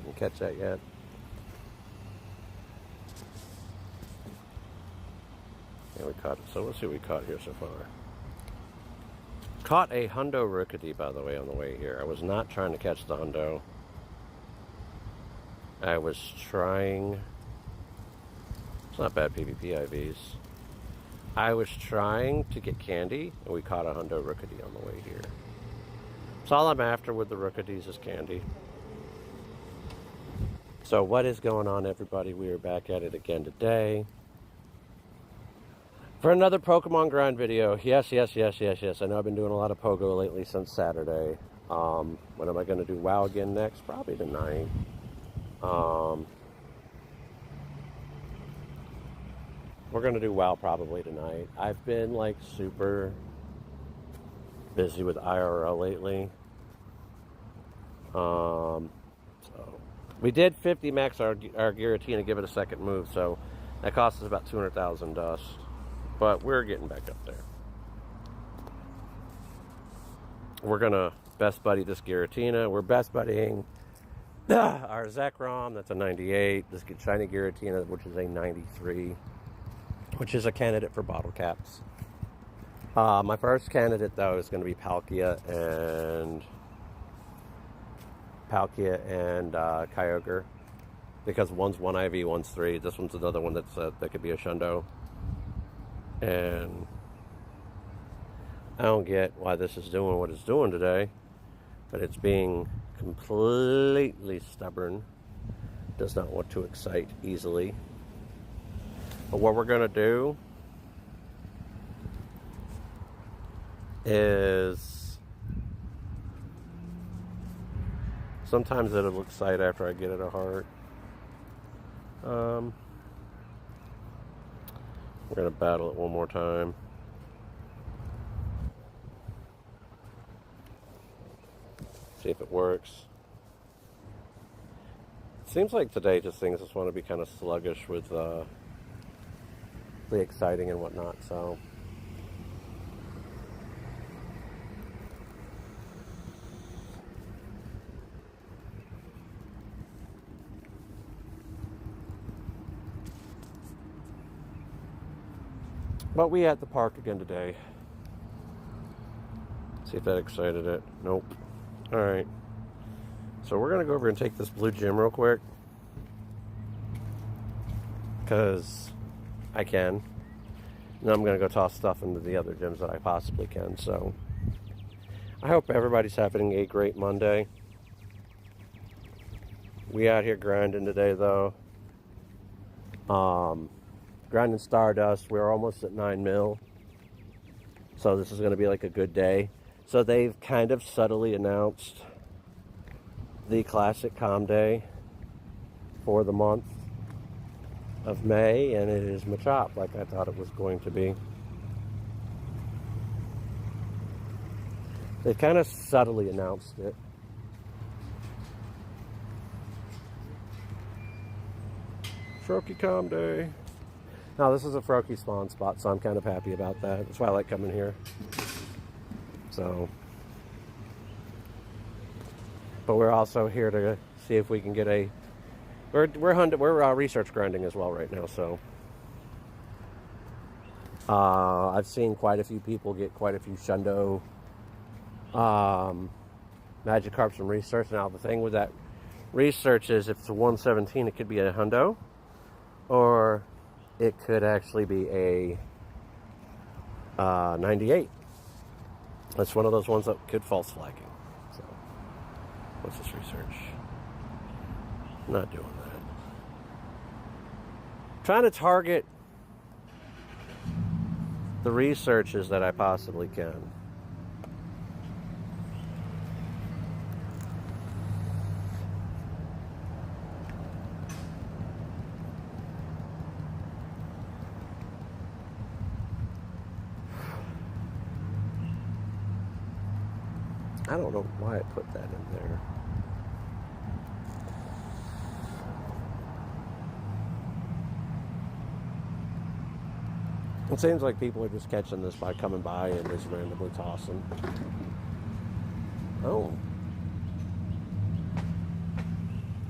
Didn't catch that yet. Yeah, we caught it. So let's see what we caught here so far. Caught a hundo rookity, by the way, on the way here. I was not trying to catch the hundo. I was trying... It's not bad PvP IVs. I was trying to get candy, and we caught a hundo rookity on the way here. So all I'm after with the rookities is candy. So what is going on, everybody? We are back at it again today for another Pokemon grind video. Yes. I know I've been doing a lot of Pogo lately since Saturday. When am I going to do WoW again next? Probably tonight. We're going to do WoW probably tonight. I've been like super busy with IRL lately. So we did 50 max our Giratina to give it a second move, so that cost us about 200,000 dust. But we're getting back up there. We're gonna best buddy this Giratina. We're best buddying our Zekrom, that's a 98. This shiny Giratina, which is a 93, which is a candidate for bottle caps. My first candidate though is going to be Palkia and Kyogre, because one's 1 IV, one's 3. This one's another one that could be a Shundo. And I don't get why this is doing what it's doing today, but it's being completely stubborn. Does not want to excite easily. But what we're going to do is sometimes it'll excite after I get it a heart. We're going to battle it one more time. See if it works. It seems like today things just want to be kind of sluggish with the exciting and whatnot, so but we at the park again today. See if that excited it. Nope. Alright. So we're going to go over and take this blue gym real quick, because I can. And I'm going to go toss stuff into the other gyms that I possibly can. So I hope everybody's having a great Monday. We out here grinding today though. Grinding Stardust. We're almost at 9 mil. So this is going to be like a good day. So they've kind of subtly announced the Classic Calm Day for the month of May, and it is Machop, like I thought it was going to be. They kind of subtly announced it. Froakie Calm Day. Now this is a Froakie spawn spot, so I'm kind of happy about that. That's why I like coming here. So, but we're also here to see if we can get a. We're research grinding as well right now, so I've seen quite a few people get quite a few Shundo Magikarps from research. Now the thing with that research is if it's a 117, it could be a Hundo, or it could actually be a 98. It's one of those ones that could false flagging. So what's this research? Not doing that. Trying to target the researches that I possibly can. I don't know why I put that in there. It seems like people are just catching this by coming by and just randomly tossing. Oh.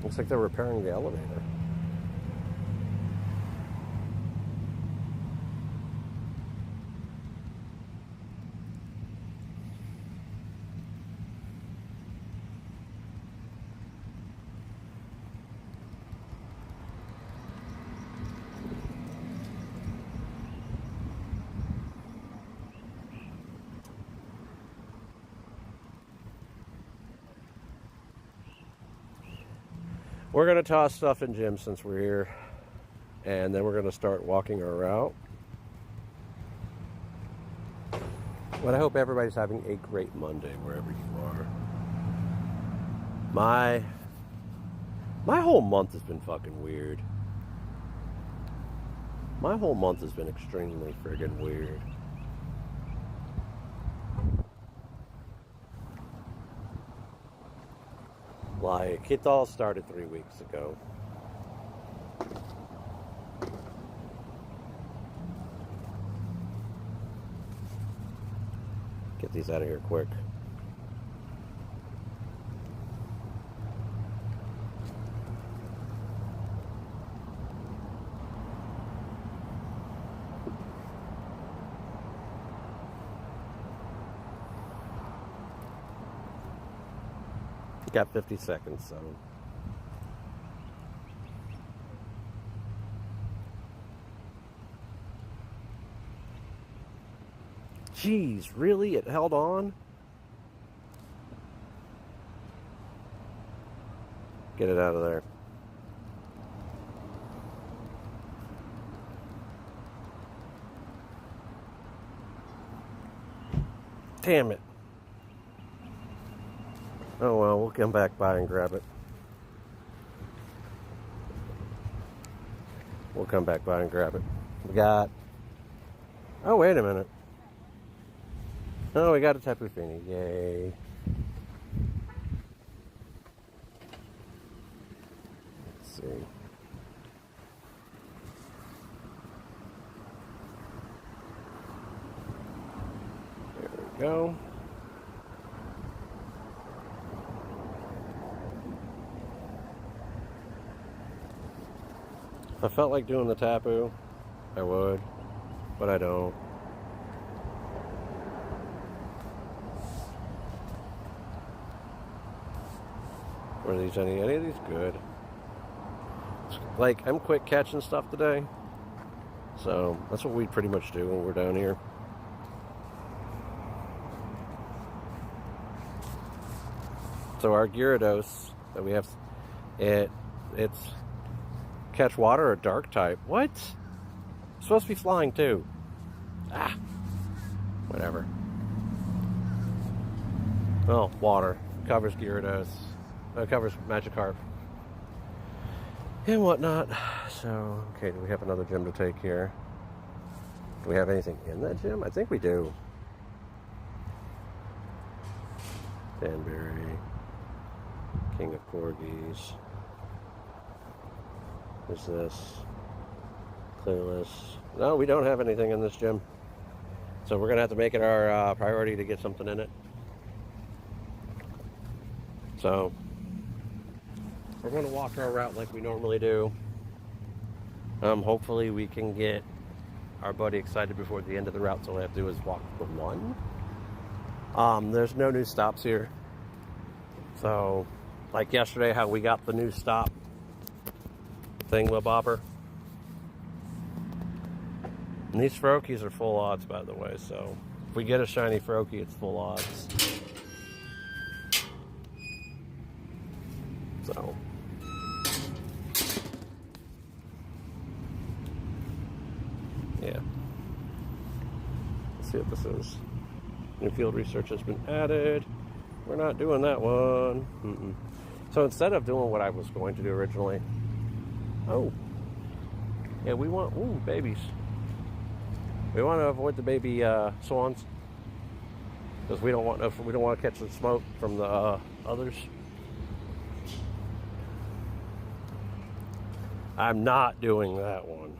Looks like they're repairing the elevator. We're going to toss stuff in gym since we're here, and then we're going to start walking our route. But I hope everybody's having a great Monday wherever you are. My whole month has been fucking weird. My whole month has been extremely friggin' weird. Like, it all started 3 weeks ago. Get these out of here quick. Got 50 seconds, so. Jeez, really? It held on? Get it out of there. Damn it. Oh well, we'll come back by and grab it. We'll come back by and grab it. We got... Oh, wait a minute. Oh, we got a Tapu Fini. Yay. Let's see. There we go. If I felt like doing the Tapu, I would, but I don't. Are these any of these good? Like, I'm quick catching stuff today, so that's what we pretty much do when we're down here. So our Gyarados that we have, it's catch water or dark type. What? It's supposed to be flying too. Ah, whatever. Oh, water covers Gyarados. Covers Magikarp and whatnot. So, okay, do we have another gym to take here? Do we have anything in that gym? I think we do. Danbury, King of Corgis. What's this? Clearless. No, we don't have anything in this gym. So we're gonna have to make it our priority to get something in it. So we're going to walk our route like we normally do. Hopefully we can get our buddy excited before the end of the route, so all we have to do is walk the one. There's no new stops here. So, like yesterday, how we got the new stop thingamabobber. And these Froakies are full odds, by the way, so if we get a shiny Froakie, it's full odds. So... yeah. Let's see what this is. New field research has been added. We're not doing that one. So instead of doing what I was going to do originally, oh, yeah, we want babies. We want to avoid the baby swans because we don't want to catch the smoke from the others. I'm not doing that one.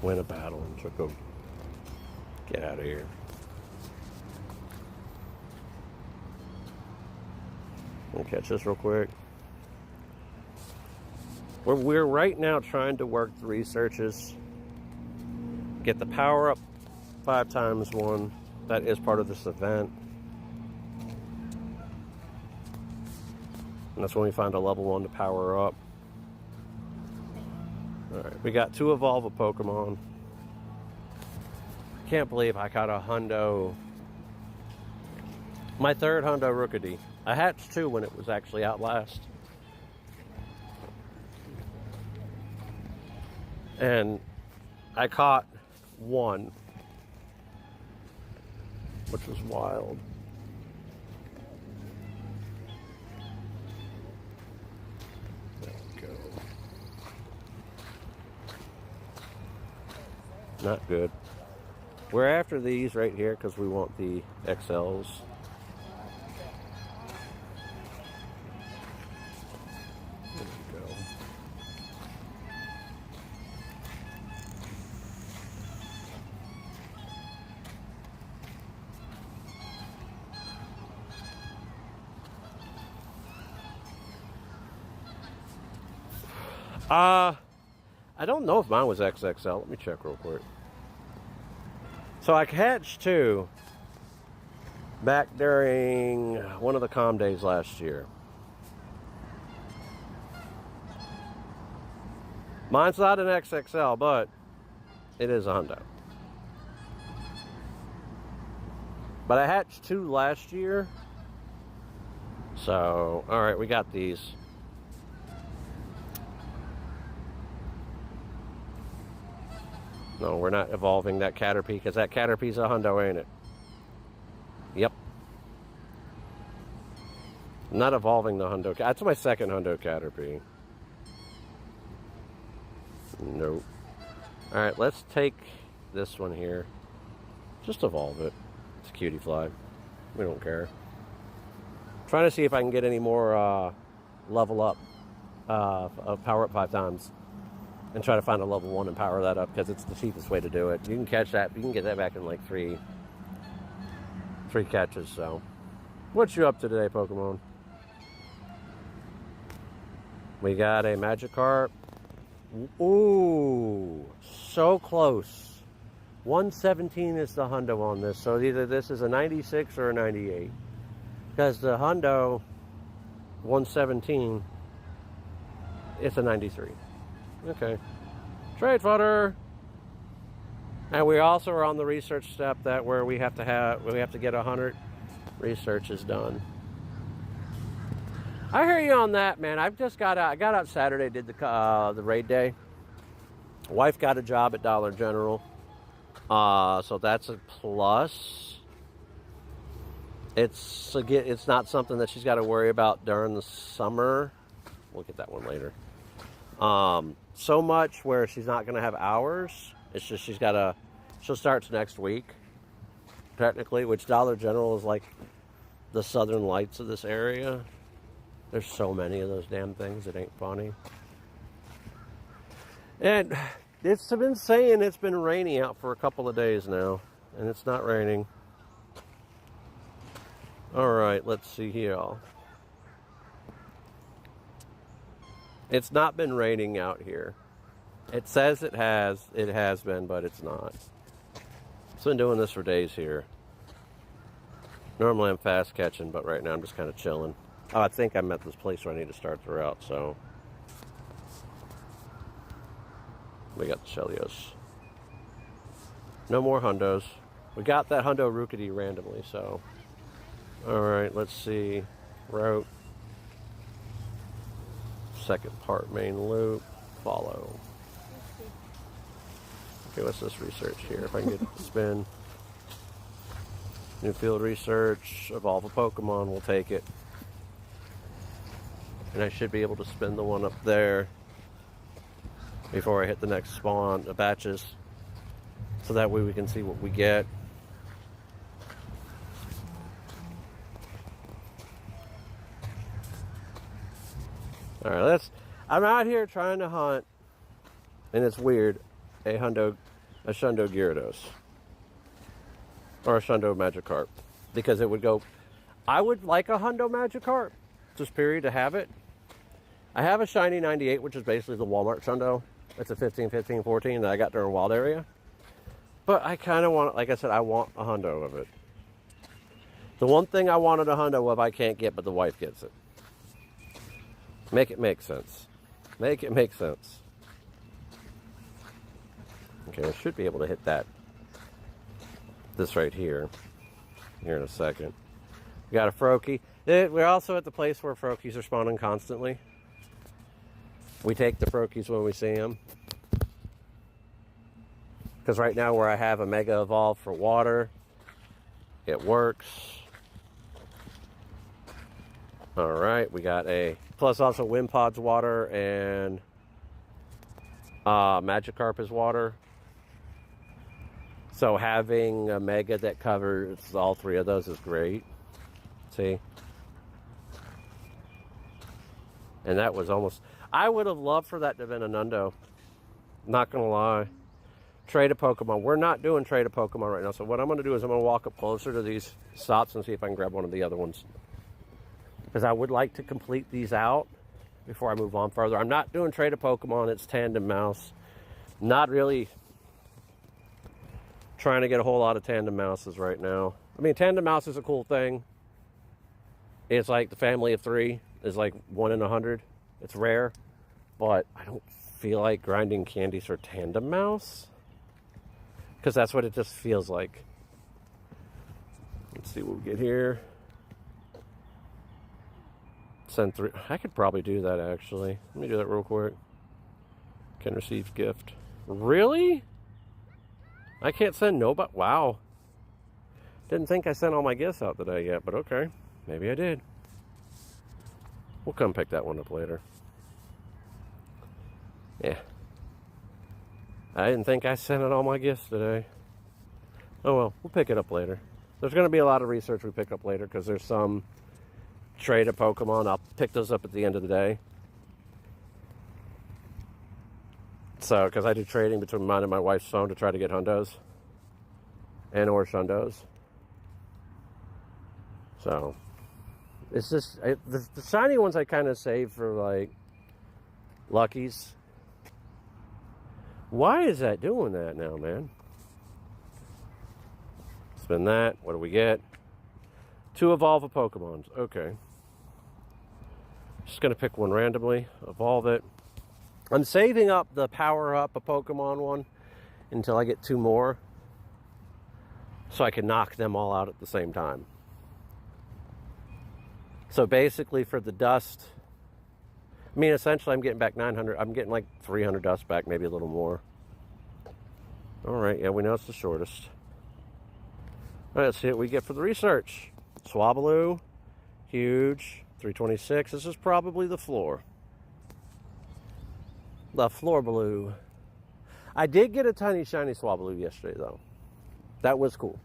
Win a battle and took a... Get out of here. We'll catch this real quick. We're right now trying to work the researches, get the power up 5x1. That is part of this event. And that's when we find a level 1 to power up. Alright, we got 2 evolve a Pokemon. Can't believe I got a hundo. My 3rd hundo Rookity. I hatched 2 when it was actually out last. And I caught 1, which was wild. There we go. Not good. We're after these right here because we want the XLs. There we go. I don't know if mine was XXL. Let me check real quick. So I hatched 2 back during one of the calm days last year. Mine's not an XXL, but it is a hundo. But I hatched 2 last year. So, alright, we got these. No, we're not evolving that Caterpie because that Caterpie's a hundo, ain't it? Yep. I'm not evolving the hundo. That's my 2nd hundo Caterpie. Nope. Alright, let's take this one here. Just evolve it. It's a cutie fly. We don't care. Trying to see if I can get any more level up of power up 5x. And try to find a level 1 and power that up because it's the cheapest way to do it. You can catch that. You can get that back in like 3 catches. So, what you up to today, Pokemon? We got a Magikarp. Ooh, so close. 117 is the hundo on this. So either this is a 96 or a 98. Because the hundo 117, it's a 93. Okay. Trade fodder. And we also are on the research step that where we have to get 100 researches done. I hear you on that, man. I got out Saturday, did the raid day. Wife got a job at Dollar General. So that's a plus. It's not something that she's got to worry about during the summer. We'll get that one later. So much where she's not going to have hours. It's just she'll start next week, technically, which Dollar General is like the southern lights of this area. There's so many of those damn things, it ain't funny. And it's been saying it's been rainy out for a couple of days now, and it's not raining. All right, let's see here. It's not been raining out here. It says it has been, but it's not. It's been doing this for days here. Normally I'm fast catching, but right now I'm just kind of chilling. Oh, I think I'm at this place where I need to start the route, so. We got the Shelios. No more hundos. We got that hundo Rookity randomly, so. Alright, let's see. Route. Second part, main loop. Follow. Okay, what's this research here? If I can get it to spin. New field research. Evolve a Pokemon. We'll take it. And I should be able to spin the one up there before I hit the next spawn, the batches. So that way we can see what we get. Alright, I'm out here trying to hunt, and it's weird, a Shundo Gyarados. Or a Shundo Magikarp. Because it would go, I would like a Hundo Magikarp, just period, to have it. I have a shiny 98, which is basically the Walmart Shundo. It's a 15, 15, 14 that I got during Wild Area. But I kind of want, like I said, I want a hundo of it. The one thing I wanted a hundo of I can't get, but the wife gets it. Make it make sense. Make it make sense. Okay, I should be able to hit that. This right here in a second. We got a Froakie. We're also at the place where Froakies are spawning constantly. We take the Froakies when we see them. Because right now where I have a Mega Evolve for water, it works. Alright, we got a, plus also Wimpod's water and Magikarp is water. So having a Mega that covers all three of those is great. See? And that was almost, I would have loved for that to have been a Nundo. Not gonna lie. Trade a Pokemon. We're not doing trade a Pokemon right now. So what I'm gonna do is I'm gonna walk up closer to these stops and see if I can grab one of the other ones. Because I would like to complete these out before I move on further. I'm not doing trade a Pokemon, it's Tandem Mouse. Not really trying to get a whole lot of Tandem Mouses right now. I mean, Tandem Mouse is a cool thing. It's like the family of 3 is like 1 in 100. It's rare, but I don't feel like grinding candies for Tandem Mouse. Because that's what it just feels like. Let's see what we get here. Send 3. I could probably do that actually. Let me do that real quick. Can receive gift. Really? I can't send nobody. Wow. Didn't think I sent all my gifts out today yet, but okay. Maybe I did. We'll come pick that one up later. Yeah. I didn't think I sent out all my gifts today. Oh well, we'll pick it up later. There's going to be a lot of research we pick up later because there's some trade of Pokemon. I'll pick those up at the end of the day. So, because I do trading between mine and my wife's phone to try to get hundos. And or shundos. So, it's just, the shiny ones I kind of save for like Luckies. Why is that doing that now, man? Spin that. What do we get? 2 evolve a Pokemon. Okay. Just going to pick one randomly. Evolve it. I'm saving up the power up a Pokemon one until I get 2 more. So I can knock them all out at the same time. So basically for the dust, I mean essentially I'm getting back 900, I'm getting like 300 dust back, maybe a little more. Alright, yeah, we know it's the shortest. Alright, let's see what we get for the research. Swablu, huge, 326, this is probably the floor. The floor blue. I did get a tiny shiny Swablu yesterday though. That was cool.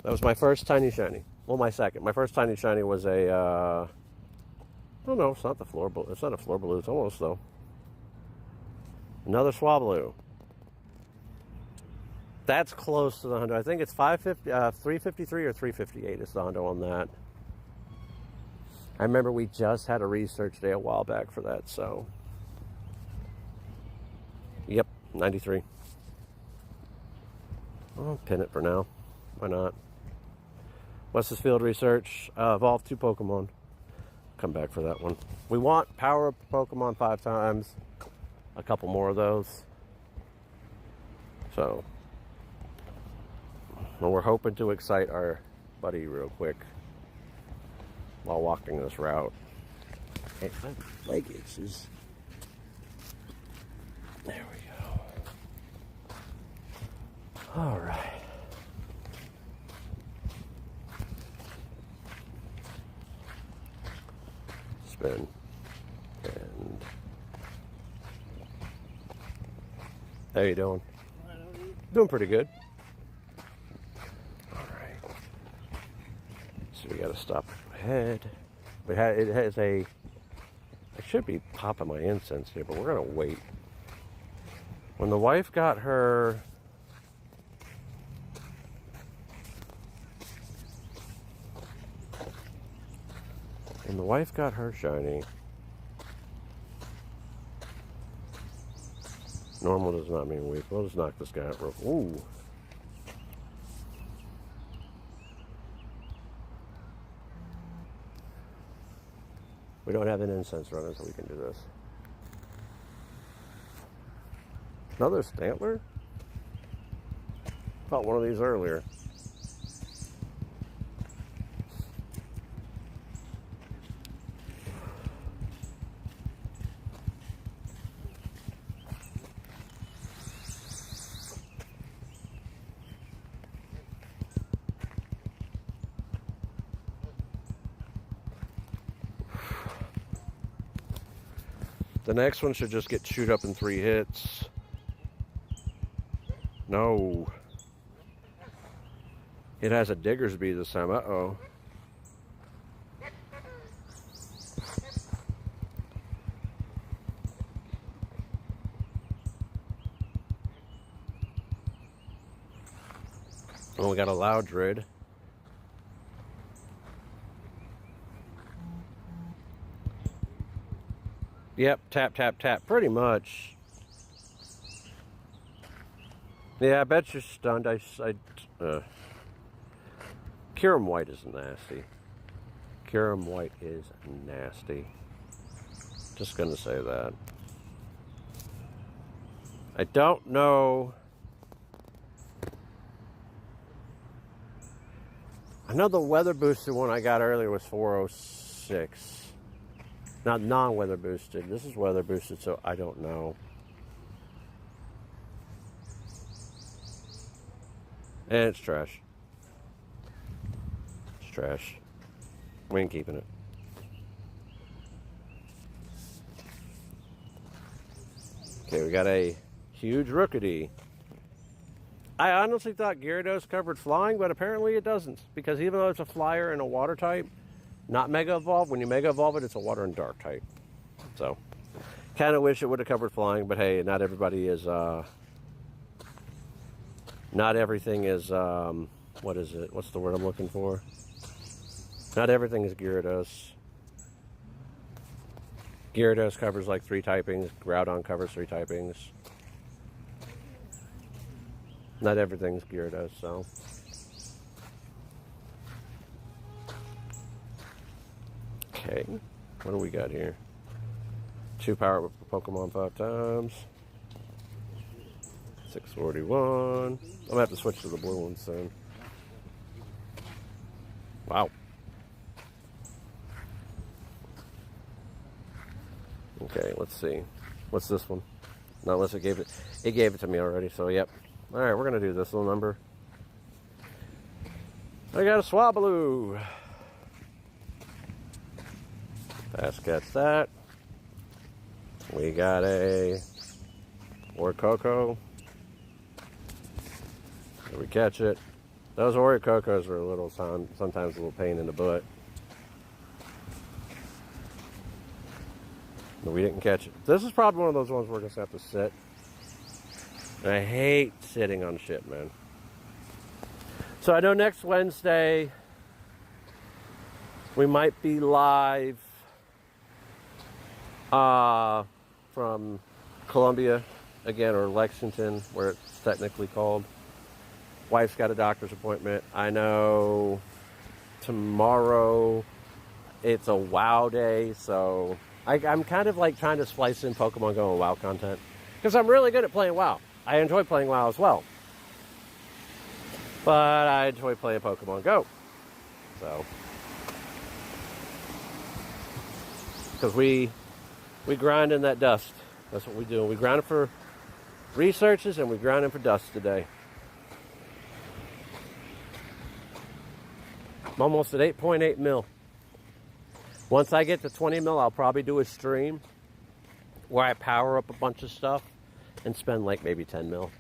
That was my first tiny shiny. Well, my second. My first tiny shiny was a, oh no, it's not the floor blue. It's not a floor blue. It's almost though. Another Swablu. That's close to the hundo. I think it's 353 or 358 is the hundo on that. I remember we just had a research day a while back for that, so. Yep, 93. I'll pin it for now. Why not? What's this field research? Evolve 2 Pokemon. Come back for that one. We want power up Pokemon 5 times. A couple more of those. So. Well, we're hoping to excite our buddy real quick. While walking this route. Hey, my leg itches. There we go. Alright. Spin. And how you doing? Doing pretty good. Alright. So we gotta stop ahead. It has a, I should be popping my incense here, but we're gonna wait. When the wife got her shiny, Normal does not mean weak. We'll just knock this guy out real. Ooh. We don't have an incense runner, so we can do this. Another Stantler? Caught one of these earlier. The next one should just get chewed up in 3 hits. No. It has a Diggersby this time. Uh-oh. Oh, we got a Loudred. Yep, tap, tap, tap, pretty much. Yeah, I bet you're stunned. Kyurem White is nasty. Kyurem White is nasty. Just gonna say that. I don't know. I know the weather boosted one I got earlier was 406. Not non-weather boosted. This is weather boosted, so I don't know. And it's trash. It's trash. We ain't keeping it. Okay, we got a huge Rookity. I honestly thought Gyarados covered flying, but apparently it doesn't. Because even though it's a flyer and a water type, not Mega Evolve. When you Mega Evolve it, it's a Water and Dark type. So, kind of wish it would have covered flying, but hey, not everybody is, not everything is, what is it? What's the word I'm looking for? Not everything is Gyarados. Gyarados covers like 3 typings. Groudon covers 3 typings. Not everything's Gyarados, so. Okay, what do we got here? 2 power Pokemon 5 times. 641. I'm gonna have to switch to the blue one soon. Wow. Okay, let's see. What's this one? Not unless it gave it to me already, so yep. Alright, we're gonna do this little number. I got a Swablu. Fast catch that. We got a Orcoco. Did we catch it? Those Orcocos are a little sometimes a little pain in the butt. But we didn't catch it. This is probably one of those ones we're gonna have to sit. And I hate sitting on shit, man. So I know next Wednesday we might be live from Columbia again, or Lexington, where it's technically called. Wife's got a doctor's appointment. I know tomorrow it's a WoW day, so I'm kind of like trying to splice in Pokemon Go and WoW content because I'm really good at playing WoW. I enjoy playing WoW as well, but I enjoy playing Pokemon Go. So, because we grind in that dust. That's what we do. We grind for researches and we grind for dust today. I'm almost at 8.8 mil. Once I get to 20 mil, I'll probably do a stream where I power up a bunch of stuff and spend like maybe 10 mil.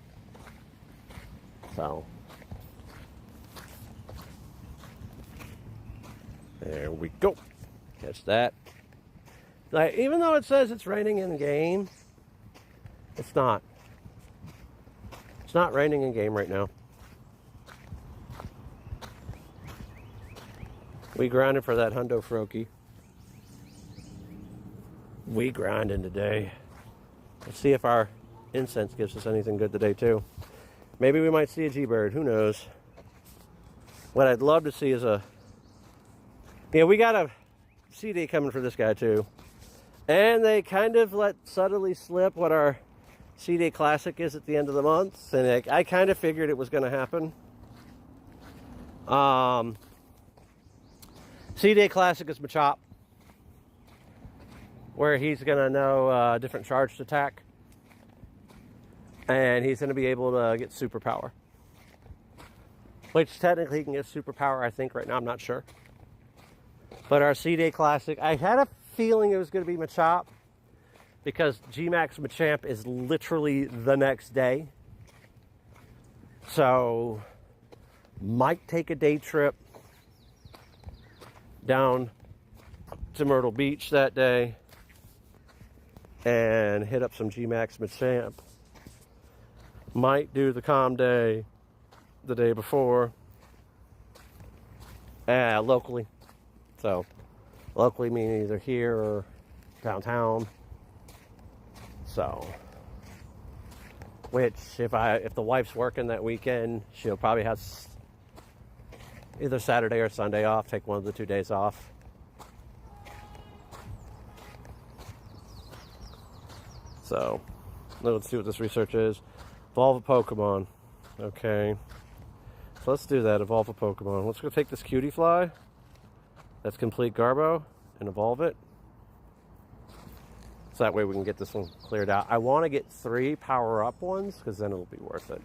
So, there we go. Catch that. Like, even though it says it's raining in game, it's not. It's not raining in game right now. We grinded for that Hundo Froakie. We grinding today. Let's see if our incense gives us anything good today too. Maybe we might see a G-Bird. Who knows? What I'd love to see is we got a CD coming for this guy too. And they kind of let subtly slip what our CD Classic is at the end of the month. And I kind of figured it was going to happen. CD Classic is Machop, where he's going to know different charged attack. And he's going to be able to get superpower. Which technically he can get superpower, I think, right now. I'm not sure. But our CD Classic, I had a feeling it was going to be Machop, because G-Max Machamp is literally the next day. So, might take a day trip down to Myrtle Beach that day and hit up some G-Max Machamp. Might do the calm day the day before locally. So, locally meaning either here or downtown. So, which if the wife's working that weekend, she'll probably have either Saturday or Sunday off. Take one of the 2 days off. So, let's see what this research is. Evolve a Pokemon. Okay. So let's do that. Evolve a Pokemon. Let's go take this Cutie Fly. That's complete Garbo, and evolve it. So that way we can get this one cleared out. I want to get 3 power-up ones, because then it'll be worth it.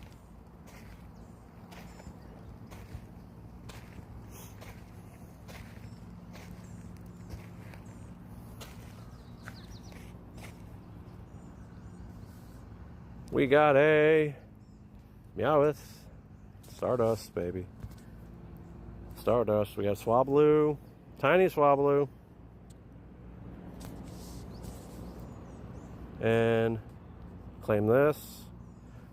We got a Meowth. Stardust, baby. Stardust. We got Swablu. Tiny Swablu. And claim this.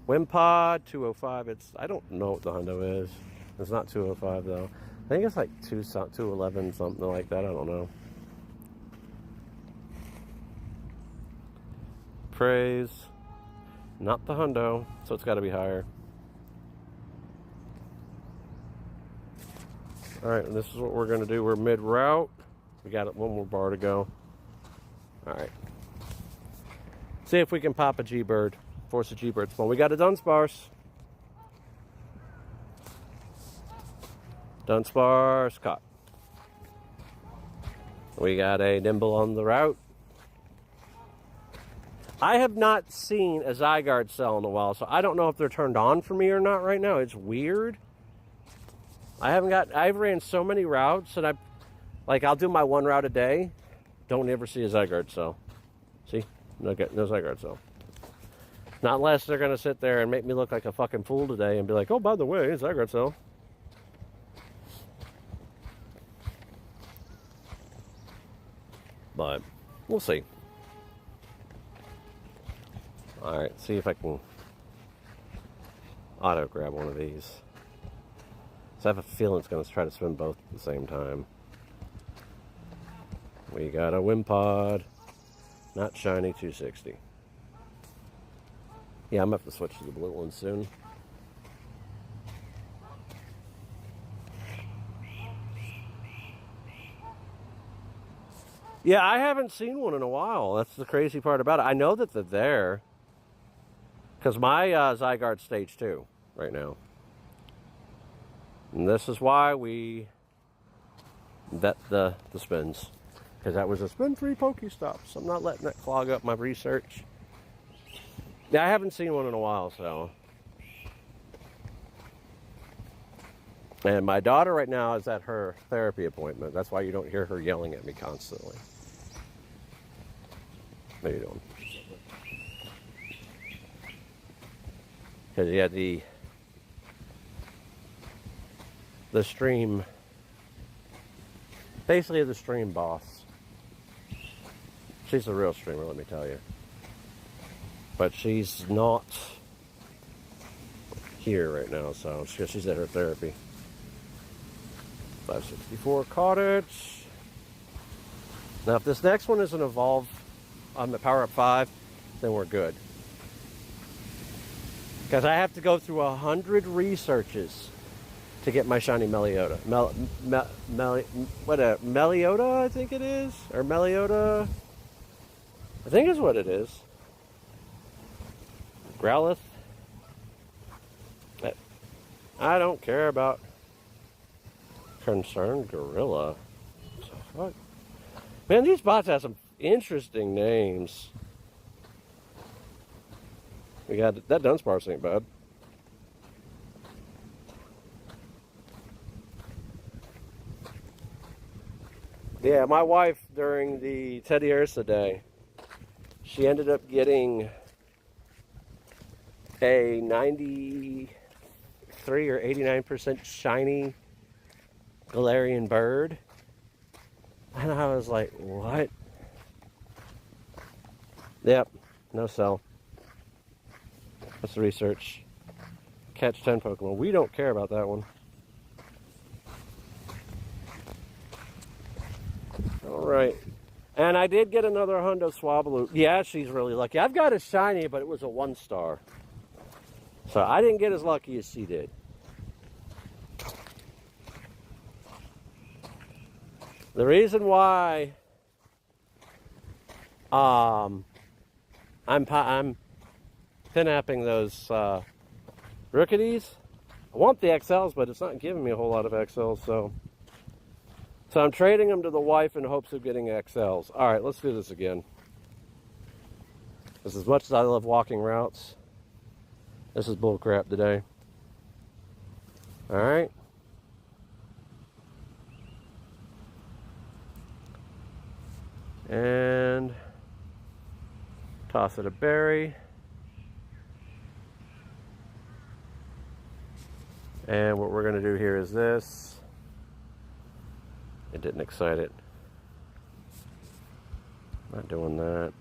Wimpod, 205. I don't know what the hundo is. It's not 205 though. I think it's like 211, something like that. I don't know. Praise. Not the hundo, so it's got to be higher. Alright, and this is what we're going to do. We're mid-route. We got one more bar to go. Alright. See if we can pop a G-Bird. Force a G-Bird spawn. We got a Dunsparce. Dunsparce caught. We got a Nimble on the route. I have not seen a Zygarde cell in a while, so I don't know if they're turned on for me or not right now. It's weird. I've ran so many routes that I'll do my 1 route a day. Don't ever see a Zygarde cell. See? No Zygarde cell. Not unless they're going to sit there and make me look like a fucking fool today and be like, oh, by the way, Zygarde cell. But we'll see. Alright, see if I can auto grab one of these. So I have a feeling it's going to try to swim both at the same time. We got a Wimpod. Not shiny, 260. Yeah, I'm going to have to switch to the blue one soon. Yeah, I haven't seen one in a while. That's the crazy part about it. I know that they're there. Because my Zygarde stage 2 right now. And this is why we vet the spins. Because that was a spin-free Pokestop. So I'm not letting that clog up my research. Yeah, I haven't seen one in a while, so. And my daughter right now is at her therapy appointment. That's why you don't hear her yelling at me constantly. Maybe you don't. Because yeah, the stream, basically the stream boss. She's a real streamer, let me tell you. But she's not here right now, so she's at her therapy. 564 Cottage. Now, if this next one is an Evolve on the Power Up 5, then we're good. Because I have to go through 100 researches to get my shiny Meliota. Meliota, I think it is? Or Meliota? I think is what it is. Growlithe. I don't care about Concerned Gorilla. What? Man, these bots have some interesting names. We got that Dunsparce ain't bad. Yeah, my wife during the Teddy Ursa day, she ended up getting a 93 or 89% shiny Galarian bird. And I was like, what? Yep, no sell. That's the research. Catch 10 Pokemon. We don't care about that one. Alright. And I did get another Hundo Swablu. Yeah, she's really lucky. I've got a shiny, but it was a 1-star. So I didn't get as lucky as she did. The reason why I'm pin-apping those Rookies. I want the XLs, but it's not giving me a whole lot of XLs, so I'm trading them to the wife in hopes of getting XLs. All right, let's do this again. Because as much as I love walking routes, this is bullcrap today. All right. And toss it a berry. And what we're going to do here is this. It didn't excite it. Not doing that.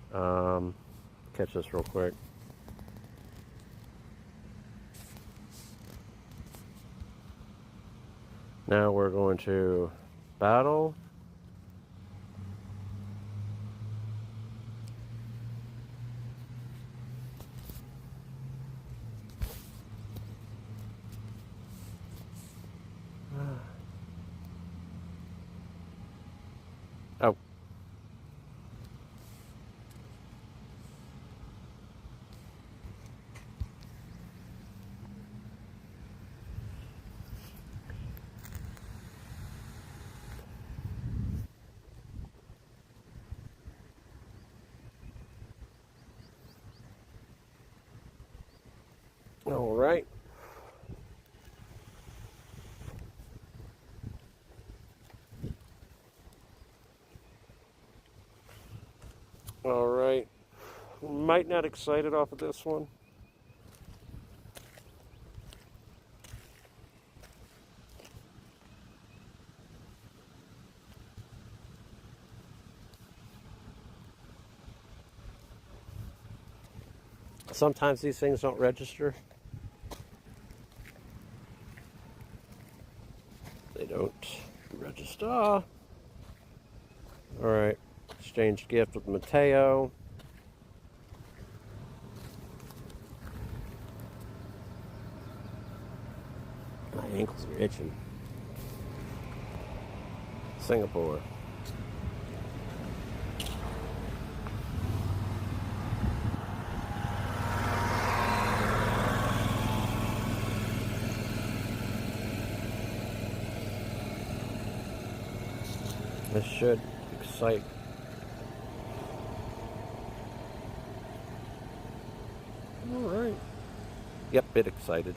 Catch this real quick. Now we're going to battle. Oh. All right. All right. Might not excite it off of this one. Sometimes these things don't register. They don't register. All right. Exchange gift with Mateo. My ankles are itching. Singapore. This should excite. All right. Yep, it excited.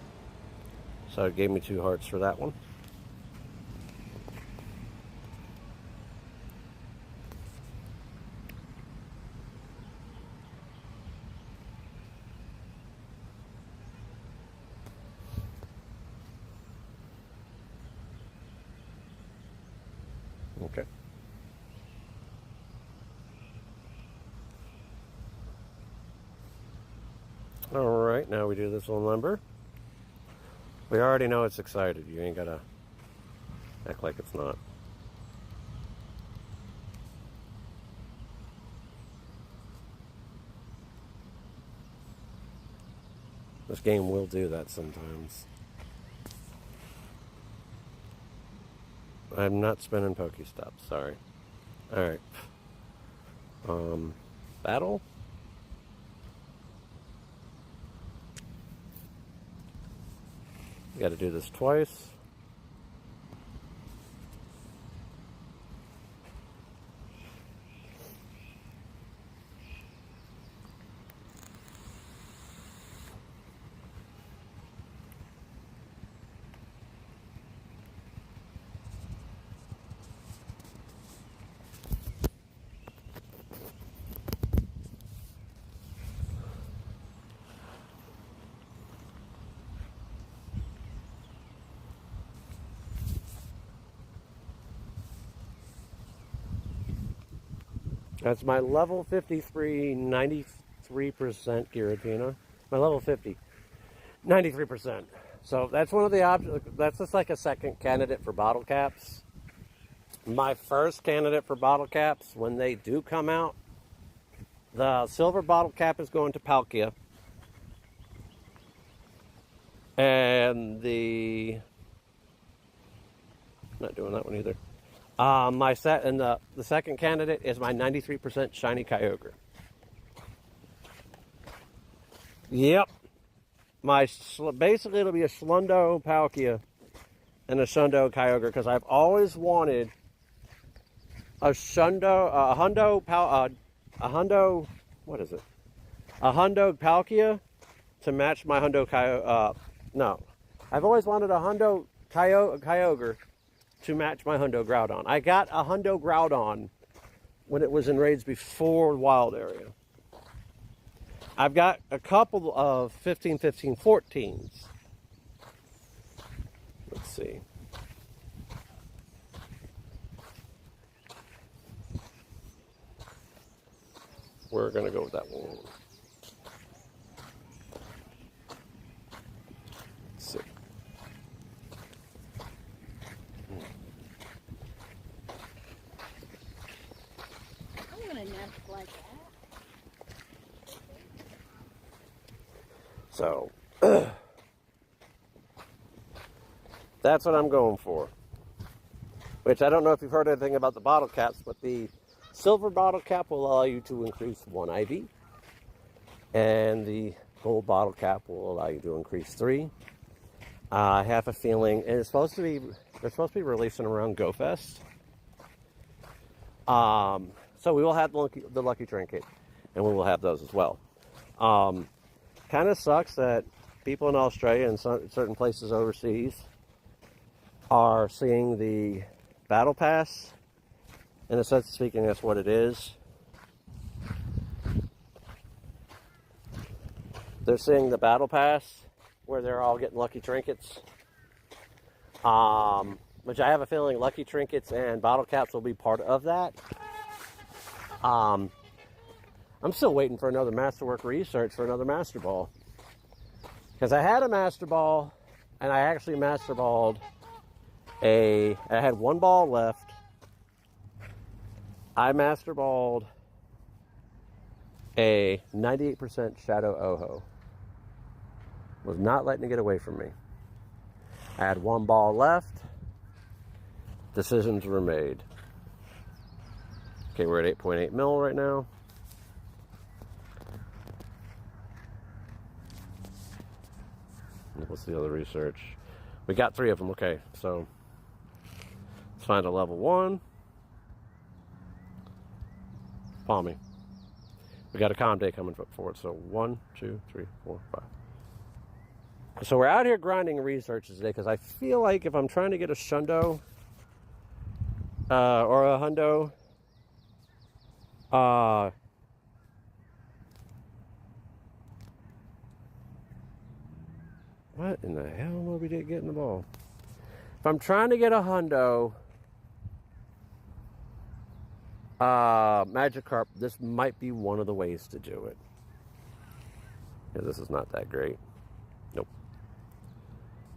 So it gave me 2 hearts for that one. Okay. All right, now we do this little number. We already know it's excited. You ain't gotta act like it's not. This game will do that sometimes. I'm not spinning Pokestops, sorry. Alright. Battle? You gotta do this twice. That's my level 53, 93% Giratina. My level 50, 93%. So that's one of the options. That's just like a second candidate for bottle caps. My first candidate for bottle caps, when they do come out, the silver bottle cap is going to Palkia. And not doing that one either. The second candidate is my 93% shiny Kyogre. Yep. Basically it'll be a Schlundo Palkia and a Shundo Kyogre, because I've always wanted a Hundo Palkia to match my Hundo Kyogre. No. I've always wanted a Hundo Kyogre to match my Hundo Groudon. I got a Hundo Groudon when it was in raids before Wild Area. I've got a couple of 15, 15, 14s. Let's see. We're going to go with that one. Let's see. I'm going to nest like that. So, that's what I'm going for. Which, I don't know if you've heard anything about the bottle caps, but the silver bottle cap will allow you to increase 1 IV. And the gold bottle cap will allow you to increase 3. I have a feeling, and they're supposed to be releasing around GoFest. So we will have the lucky trinket, and we will have those as well. Kind of sucks that people in Australia and certain places overseas are seeing the battle pass. In a sense of speaking, that's what it is. They're seeing the battle pass where they're all getting lucky trinkets. Which I have a feeling lucky trinkets and bottle caps will be part of that. I'm still waiting for another Masterwork research for another Master Ball. Because I had a Master Ball, and I actually Master Balled I had 1 ball left. I Master Balled a 98% Shadow Oho. Was not letting it get away from me. I had 1 ball left. Decisions were made. Okay, we're at 8.8 mil right now. What's the other research? We got 3 of them. Okay, so let's find a level 1. Palmy. We got a calm day coming forward. So 1, 2, 3, 4, 5. So we're out here grinding researches today because I feel like if I'm trying to get a Shundo or a Hundo, what in the hell will we get in the ball? If I'm trying to get a Hundo Magikarp, this might be one of the ways to do it. Yeah, this is not that great. Nope.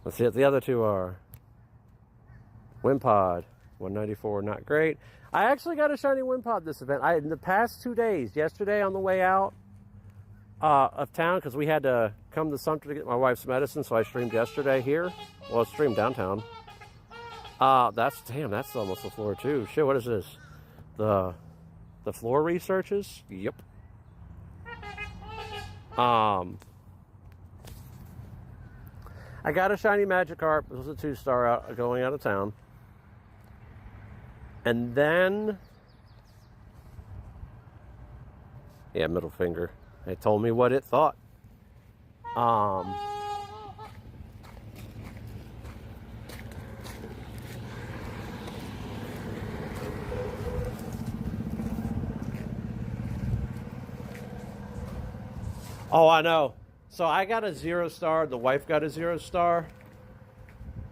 Let's see what the other 2 are. Wimpod, 194, not great. I actually got a shiny Wimpod this event. In the past 2 days, yesterday on the way out, of town because we had to come to Sumter to get my wife's medicine, so I streamed yesterday here. Well, I streamed downtown. That's almost the floor too. Shit, what is this? The floor researches? Yep. I got a shiny Magikarp. It was a 2-star going out of town. And then, yeah, middle finger. It told me what it thought. Oh, I know. So I got a 0-star. The wife got a 0-star.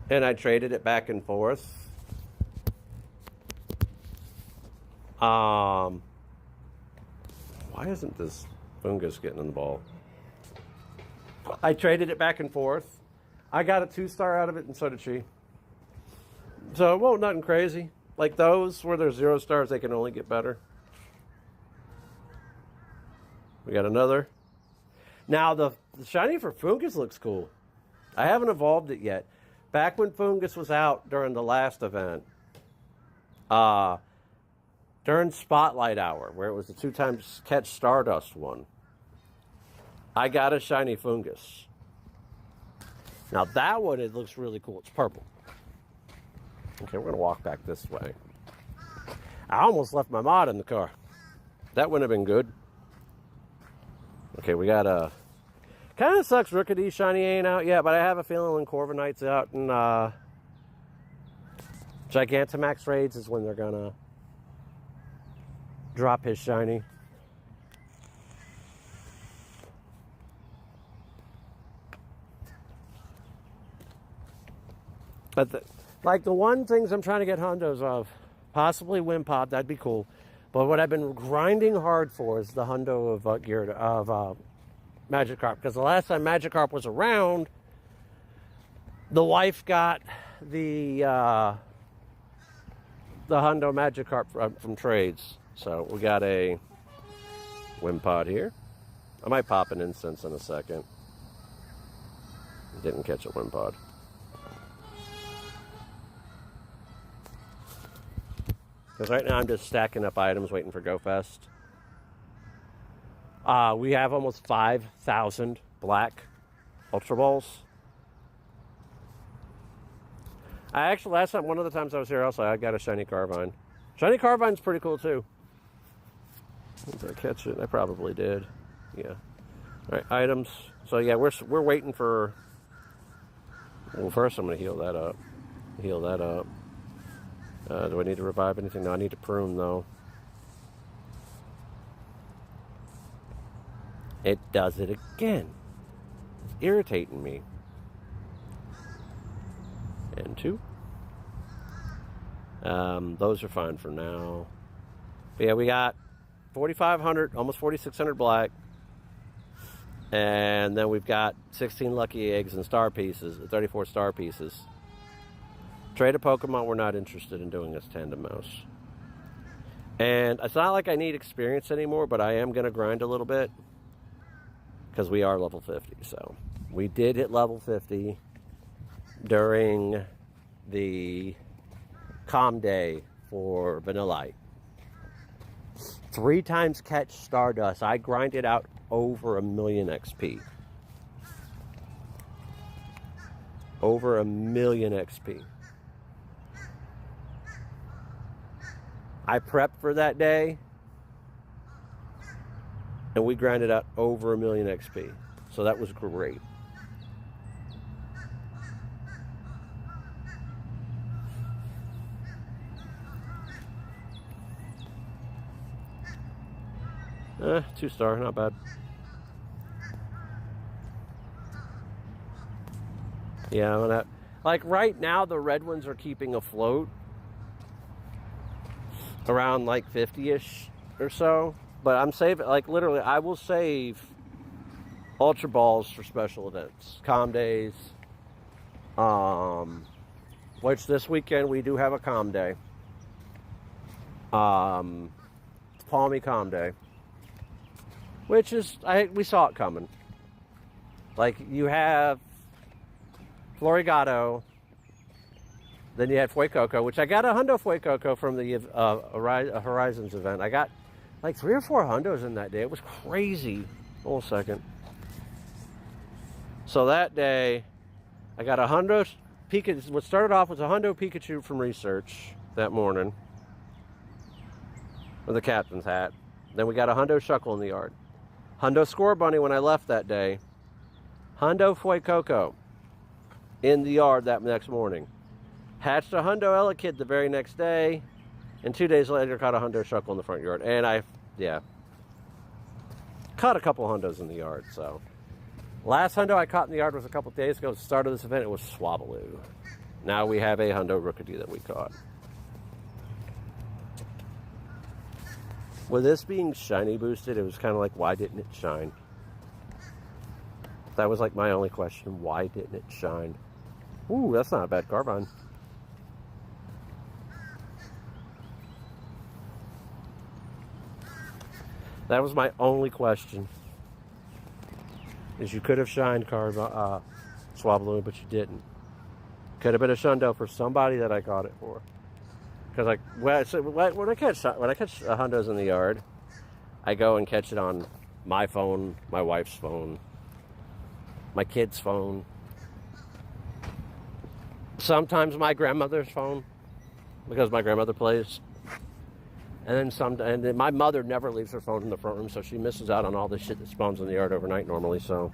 And I traded it back and forth. Why isn't this fungus getting in the ball? I traded it back and forth. I got a 2-star out of it, and so did she. So, well, nothing crazy. Like those where there's 0 stars, they can only get better. We got another. Now, the shiny for Fungus looks cool. I haven't evolved it yet. Back when Fungus was out during the last event, during Spotlight Hour, where it was the 2-time Catch Stardust one, I got a shiny Fungus. Now, that one, it looks really cool. It's purple. Okay, we're going to walk back this way. I almost left my mod in the car. That wouldn't have been good. Okay, we got a... Kind of sucks Rookity shiny ain't out yet, but I have a feeling when Corviknight's out and Gigantamax raids is when they're going to drop his shiny. But the one things I'm trying to get hundos of, possibly Wimpod, that'd be cool. But what I've been grinding hard for is the hundo of Magikarp, because the last time Magikarp was around, the wife got the hundo Magikarp from trades. So we got a Wimpod here. I might pop an incense in a second. Didn't catch a Wimpod. Because right now I'm just stacking up items waiting for GoFest. We have almost 5,000 black Ultra Balls. Last time, one of the times I was here also, I got a shiny Carvine. Shiny Carvine's pretty cool too. Did I catch it? I probably did. Yeah. Alright, items. So yeah, we're waiting for... Well, first I'm going to heal that up. Heal that up. Do I need to revive anything? No, I need to prune though. It does it again. It's irritating me. And 2. Those are fine for now. But yeah, we got 4,500, almost 4,600 black. And then we've got 16 lucky eggs and star pieces, 34 star pieces. Trade a Pokemon, we're not interested in doing this Tandem Mouse. And it's not like I need experience anymore, but I am going to grind a little bit. Because we are level 50, so. We did hit level 50 during the calm day for Vanillite. 3 times Catch Stardust. I grinded out over 1 million XP. Over 1 million XP. I prepped for that day, and we grinded out over 1 million XP. So that was great. 2-star, not bad. Yeah, like right now the red ones are keeping afloat around like 50-ish or so. But I'm saving, like literally, I will save Ultra Balls for special events. Calm days. Which this weekend we do have a calm day. It's Palmy Calm Day. which is, we saw it coming. Like, you have Florigato, then you had Fuecoco, which I got a hundo Fuecoco from the Horizons event. I got like 3 or 4 hundos in that day. It was crazy. Hold a second. So that day, I got a hundo Pikachu. What started off was a hundo Pikachu from research that morning with the captain's hat. Then we got a hundo Shuckle in the yard. Hundo Score Bunny when I left that day. Hundo Fuecoco in the yard that next morning. Hatched a hundo Elekid the very next day. And 2 days later, caught a hundo Shuckle in the front yard. And caught a couple hundos in the yard, so. Last hundo I caught in the yard was a couple days ago. At the start of this event, it was Swabbaloo. Now we have a hundo Rookity that we caught. With this being shiny boosted, it was kind of like, why didn't it shine? That was like my only question. Why didn't it shine? Ooh, that's not a bad carbine. That was my only question. Is you could have shined Swabbaloo, but you didn't. Could have been a shundo for somebody that I caught it for. Because when I catch hundos in the yard, I go and catch it on my phone, my wife's phone, my kid's phone, sometimes my grandmother's phone, because my grandmother plays. And then my mother never leaves her phone in the front room, so she misses out on all the shit that spawns in the yard overnight normally. So,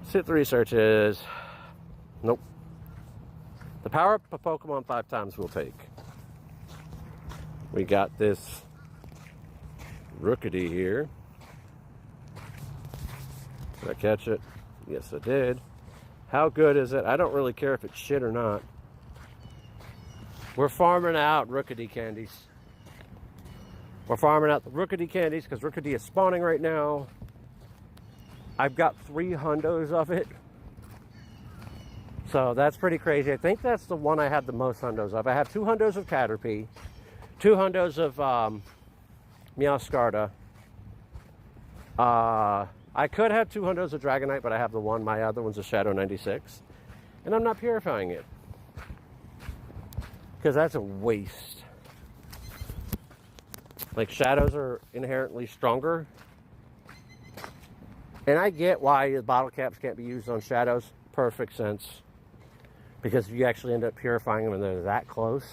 sit the research is nope. The power up a Pokemon 5 times we'll take. We got this Rookity here. Did I catch it? Yes, I did. How good is it? I don't really care if it's shit or not. We're farming out Rookity candies. We're farming out the Rookity candies because Rookity is spawning right now. I've got 3 hundos of it. So that's pretty crazy. I think that's the one I have the most hundos of. I have 2 hundos of Caterpie, 2 hundos of Meowscarda. I could have 2 hundos of Dragonite, but I have the one. My other one's a Shadow 96. And I'm not purifying it. Because that's a waste. Like, shadows are inherently stronger. And I get why the bottle caps can't be used on shadows. Perfect sense. Because if you actually end up purifying them and they're that close,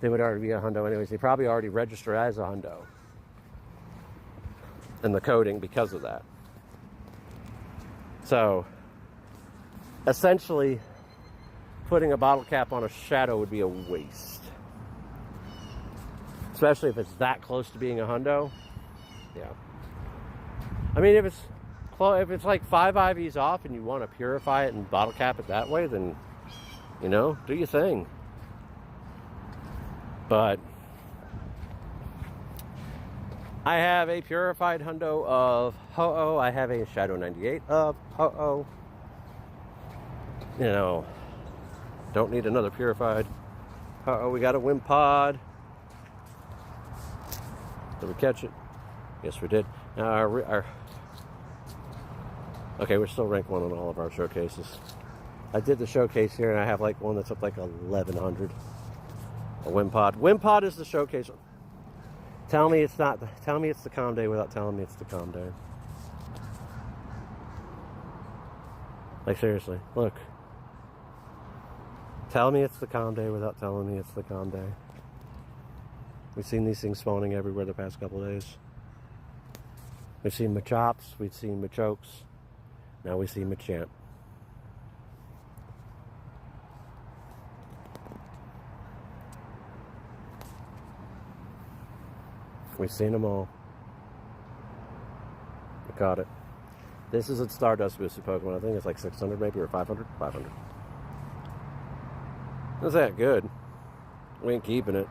they would already be a hundo anyways. They probably already register as a hundo. And the coding because of that. So, essentially, putting a bottle cap on a shadow would be a waste. Especially if it's that close to being a hundo. Yeah. I mean, if it's like 5 IVs off and you want to purify it and bottle cap it that way, then, you know, do your thing. But I have a purified hundo of Ho-Oh. I have a Shadow 98 of Ho-Oh. You know, don't need another purified. Uh-oh, we got a Wimpod. Did we catch it? Yes, we did. Now okay, we're still rank 1 on all of our showcases. I did the showcase here, and I have like one that's up like 1100. A Wimpod. Wimpod is the showcase. Tell me it's not. Tell me it's the calm day without telling me it's the calm day. Like, seriously, look. Tell me it's the calm day without telling me it's the calm day. We've seen these things spawning everywhere the past couple of days. We've seen Machops, we've seen Machokes, now we see Machamp. We've seen them all. We caught it. This is a Stardust boosted Pokemon. I think it's like 600 maybe, or 500? 500. That's that good. We ain't keeping it.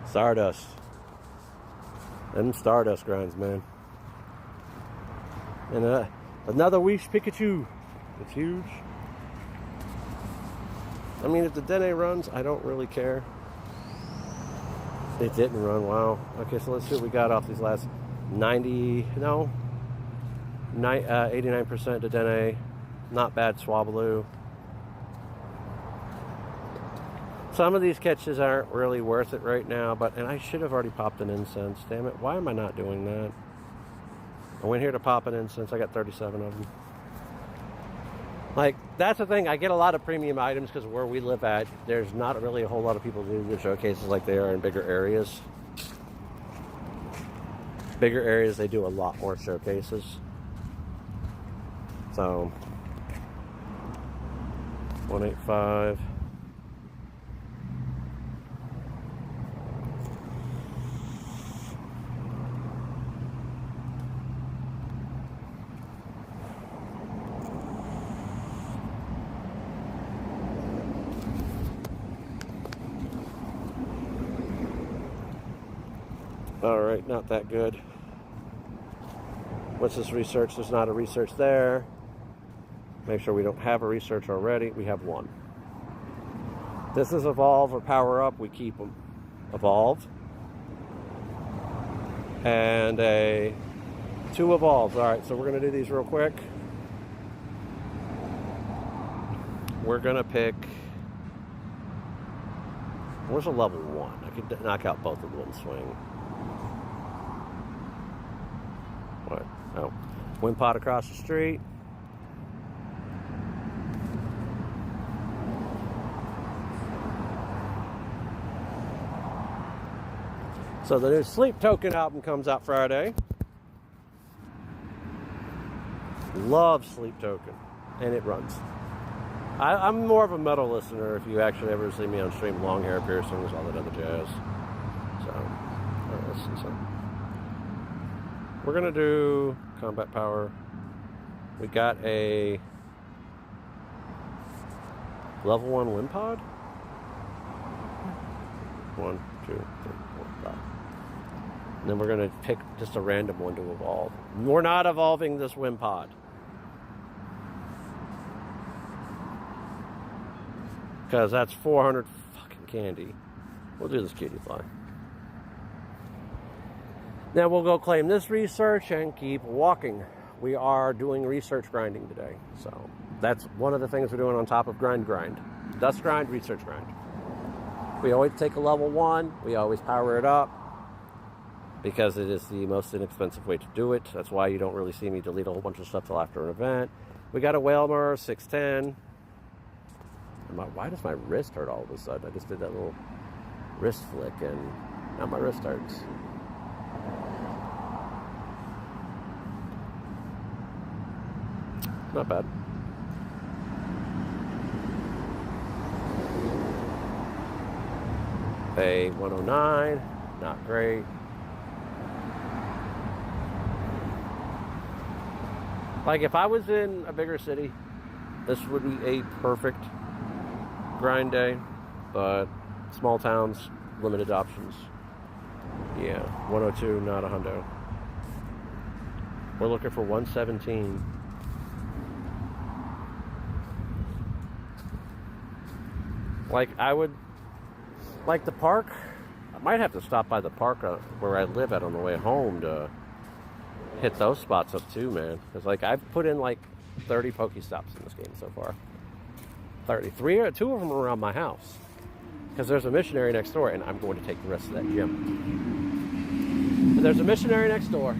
Stardust. Them Stardust grinds, man. And another Wish Pikachu. It's huge. I mean, if the Dene runs, I don't really care. It didn't run. Wow. Okay, so let's see what we got off these last 90. No, 89% to Dene. Not bad, Swablu. Some of these catches aren't really worth it right now, and I should have already popped an incense. Damn it, why am I not doing that? I went here to pop an incense. I got 37 of them. Like, that's the thing. I get a lot of premium items because where we live at, there's not really a whole lot of people do the showcases like they are in bigger areas. Bigger areas, they do a lot more showcases. So, 185. All right, not that good. What's this research? There's not a research there. Make sure we don't have a research already. We have one. This is evolve or power up. We keep them. Evolve. And a 2 evolves. All right, so we're going to do these real quick. We're going to pick... Where's a level 1? I could knock out both of them in swing. What? Oh. Wind pot across the street. So the new Sleep Token album comes out Friday. Love Sleep Token. And it runs. I'm more of a metal listener if you actually ever see me on stream. Long hair piercings, all that other jazz. So, all right, let's see something. We're going to do combat power. We got a level 1 wind pod. 1, 2, 3, 4, 5. And then we're going to pick just a random one to evolve. We're not evolving this wind pod. Because that's 400 fucking candy. We'll do this cutie fly. Now we'll go claim this research and keep walking. We are doing research grinding today. So that's one of the things we're doing on top of grind. Dust grind, research grind. We always take a level 1. We always power it up. Because it is the most inexpensive way to do it. That's why you don't really see me delete a whole bunch of stuff till after an event. We got a Whalmer, 610. Why does my wrist hurt all of a sudden? I just did that little wrist flick and now my wrist hurts. Not bad. A 109, not great. Like if I was in a bigger city, this would be a perfect grind day, but small towns, limited options. Yeah, 102, not a hundo. We're looking for 117. Like I would, like the park, I might have to stop by the park where I live at on the way home to hit those spots up too, man. Because like I've put in like 30 Pokestops in this game so far. 33, 2 of them are around my house. Because there's a missionary next door, and I'm going to take the rest of that gym. But there's a missionary next door.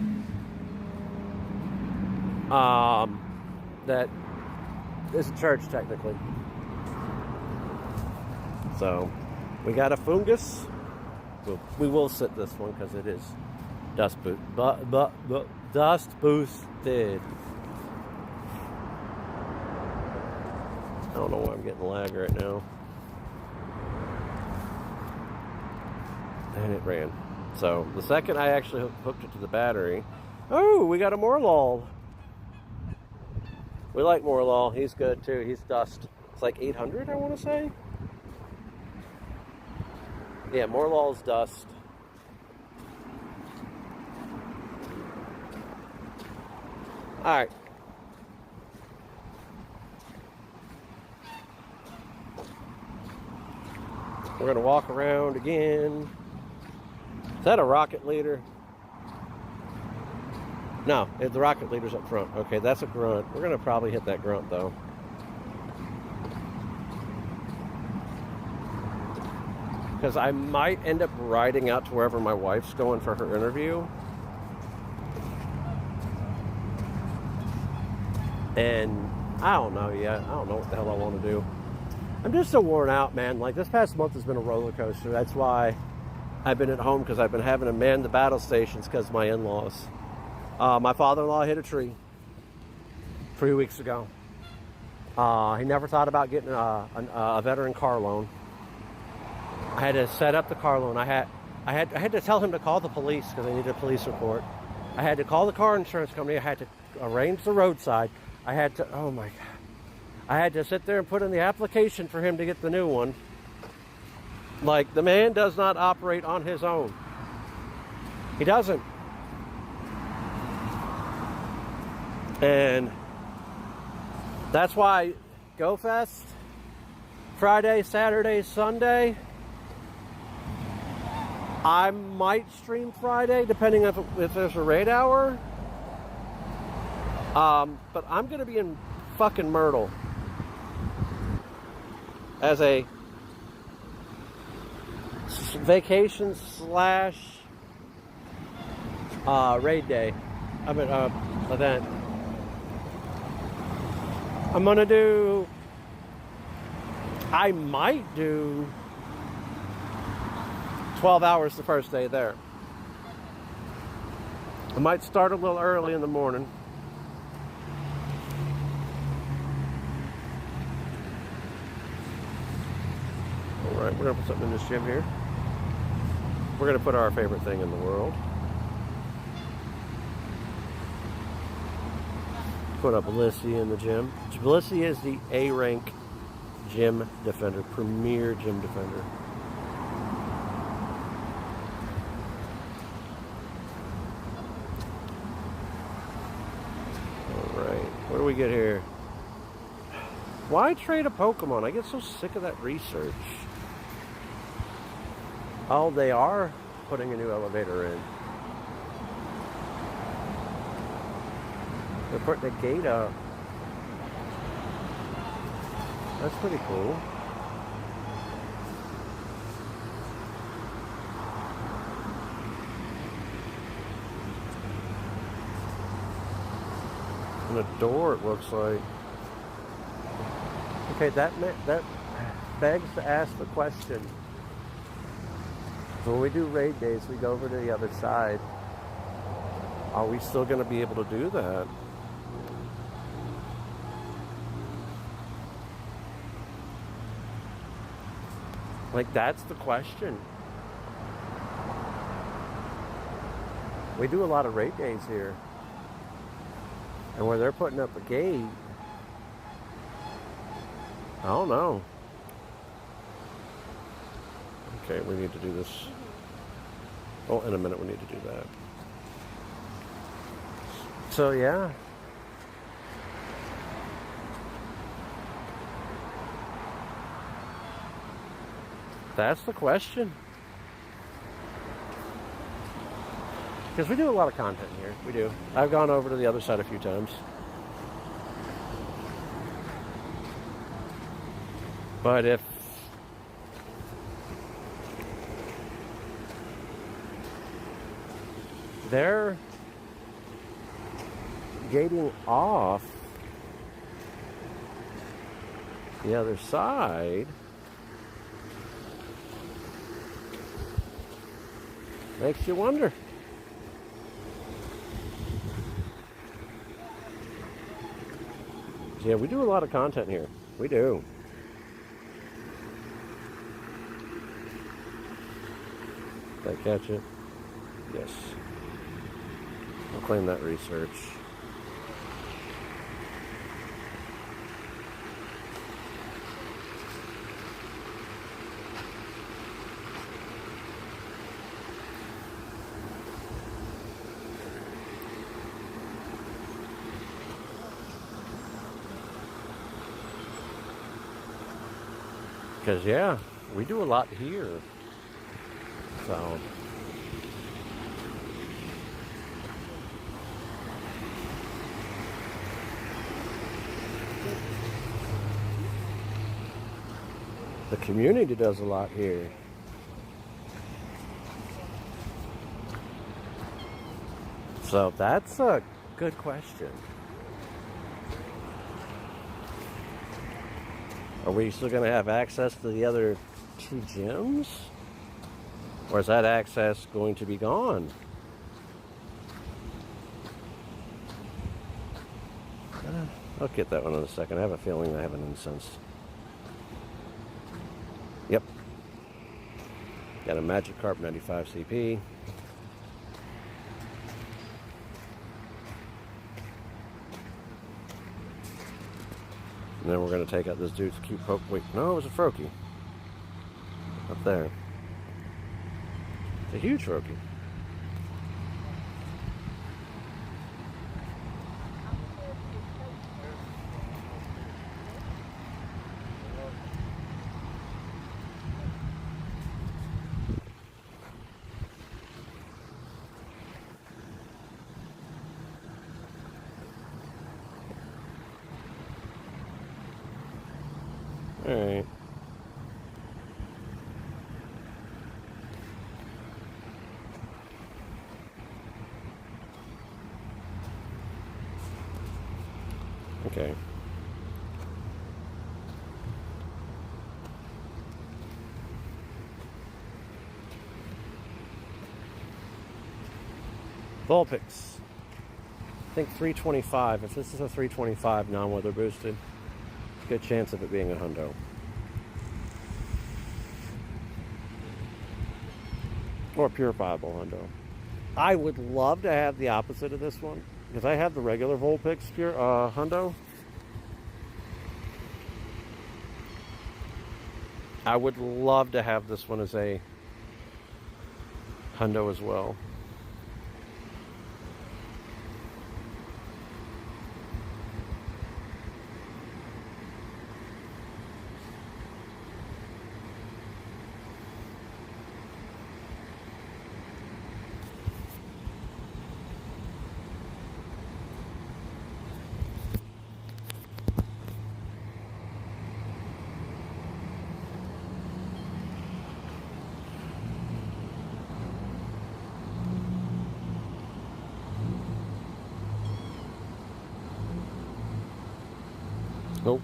That is a church technically. So we got a fungus. We will sit this one because it is dust boosted. I don't know why I'm getting lag right now. And it ran. So the second I actually hooked it to the battery, oh, we got a Morlul. We like Morlul. He's good too. He's dust. It's like 800, I want to say. Yeah, Morlul's dust. All right. We're going to walk around again. that a rocket leader? No, the rocket leader's up front. Okay, that's a grunt. We're going to probably hit that grunt, though. Because I might end up riding out to wherever my wife's going for her interview. And I don't know yet. I don't know what the hell I want to do. I'm just so worn out, man. Like, this past month has been a roller coaster. That's why I've been at home, because I've been having to man the battle stations because of my in-laws. My father-in-law hit a tree 3 weeks ago. He never thought about getting a veteran car loan. I had to set up the car loan. I had to tell him to call the police because I needed a police report. I had to call the car insurance company. I had to arrange the roadside. I had to, oh my God. I had to sit there and put in the application for him to get the new one. Like, the man does not operate on his own. He doesn't. And that's why GoFest, Friday, Saturday, Sunday. I might stream Friday, depending if there's a raid hour. But I'm going to be in fucking Myrtle as a vacation slash raid day. I mean, event. I'm going to do... I might do 12 hours the first day there. I might start a little early in the morning. Alright, we're going to put something in this gym here. We're going to put our favorite thing in the world. Put up Blissy in the gym. Blissy is the A-rank gym defender, premier gym defender. What do we get here? Why trade a Pokemon? I get so sick of that research. Oh, they are putting a new elevator in. They're putting a gate up. That's pretty cool. And a door, it looks like. Okay, that begs to ask the question. When we do raid days, we go over to the other side. Are we still going to be able to do that? Like, that's the question. We do a lot of raid days here. And where they're putting up a gate, I don't know. Okay, we need to do this. Oh, in a minute we need to do that. So, yeah. That's the question. Because we do a lot of content here. We do. I've gone over to the other side a few times. But if they're gating off the other side, makes you wonder. Yeah, we do a lot of content here. We do. Did I catch it? Yes. I'll claim that research. Because, yeah, we do a lot here. So, The community does a lot here. So that's a good question. Are we still going to have access to the other two gyms? Or is that access going to be gone? I'll get that one in a second. I have a feeling I have an incense. Yep. Got a Magic Carp 95 CP. And then we're going to take out this dude's cute poke. Wait, no, it was a Froakie. Up there. It's a huge Froakie. Alright. Okay. Vulpix. I think 325. If this is a 325 non-weather boosted, good chance of it being a hundo. Or purifiable hundo. I would love to have the opposite of this one, because I have the regular Vulpix pure hundo. I would love to have this one as a hundo as well. Nope.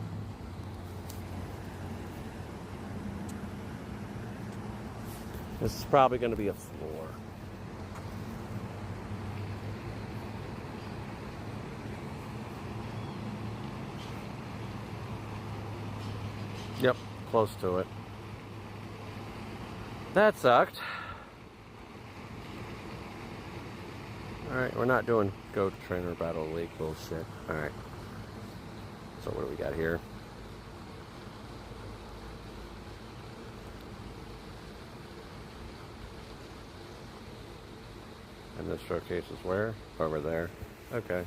This is probably going to be a floor. Yep, close to it. That sucked. Alright, we're not doing Goat Trainer Battle League bullshit. Alright. So what do we got here? And this showcase is where? Over there. Okay.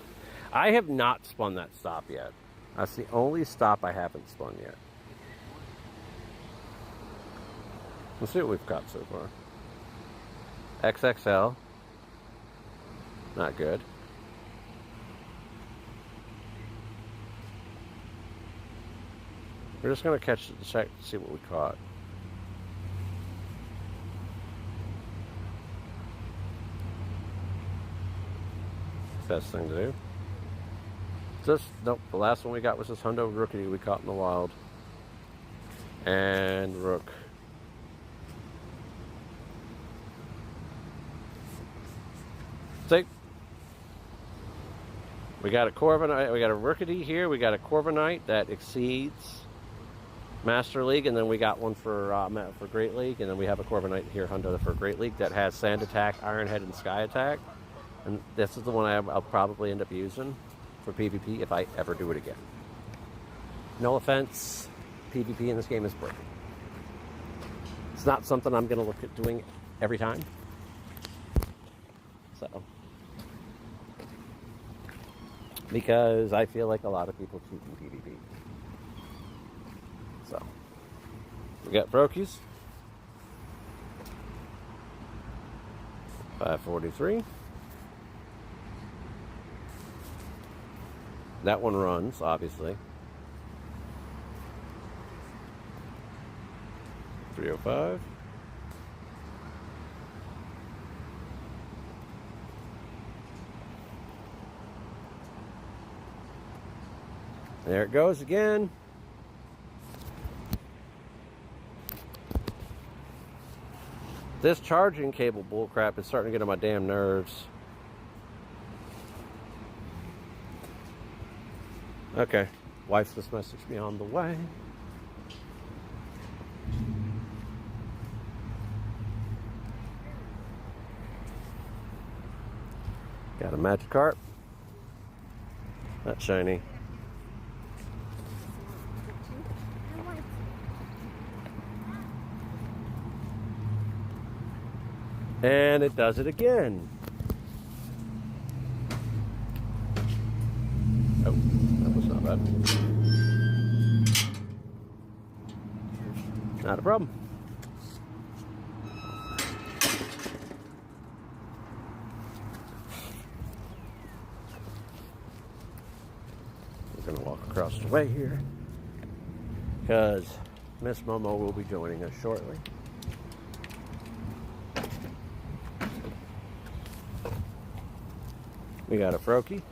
I have not spun that stop yet. That's the only stop I haven't spun yet. Let's see what we've got so far. XXL. Not good. We're just going to check to see what we caught. Best thing to do. Nope, the last one we got was this hundo rookie we caught in the wild. And rook. See? We got a Corviknight, we got a Rookity here, we got a Corviknight that exceeds Master League, and then we got one for Great League, and then we have a Corviknight here, hundo for Great League that has Sand Attack, Iron Head, and Sky Attack. And this is the one I'll probably end up using for PvP if I ever do it again. No offense, PvP in this game is broken. It's not something I'm going to look at doing every time. So, because I feel like a lot of people cheat in PvP. So, we got Froakies. 543. That one runs, obviously. 305. There it goes again. This charging cable bullcrap is starting to get on my damn nerves. Okay, wife just messaged me on the way. Got a Magikarp. That's shiny. And it does it again. Oh, that was not bad. Not a problem. We're going to walk across the way here because Miss Momo will be joining us shortly. We got a Froakie.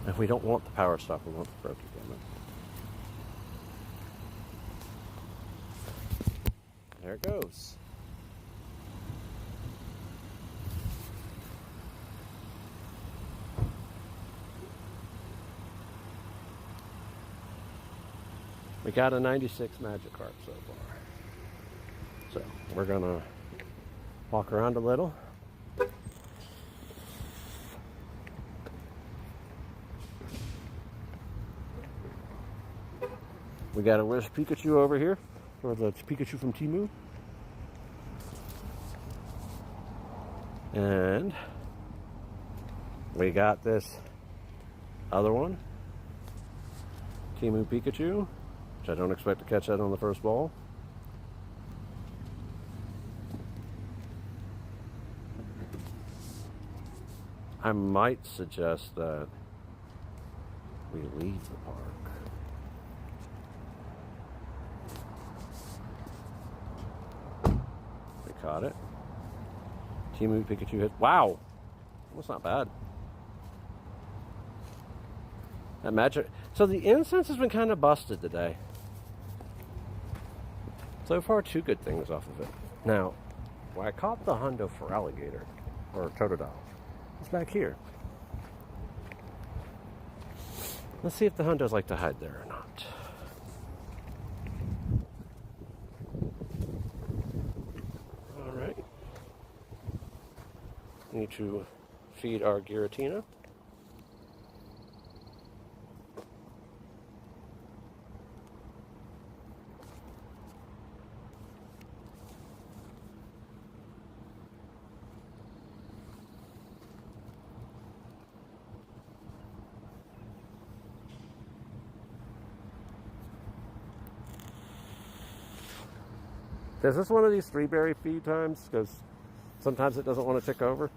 And we don't want the power stop, we want the Froakie, damn it. There it goes. We got a 96 Magikarp so far. So we're gonna walk around a little. We got a Wish Pikachu over here, or the Pikachu from Temu. And we got this other one, Temu Pikachu, which I don't expect to catch that on the first ball. I might suggest that we leave the park. We caught it. Temu Pikachu hit. Wow! That's not bad. That magic. So the incense has been kind of busted today. So far, two good things off of it. Now, where I caught the hundo for alligator, or totodile, it's back here. Let's see if the hundos like to hide there or not. All right. Need to feed our Giratina. Is this one of these 3-berry feed times? Because sometimes it doesn't want to tick over.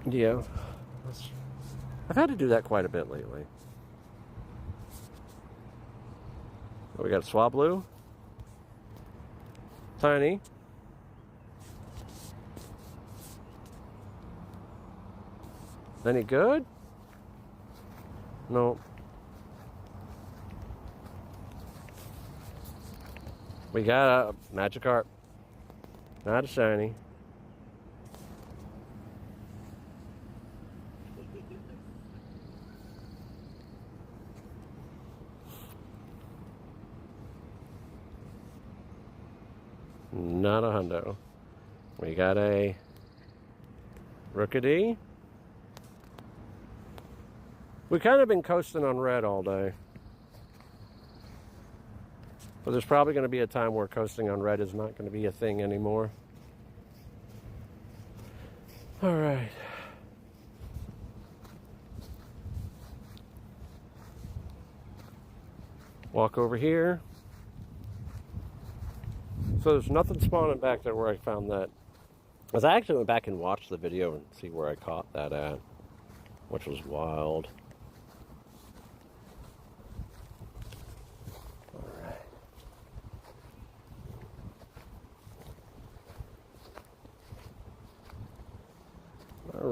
Yeah. I've had to do that quite a bit lately. Oh, we got a Swablu. Tiny. Any good? No. We got a Magikarp. Not a shiny. Not a hundo. We got a Rookidee. We've kind of been coasting on red all day. But there's probably going to be a time where coasting on red is not going to be a thing anymore. All right. Walk over here. So there's nothing spawning back there where I found that. As I actually went back and watched the video and see where I caught that at, which was wild. All right.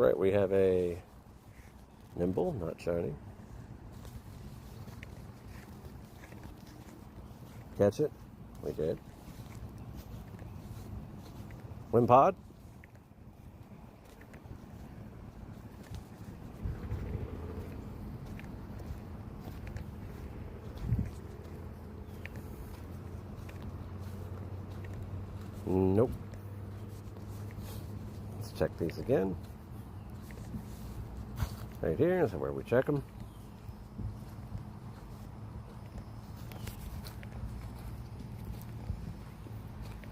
Alright, we have a Nimble, not shiny. Catch it? We did. Wimpod? Nope. Let's check these again. Right here is where we check them.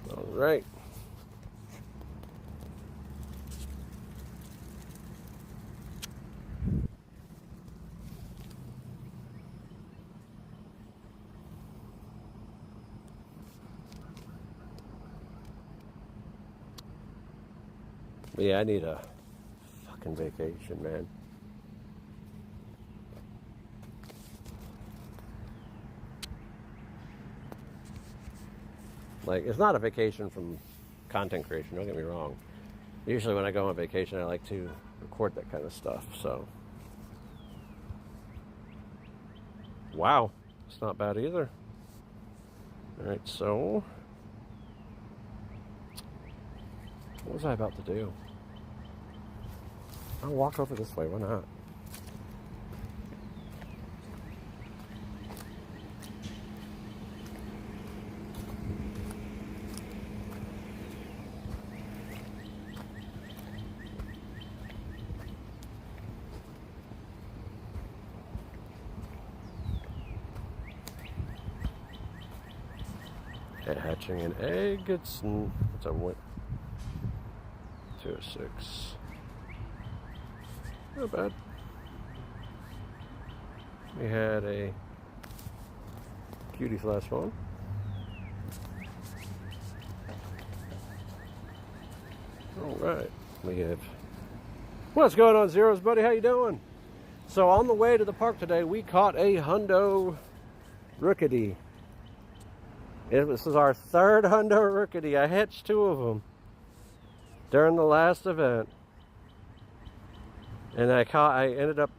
All right. But yeah, I need a fucking vacation, man. Like, it's not a vacation from content creation, don't get me wrong. Usually when I go on vacation, I like to record that kind of stuff, so. Wow, it's not bad either. All right, so. What was I about to do? I'll walk over this way, why not? Hatching an egg, it's a 206. Not bad. We had a cutie flash one. All right, we have. What's going on, Zeros, buddy? How you doing? So on the way to the park today, we caught a hundo rookity. This is our third hundo rookity. I hatched 2 of them during the last event, and I ended up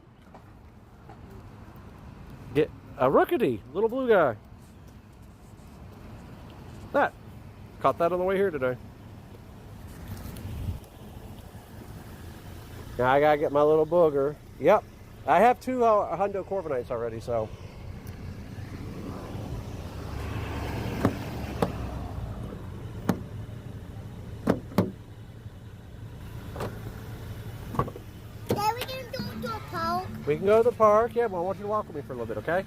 get a rookity, little blue guy. Caught that on the way here today. Now I gotta get my little booger. Yep, I have 2 hundo corviknights already, so. We can go to the park. Yeah, well, I want you to walk with me for a little bit, okay?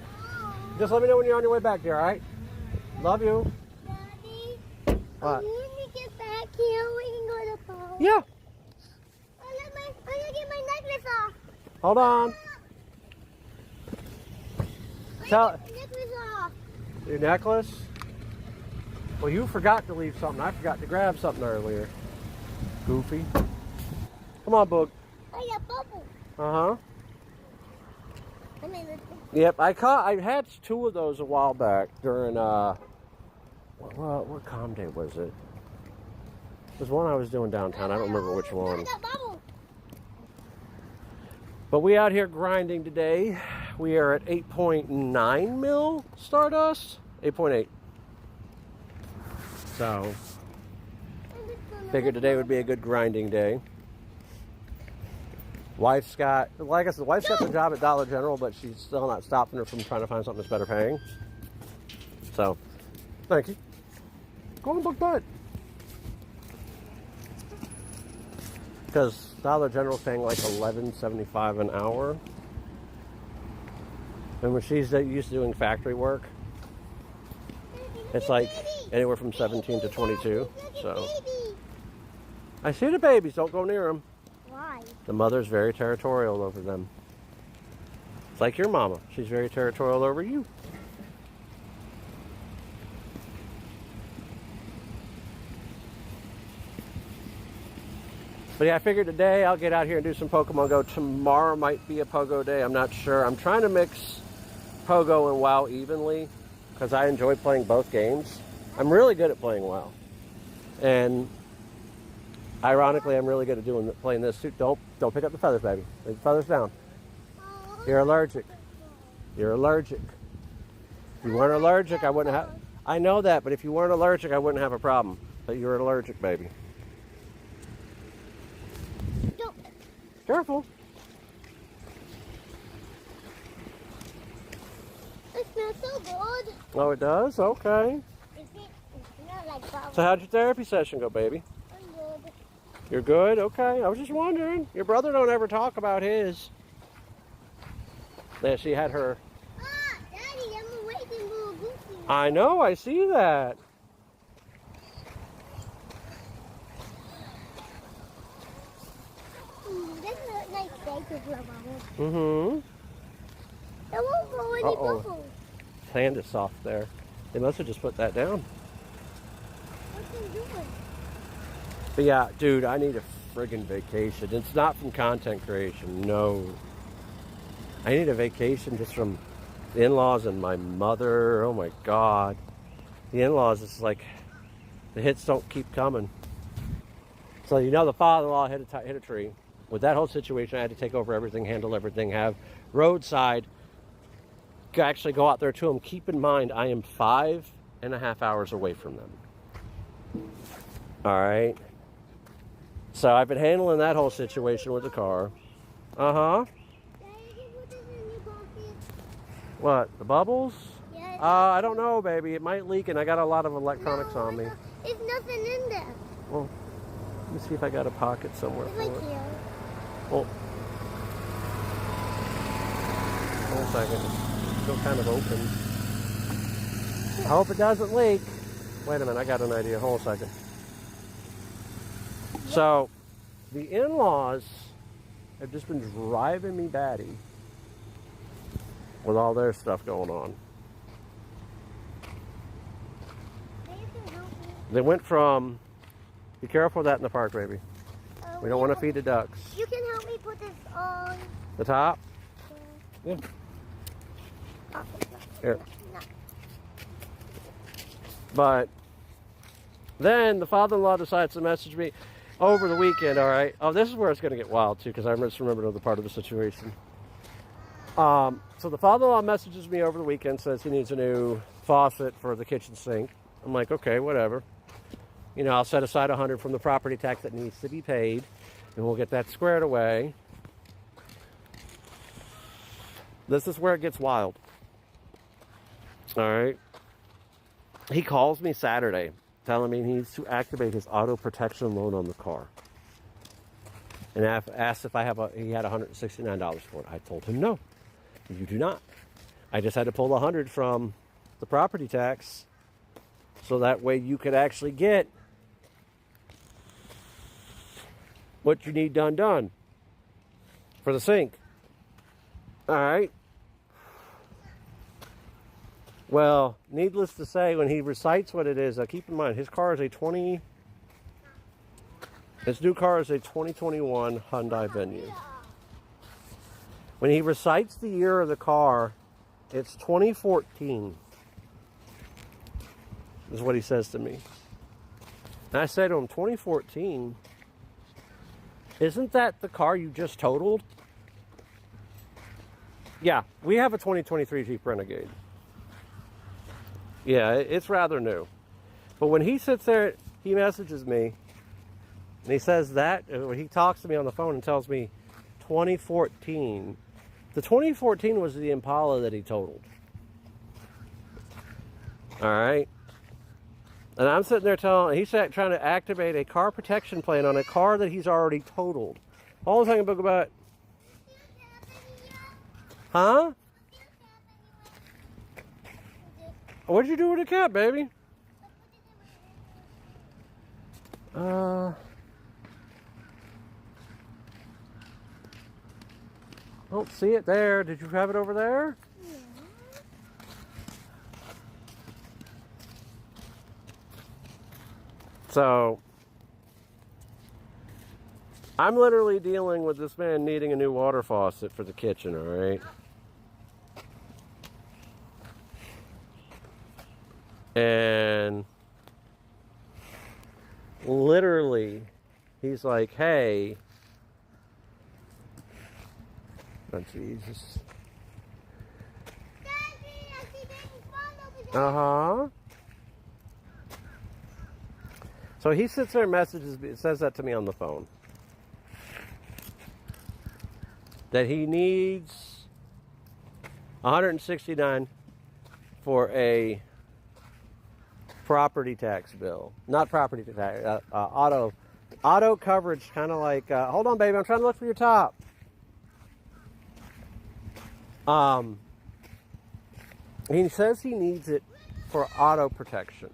Just let me know when you're on your way back there, all right? Love you. Daddy, what? When we get back here, we can go to the park. Yeah. I'm gonna get my necklace off. Hold on. My necklace off. Your necklace? Well, you forgot to leave something. I forgot to grab something earlier. Goofy. Come on, Boog. I got bubble. Uh-huh. I mean, Yep, I hatched 2 of those a while back during what calm day was it? It was one I was doing downtown. I don't remember which one. I got bubble. But we out here grinding today. We are at 8.9 mil Stardust. 8.8. So figured today would be a good grinding day. Wife's got, like I said, the wife's got the job at Dollar General, but she's still not stopping her from trying to find something that's better paying. So, thank you. Go on, book butt. Because Dollar General's paying like $11.75 an hour. And when she's used to doing factory work, it's like anywhere from 17 to 22. So, I see the babies. Don't go near them. Why? The mother's very territorial over them. It's like your mama. She's very territorial over you. But yeah, I figured today I'll get out here and do some Pokemon Go. Tomorrow might be a Pogo day. I'm not sure. I'm trying to mix Pogo and WoW evenly because I enjoy playing both games. I'm really good at playing WoW. And Ironically, I'm really good at playing this too. Don't pick up the feathers, baby. Leave the feathers down. You're allergic. You're allergic. If you weren't allergic, I wouldn't have. I know that, but if you weren't allergic, I wouldn't have a problem. But you're allergic, baby. Don't. Careful. It smells so good. Oh, it does? Okay. It smells like bubbles. So how'd your therapy session go, baby? I'm good. You're good? Okay. I was just wondering. Your brother don't ever talk about his. Yeah, she had her. Ah, Daddy, I'm awake and little goofy. I know, I see that. That's a nice day to blow bubbles. Mm-hmm. It won't blow any Uh-oh. bubbles. His hand is soft there. They must have just put that down. What's he doing? But yeah, dude, I need a friggin' vacation. It's not from content creation, no. I need a vacation just from the in-laws and my mother. Oh my God. The in-laws, it's like the hits don't keep coming. So you know the father-in-law hit a tree. With that whole situation, I had to take over everything, handle everything, have roadside. Actually go out there to them. Keep in mind, I am 5.5 hours away from them. All right. So I've been handling that whole situation with the car. Uh-huh. Daddy, can you put this in your pocket? What, the bubbles? Yeah. I don't know, baby. It might leak, and I got a lot of electronics on me. There's nothing in there. Well, let me see if I got a pocket somewhere It's for like it. here. Well, hold on a second. It's still kind of open. I hope it doesn't leak. Wait a minute, I got an idea. Hold on a second. So, the in-laws have just been driving me batty with all their stuff going on. Maybe you can help me. They went from, be careful with that in the park, baby. We don't want to feed the ducks. You can help me put this on. The top? Yeah. Oh, Here. no. But then the father-in-law decides to message me over the weekend, all right? Oh, this is where it's going to get wild, too, because I just remembered another part of the situation. So the father-in-law messages me over the weekend, says he needs a new faucet for the kitchen sink. I'm like, okay, whatever. You know, I'll set aside $100 from the property tax that needs to be paid, and we'll get that squared away. This is where it gets wild. All right. He calls me Saturday, telling me he needs to activate his auto protection loan on the car. And asked if he had $169 for it. I told him no, you do not. I just had to pull $100 from the property tax, so that way you could actually get what you need done for the sink. All right. Well, needless to say, when he recites what it is, keep in mind his car is his new car is a 2021 Hyundai Venue. When he recites the year of the car, it's 2014. Is what he says to me. And I say to him, 2014? Isn't that the car you just totaled? Yeah, we have a 2023 Jeep Renegade. Yeah, it's rather new. But when he sits there, he messages me, and he says that, when he talks to me on the phone and tells me 2014, the 2014 was the Impala that he totaled. All right? And I'm sitting there he's trying to activate a car protection plan on a car that he's already totaled. All the time about, huh? What'd you do with the cat, baby? Don't see it there. Did you have it over there? Yeah. So, I'm literally dealing with this man needing a new water faucet for the kitchen, all right? And literally, he's like, hey. Oh, Jesus. Daddy, I see baby fall over there. Uh-huh. So he sits there and says that to me on the phone. That he needs $169 for a property tax bill. Not property tax, auto coverage, kind of like, hold on, baby, I'm trying to look for your top. He says he needs it for auto protection.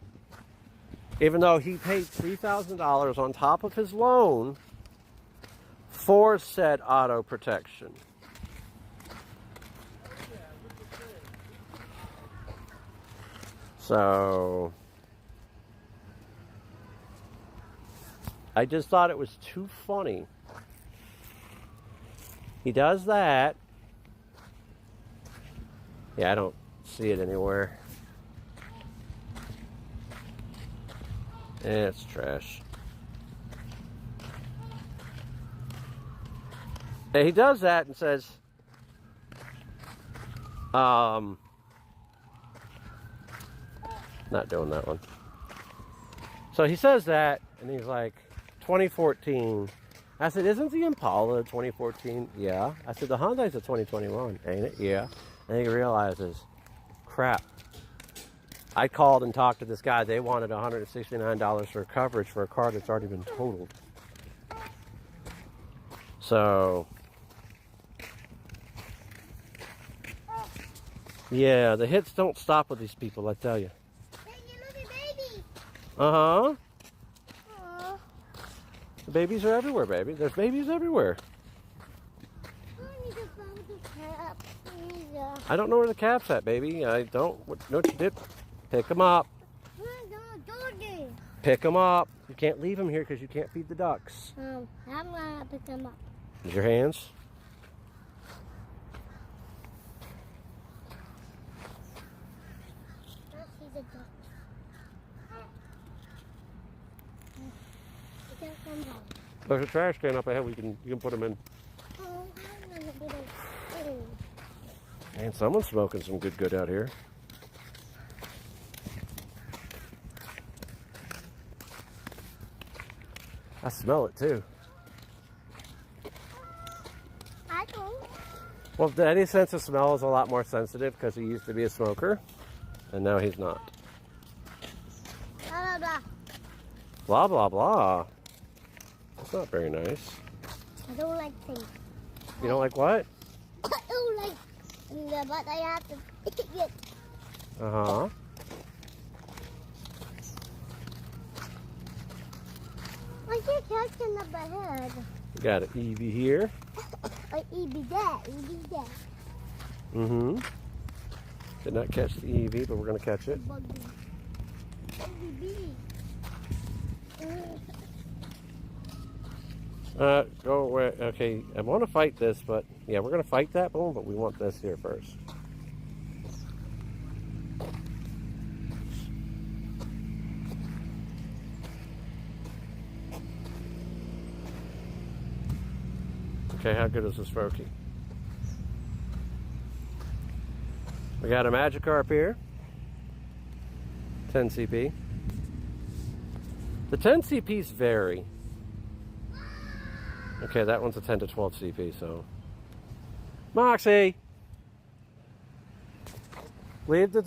Even though he paid $3,000 on top of his loan for said auto protection. So I just thought it was too funny. He does that. Yeah, I don't see it anywhere. It's trash. And he does that and says, not doing that one. So he says that, and he's like, 2014. I said, isn't the Impala 2014? Yeah. I said, the Hyundai's a 2021, ain't it? Yeah. And he realizes, crap. I called and talked to this guy. They wanted $169 for coverage for a car that's already been totaled. So, yeah, the hits don't stop with these people, I tell you. Hey, you look at baby. Uh-huh. Aw. The babies are everywhere, baby. There's babies everywhere. I need to find the cap. I don't know where the cap's at, baby. I don't. Know what you did? Pick them up. Pick them up. You can't leave them here because you can't feed the ducks. I'm gonna pick them up. Use your hands. I see the duck. You can come home. There's a trash can up ahead. You can put them in. Oh, I'm gonna put them. Man, someone's smoking some good out here. I smell it too. I don't. Well, Daddy's sense of smell is a lot more sensitive because he used to be a smoker, and now he's not. Blah, blah, blah. Blah, blah, blah. That's not very nice. I don't like things. You don't like what? I don't like things, but I have to pick it. Uh-huh. I can't catch it up ahead. We got an Evie here. Or EB that, EB that. Mm-hmm. Did not catch the Evie, but we're going to catch it. Buggy. Buggy Go away. Okay, I want to fight this, but yeah, we're going to fight that one, but we want this here first. Okay, how good is this Fokey? We got a Magikarp here. 10 CP. The 10 CPs vary. Okay, that one's a 10 to 12 CP, so. Moxie! Leave the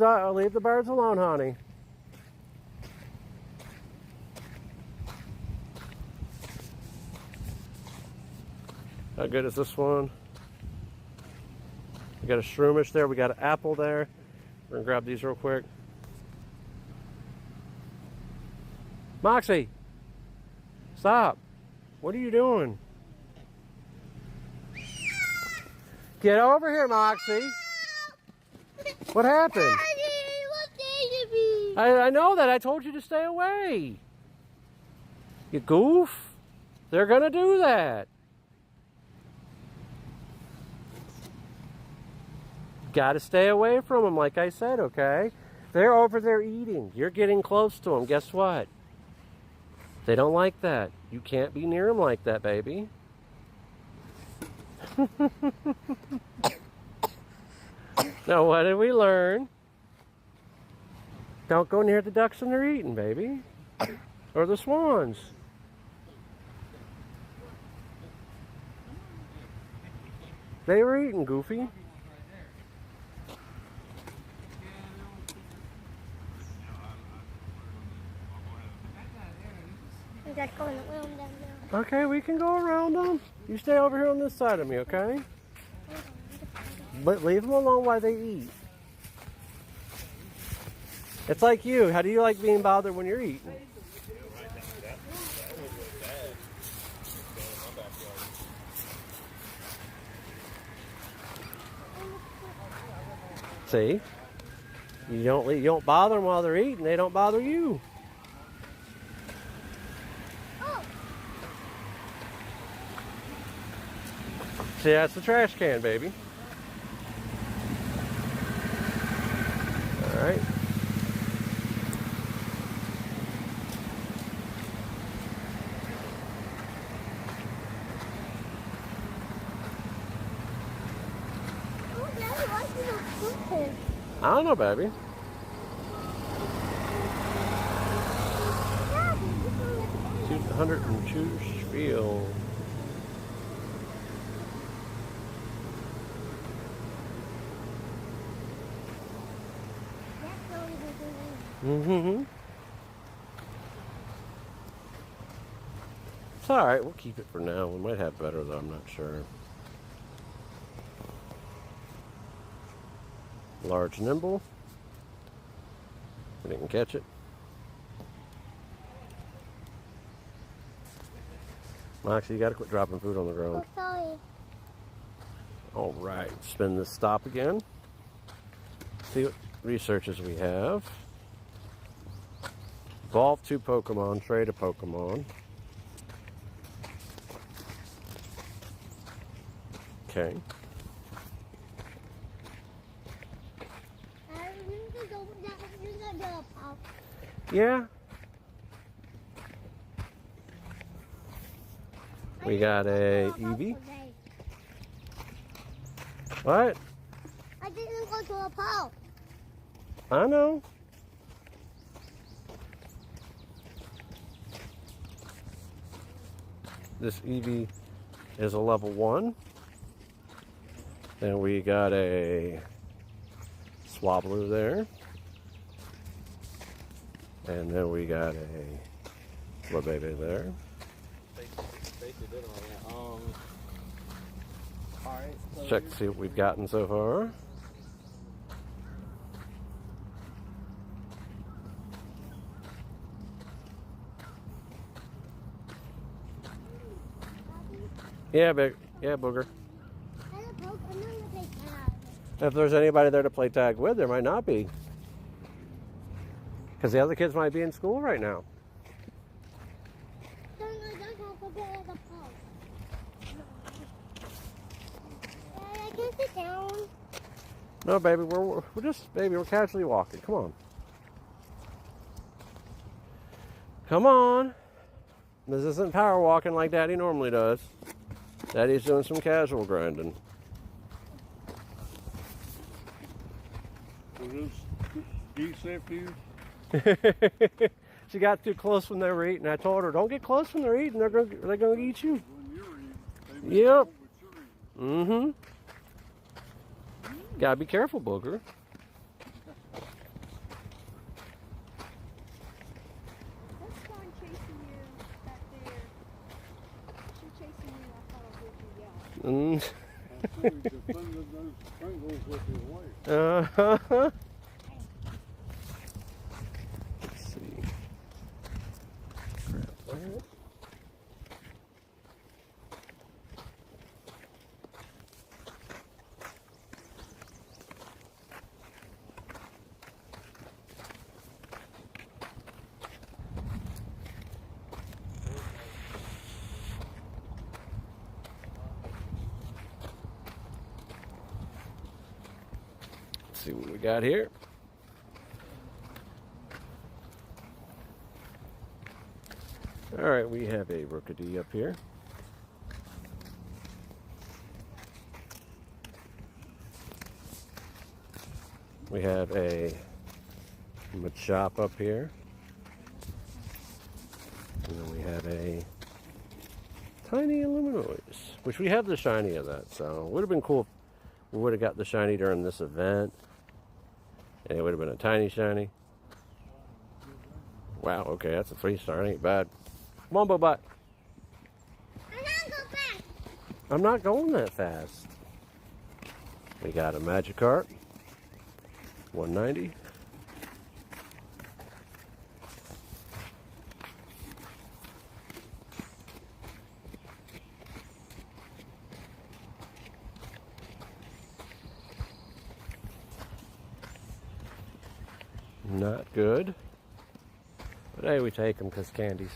birds alone, honey. How good is this one? We got a Shroomish there. We got an apple there. We're gonna grab these real quick. Moxie! Stop! What are you doing? Get over here, Moxie! What happened? Daddy, what did you be? I know that. I told you to stay away. You goof. They're gonna do that. Got to stay away from them, like I said, okay? They're over there eating. You're getting close to them. Guess what? They don't like that. You can't be near them like that, baby. Now, what did we learn? Don't go near the ducks when they're eating, baby. Or the swans. They were eating, Goofy. I'm just going around them now. Okay, we can go around them. You stay over here on this side of me, okay? But leave them alone while they eat. It's like you. How do you like being bothered when you're eating? See? You don't bother them while they're eating. They don't bother you. See, that's the trash can, baby. All right. Oh, Daddy, why is it open? I don't know, baby. Daddy, this one is 202 spiel. Mm-hmm. It's all right. We'll keep it for now. We might have better, though. I'm not sure. Large nimble. We didn't catch it. Moxie, you got to quit dropping food on the ground. Oh, sorry. All right. Spin this stop again. See what researches we have. Evolve 2 Pokemon, trade a Pokemon. Okay. Yeah. We got a Eevee. What? I didn't go to a park. I know. This Eevee is a level 1. Then we got a Swabbler there. And then we got a little baby there. Let's check to see what we've gotten so far. Yeah, Booger. If there's anybody there to play tag with, there might not be. Because the other kids might be in school right now. I can sit down. No, baby, we're casually walking. Come on. Come on. This isn't power walking like Daddy normally does. Daddy's doing some casual grinding. She got too close when they were eating. I told her, don't get close when they're eating. They're gonna eat you. Yep. Mm-hmm. Gotta be careful, Booger. Uh-huh. Let's see. Grab that. See what we got here. All right, we have a Rookidee up here. We have a Machop up here. And then we have a tiny Illuminoise, which we have the shiny of that, so it would have been cool if we would have got the shiny during this event. And it would have been a tiny shiny. Wow, okay, that's a 3-star. Ain't bad. Come on, Bobot. I'm not going that fast. We got a Magikarp. 190. Not good. But hey, we take them because candies.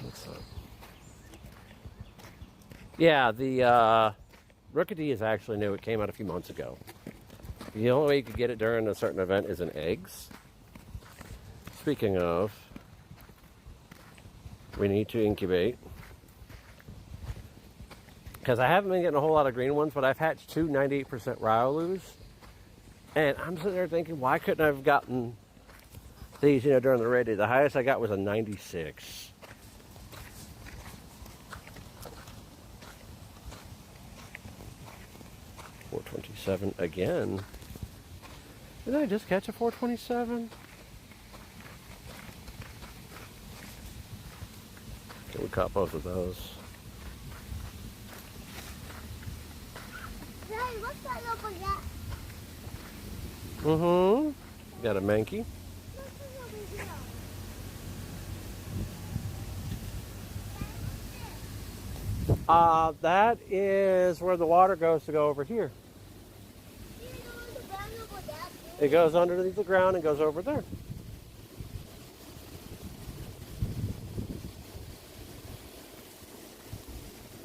What's up? Yeah, the Rookidee is actually new. It came out a few months ago. The only way you could get it during a certain event is in eggs. Speaking of, we need to incubate. Because I haven't been getting a whole lot of green ones, but I've hatched 2 98% Riolus. And I'm sitting there thinking, why couldn't I have gotten these, during the raid? The highest I got was a 96. $427 again. Did I just catch a 427? Okay, we caught both of those. Daddy, what's that over there? Mm-hmm. Got a Mankey. What's over here? That is where the water goes to go over here. Do you know where the brown over there is? It goes underneath the ground and goes over there.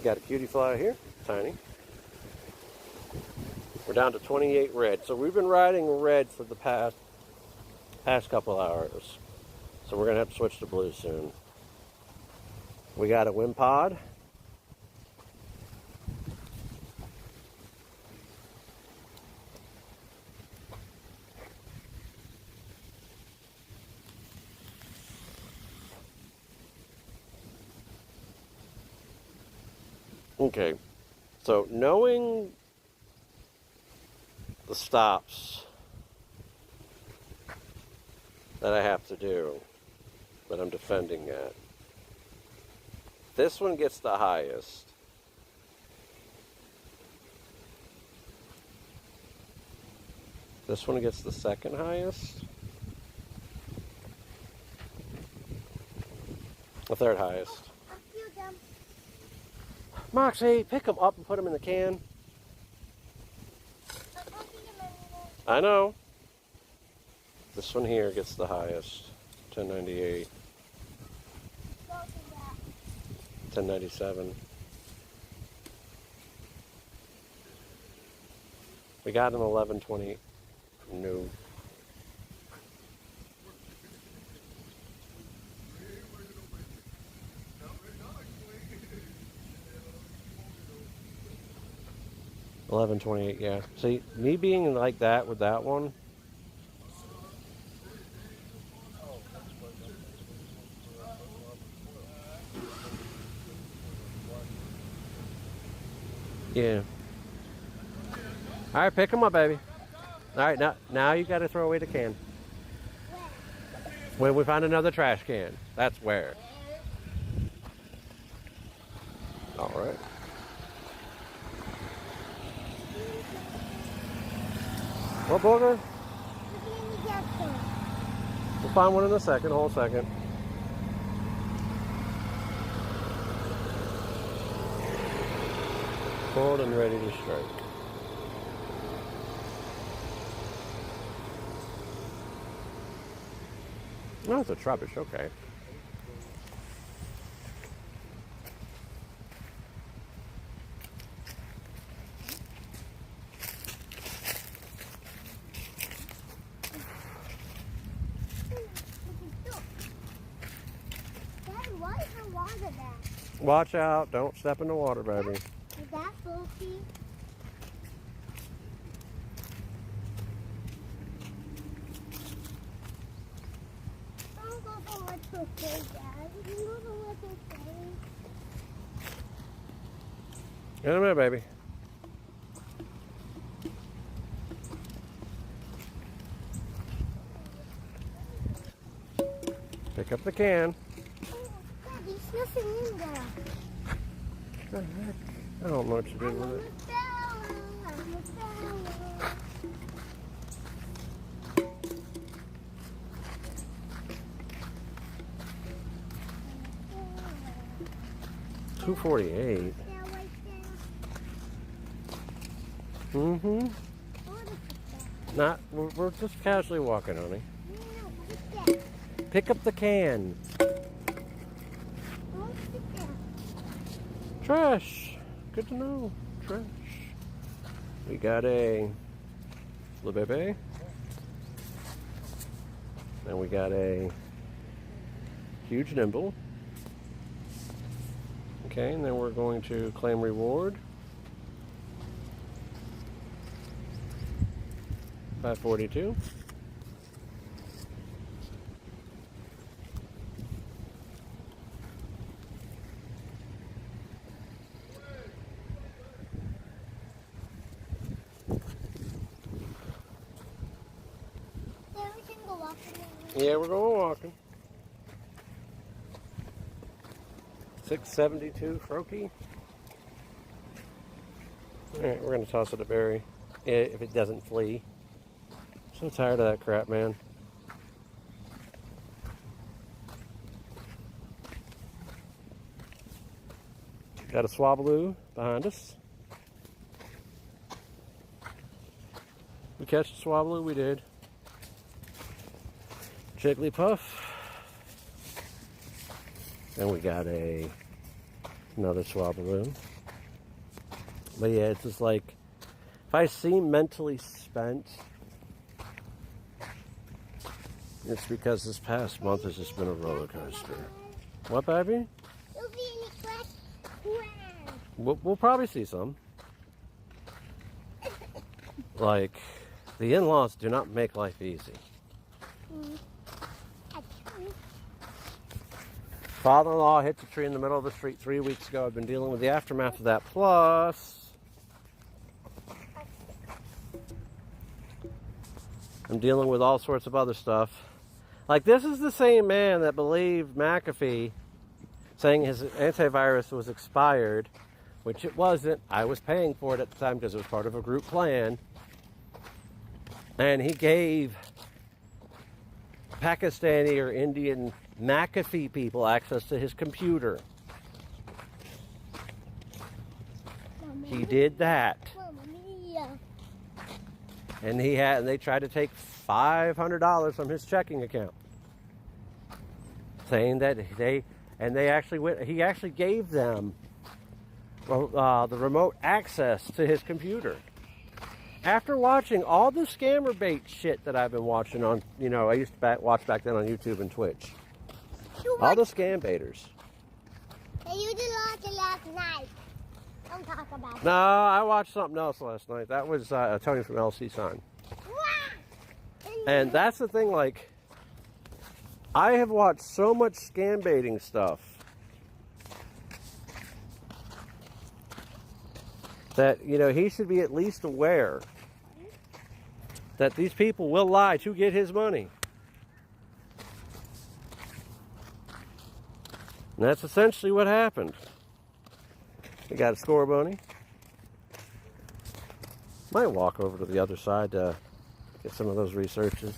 Got a cutie fly here, tiny. We're down to 28 red. So we've been riding red for the past couple hours. So we're gonna have to switch to blue soon. We got a Wimpod. Okay, so knowing the stops that I have to do, that I'm defending at, this one gets the highest. This one gets the second highest. The third highest. I feel them. Moxie, pick them up and put them in the can. I know. This one here gets the highest. 1098. 1097. We got an 1120. No. $11.28, yeah. See, me being like that with that one. Yeah. All right, pick them up, baby. All right, now you got to throw away the can. When we find another trash can, that's where. All right. What booger? We'll find one in a second. Hold a second. Pulled and ready to strike. No, it's a trubbish. Okay. Look at that. Watch out. Don't step in the water, baby. Is that bulky? Don't go for what to say, Dad. You can go for what to say. In a minute, baby. Pick up the can. Oh, Dad, there's nothing in there. What the heck? I don't know what you did with it. I'm a fella. 248. Yeah, right there. Mm-hmm. What is that? Not. We're just casually walking, honey. No, what's that? Pick up the can. What's that? Trash. Good to know. Trash. We got a Le Bebe. And we got a huge nimble. Okay, and then we're going to claim reward. 542. Yeah, we can go walking. Yeah, we're going walking. 672 Frokie. Alright, we're gonna toss it a berry. If it doesn't flee. So tired of that crap, man. Got a Swablu behind us. We catch the Swablu, we did. Jigglypuff. And we got another Swablu. But yeah, it's just like, if I seem mentally spent, it's because this past month has just been a roller coaster. What, baby? You'll be in the class. We'll probably see some. Like, the in-laws do not make life easy. Father-in-law hit the tree in the middle of the street 3 weeks ago. I've been dealing with the aftermath of that. Plus, I'm dealing with all sorts of other stuff. Like, this is the same man that believed McAfee saying his antivirus was expired, which it wasn't. I was paying for it at the time because it was part of a group plan. And he gave Pakistani or Indian McAfee people access to his computer. He did that. And they tried to take $500 from his checking account, saying that he actually gave them the remote access to his computer. After watching all the scammer bait shit that I've been watching on, I used to watch back then on YouTube and Twitch. All the scam baiters. Hey, you did watch it last night. Don't talk about it. No, I watched something else last night. That was Tony from LC Sign. And that's the thing, like, I have watched so much scam baiting stuff that, he should be at least aware that these people will lie to get his money. And that's essentially what happened. We got a score, Boney. Might walk over to the other side to get some of those researches.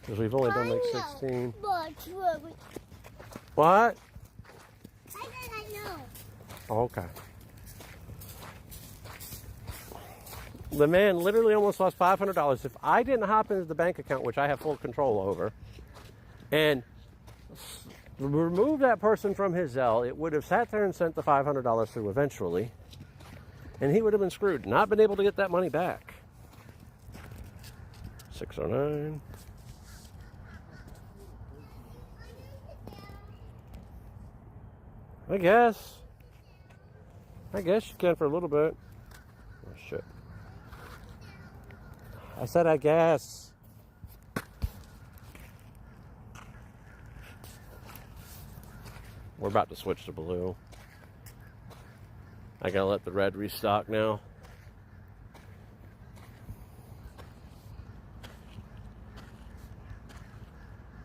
Because we've only done like 16. What? I know. Okay. The man literally almost lost $500. If I didn't hop into the bank account, which I have full control over, and remove that person from his Zelle, it would have sat there and sent the $500 through eventually, and he would have been screwed, not been able to get that money back. 609. I guess. I guess you can for a little bit. Oh, shit. I said I guess. We're about to switch to blue. I gotta let the red restock now.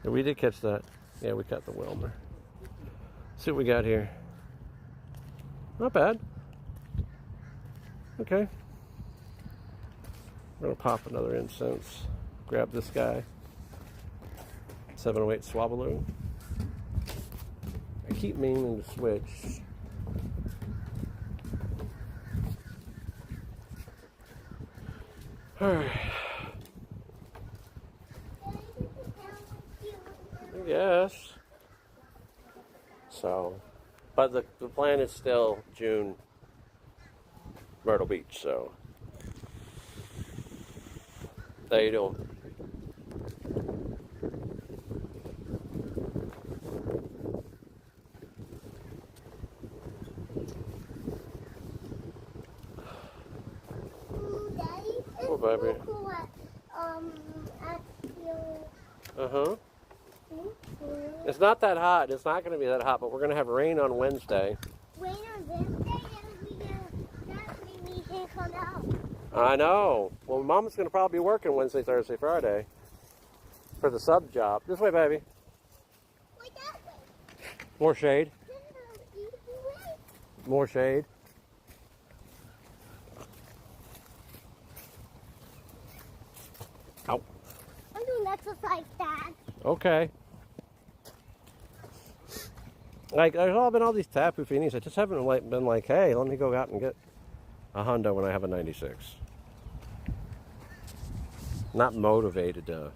Yeah, we did catch that. Yeah, we caught the Wilmer. See what we got here. Not bad. Okay. We're gonna pop another incense. Grab this guy. 708 Swabaloo. I keep meaning to switch. Alright. I guess. So, but the plan is still June, Myrtle Beach, so. How you doing? Daddy, Oh, baby. cool at your Uh-huh. It's not that hot. It's not going to be that hot, but we're going to have rain on Wednesday. Rain on Wednesday, that made me can't come out. I know. Well, Mom's going to probably be working Wednesday, Thursday, Friday for the sub job. This way, baby. Wait, that way. More shade. No, either way. More shade. Ow. I'm doing exercise, Dad. Okay. Like, there's all been all these Tapu Finis. I just haven't been like, hey, let me go out and get a Honda when I have a 96. Not motivated to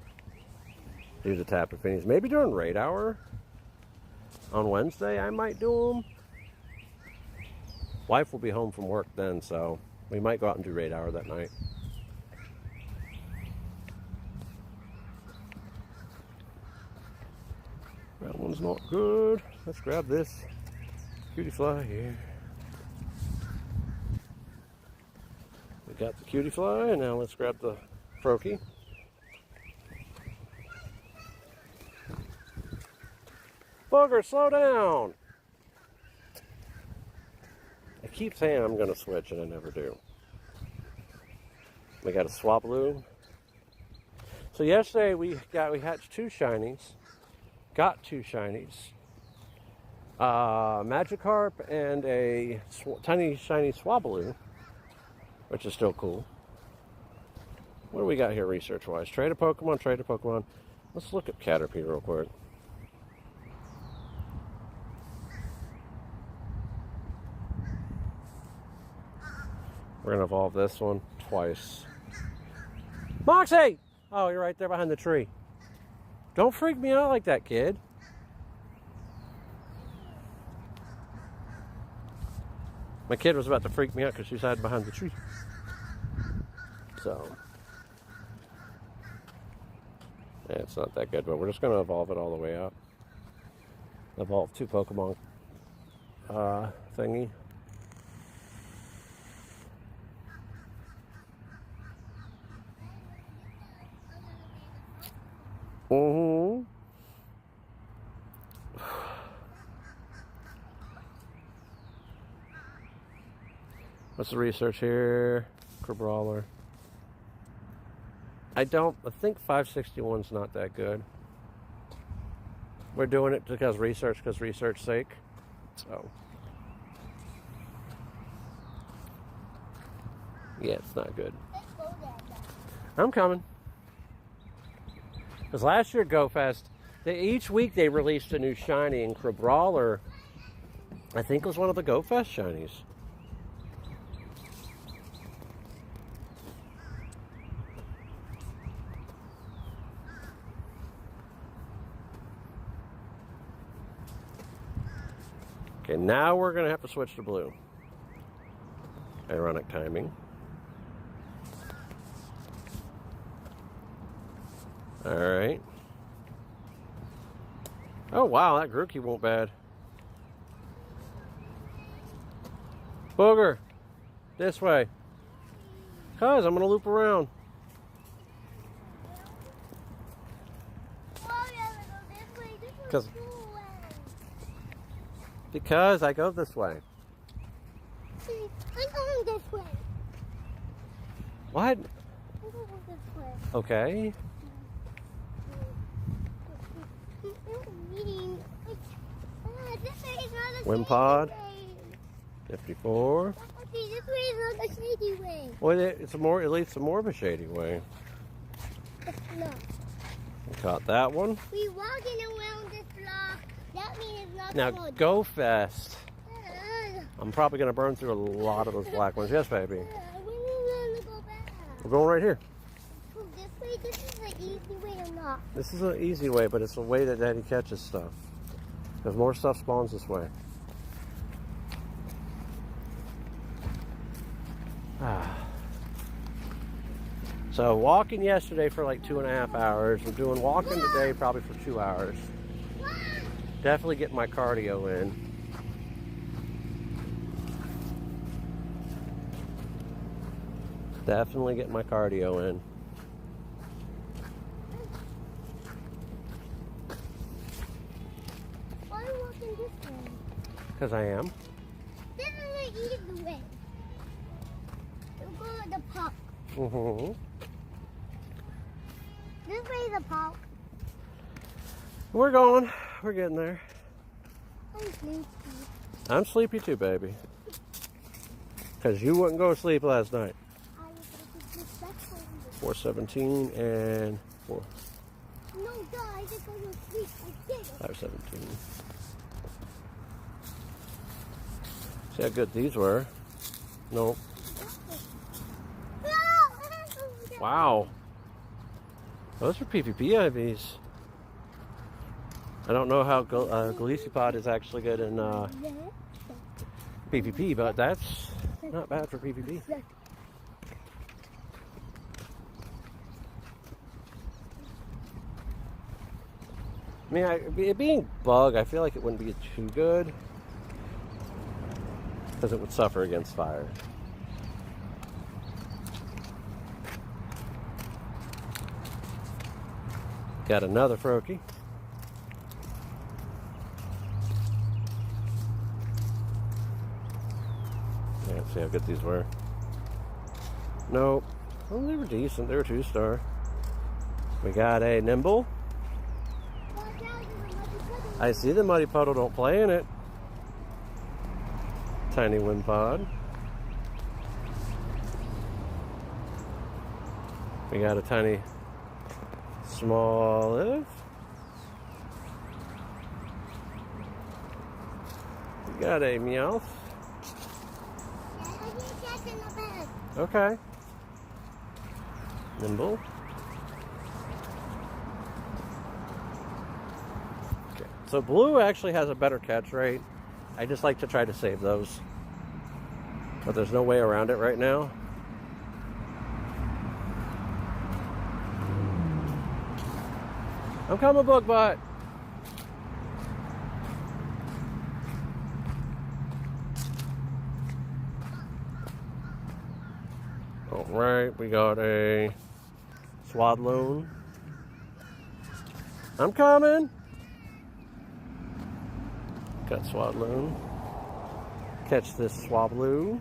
do the Tapu Finis. Maybe during raid hour on Wednesday, I might do them. Wife will be home from work then, so we might go out and do raid hour that night. That one's not good. Let's grab this cutie fly here. We got the cutie fly, and now let's grab the Froakie. Booger, slow down! I keep saying I'm going to switch, and I never do. We got a Swablu. So yesterday we hatched two shinies. Got two shinies. Magikarp and a tiny shiny Swablu, which is still cool. What do we got here research-wise? Trade a Pokemon, trade a Pokemon. Let's look at Caterpie real quick. We're going to evolve this one twice. Moxie! Oh, you're right there behind the tree. Don't freak me out like that, kid. My kid was about to freak me out because she's hiding behind the tree. So, yeah, it's not that good, but we're just going to evolve it all the way up. Evolve two Pokemon thingy. Mm-hmm. What's the research here? Crabrawler. I think 561's not that good. We're doing it because research sake. So, yeah, it's not good. Let's go there, Dad. I'm coming. Because last year at GoFest, each week they released a new shiny, and Crabrawler, I think, was one of the GoFest shinies. Okay, now we're going to have to switch to blue. Ironic timing. Alright. Oh, wow, that Grookey won't bad. Booger, this way. Cause I'm gonna loop around. Oh, yeah, go this way. This one's 'Cause- cool way. Because I go this way. See, I'm going this way. What? I'm going this way. Okay. This way is not a Wind shady pod. way. 54. See, this way is not a shady way. Well, it's more. At least more of a shady way. It's not. Caught that one. We walking around this block. That means it's not Now good. go fast. Uh, I'm probably gonna burn through a lot of those black ones. Yes, baby. we need to go back. We're going right here. So this way, this is the easy way or not? This is an easy way, but it's a way that Daddy catches stuff. Because more stuff spawns this way. So walking yesterday for like 2.5 hours. We're doing walking today probably for 2 hours. Definitely getting my cardio in. Definitely getting my cardio in. Why are you walking this way? Because I am. This is the easy way. You go to the park. Mm-hmm. This way is the park. We're going. We're getting there. I'm sleepy. I'm sleepy too, baby. Because you wouldn't go to sleep last night. I was like, this back way. 417 and No, duh, I just go to sleep. I did it. 517. See how good these were? Nope. No! Wow. Those are PvP IVs. I don't know how Galicipod is actually good in PvP, but that's not bad for PvP. I mean, it being bug, I feel like it wouldn't be too good because it would suffer against fire. Got another Froakie. Yeah, let's see how good these were. Nope. Well, they were decent. They were 2-star. We got a Nimble. I see the muddy puddle, don't play in it. Tiny wind pod. We got a tiny small live. We got a Meowth. Okay. Nimble. Okay. So blue actually has a better catch rate. I just like to try to save those. But there's no way around it right now. I'm coming, Bug Butt. Alright, we got a Swadloon. I'm coming. Got Swadloon. Catch this Swablu.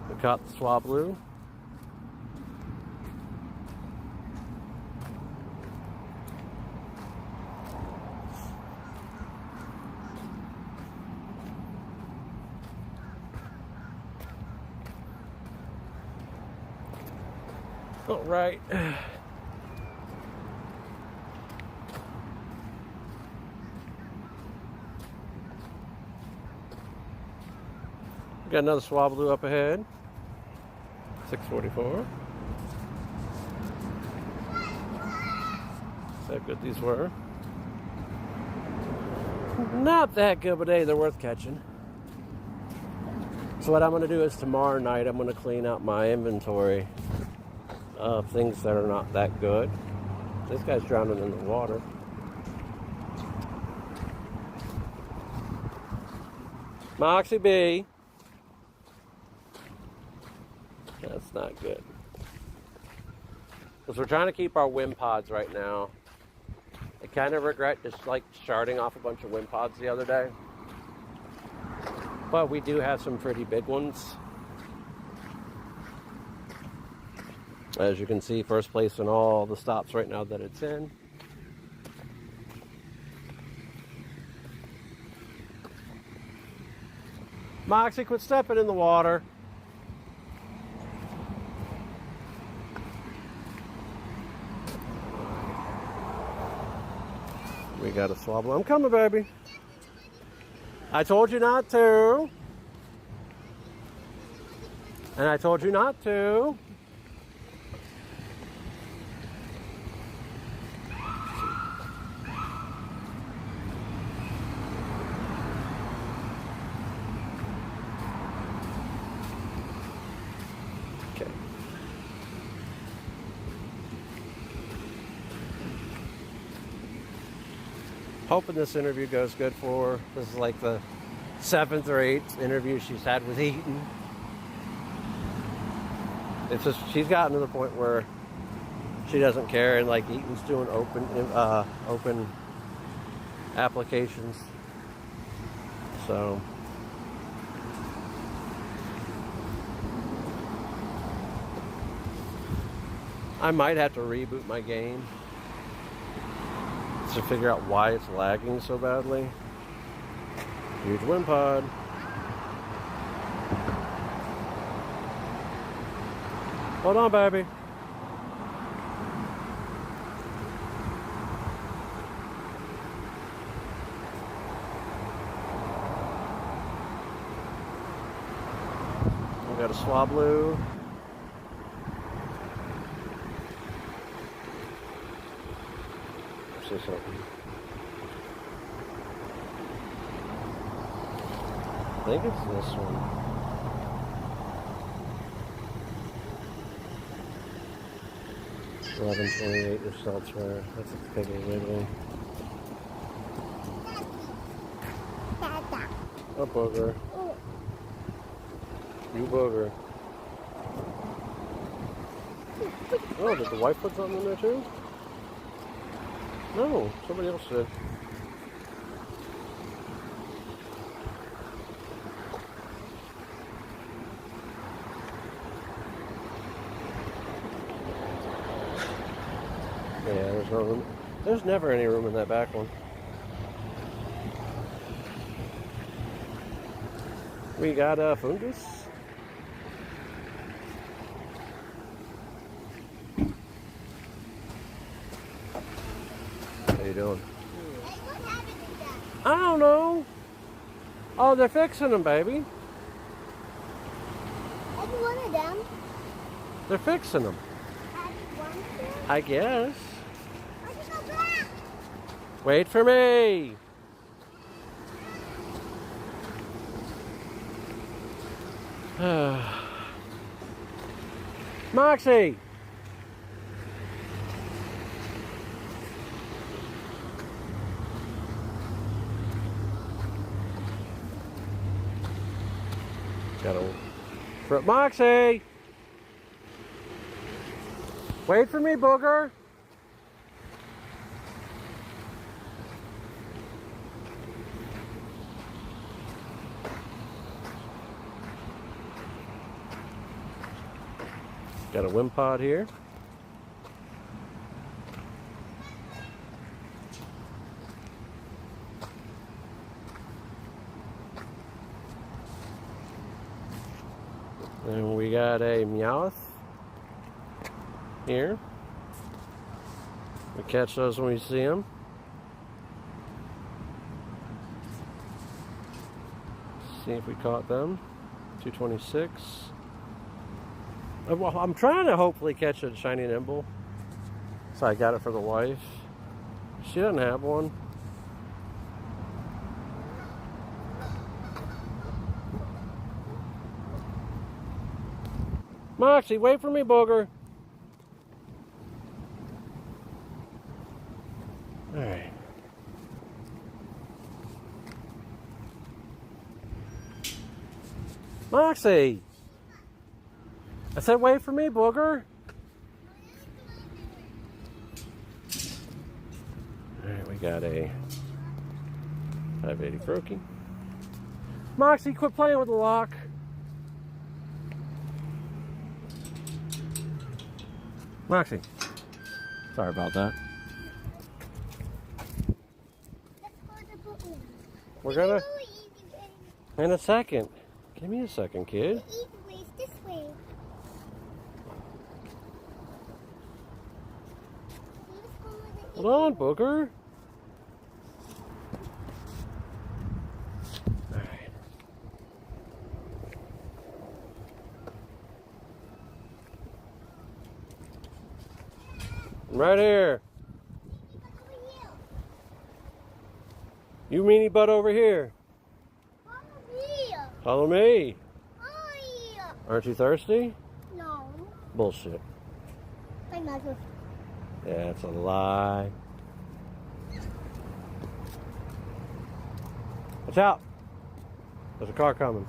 We caught the Swablu. All right. Got another Swablu up ahead. 644. See how good these were. Not that good, but hey, they're worth catching. So what I'm going to do is tomorrow night I'm going to clean out my inventory of things that are not that good. This guy's drowning in the water. Moxie B. That's not good. Because we're trying to keep our WIM pods right now. I kind of regret just like starting off a bunch of WIM pods the other day. But we do have some pretty big ones. As you can see, first place in all the stops right now that it's in. Moxie, quit stepping in the water. We got a swabble. I'm coming, baby. I told you not to. And I told you not to. Okay. Hoping this interview goes good for her. This is like the 7th or 8th interview she's had with Eaton. It's just she's gotten to the point where she doesn't care, and like Eaton's doing open applications. So I might have to reboot my game to figure out why it's lagging so badly. Huge WIM pod. Hold on, baby. We got a swablu. Say something. I think it's this one. $11.28 your elsewhere. That's a big wiggly. A booger. You booger. Oh, did the wife put something in there too? No, somebody else did. Yeah, there's no room. There's never any room in that back one. We got fungus. How you doing? Hey, what happened to that? I don't know. Oh, they're fixing them, baby. Every one of them. They're fixing them. Every one of them. I guess. Why is it so black? Wait for me. Moxie. Got a Moxie. Wait for me, booger. Got a WIM pod here. And we got a Meowth here. We catch those when we see them. See if we caught them. 226. Well, I'm trying to hopefully catch a shiny nimble. So I got it for the wife. She doesn't have one. Moxie, wait for me, booger. All right. Moxie! I said wait for me, booger. Alright, we got a 580 Frokie. Moxie, quit playing with the lock. Moxie. Sorry about that. We're gonna... In a second. Give me a second, kid. This way. Hold on, booger. Alright. Right here. You meanie butt over here. Follow me. Aren't you thirsty? No. Bullshit. I'm not thirsty. That's a lie. Watch out. There's a car coming.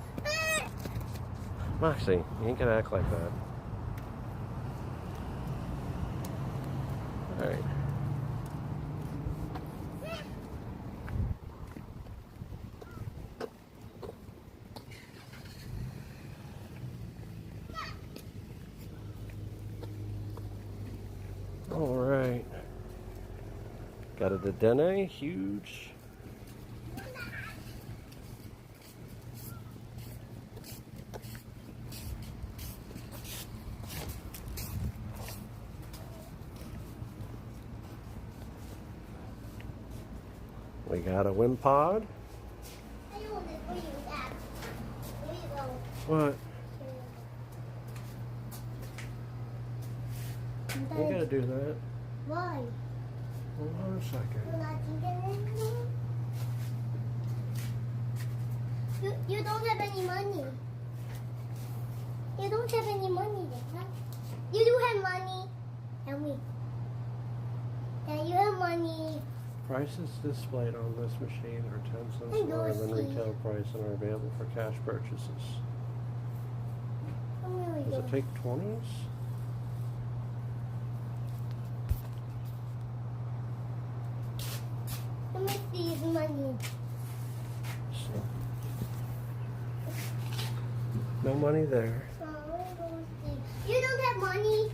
Moxie, you ain't gonna act like that. Alright. Alright. Got a Dene, huge. We got a Wimpod. What? You gotta do that. Why? Hold on a second. You don't have any money. You don't have any money then, huh? You do have money. Tell me. Yeah, you have money. Prices displayed on this machine are 10 cents lower than retail price and are available for cash purchases. Does it take 20s? Let me see his money. So, no money there. You don't have money.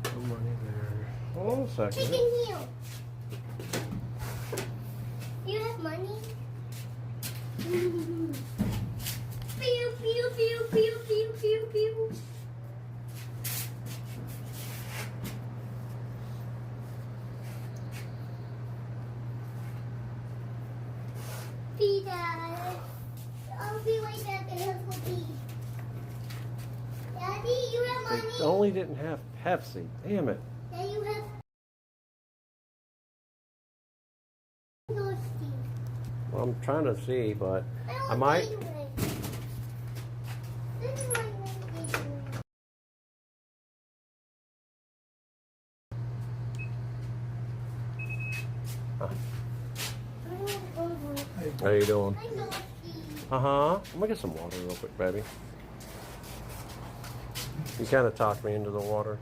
No money there. Hold on a second. Chicken heel. You have money? Pew, pew, pew, pew, pew, pew, pew. Peter, I'll be right back and have for tea. Daddy, you have money? They only didn't have Pepsi. Damn it. Daddy, you have thirsty. Well, I'm trying to see, but I don't might. need it. This is my medication. Huh. I'm How you doing? thirsty. Uh-huh. I'm gonna get some water real quick, baby. You kind of talked me into the water.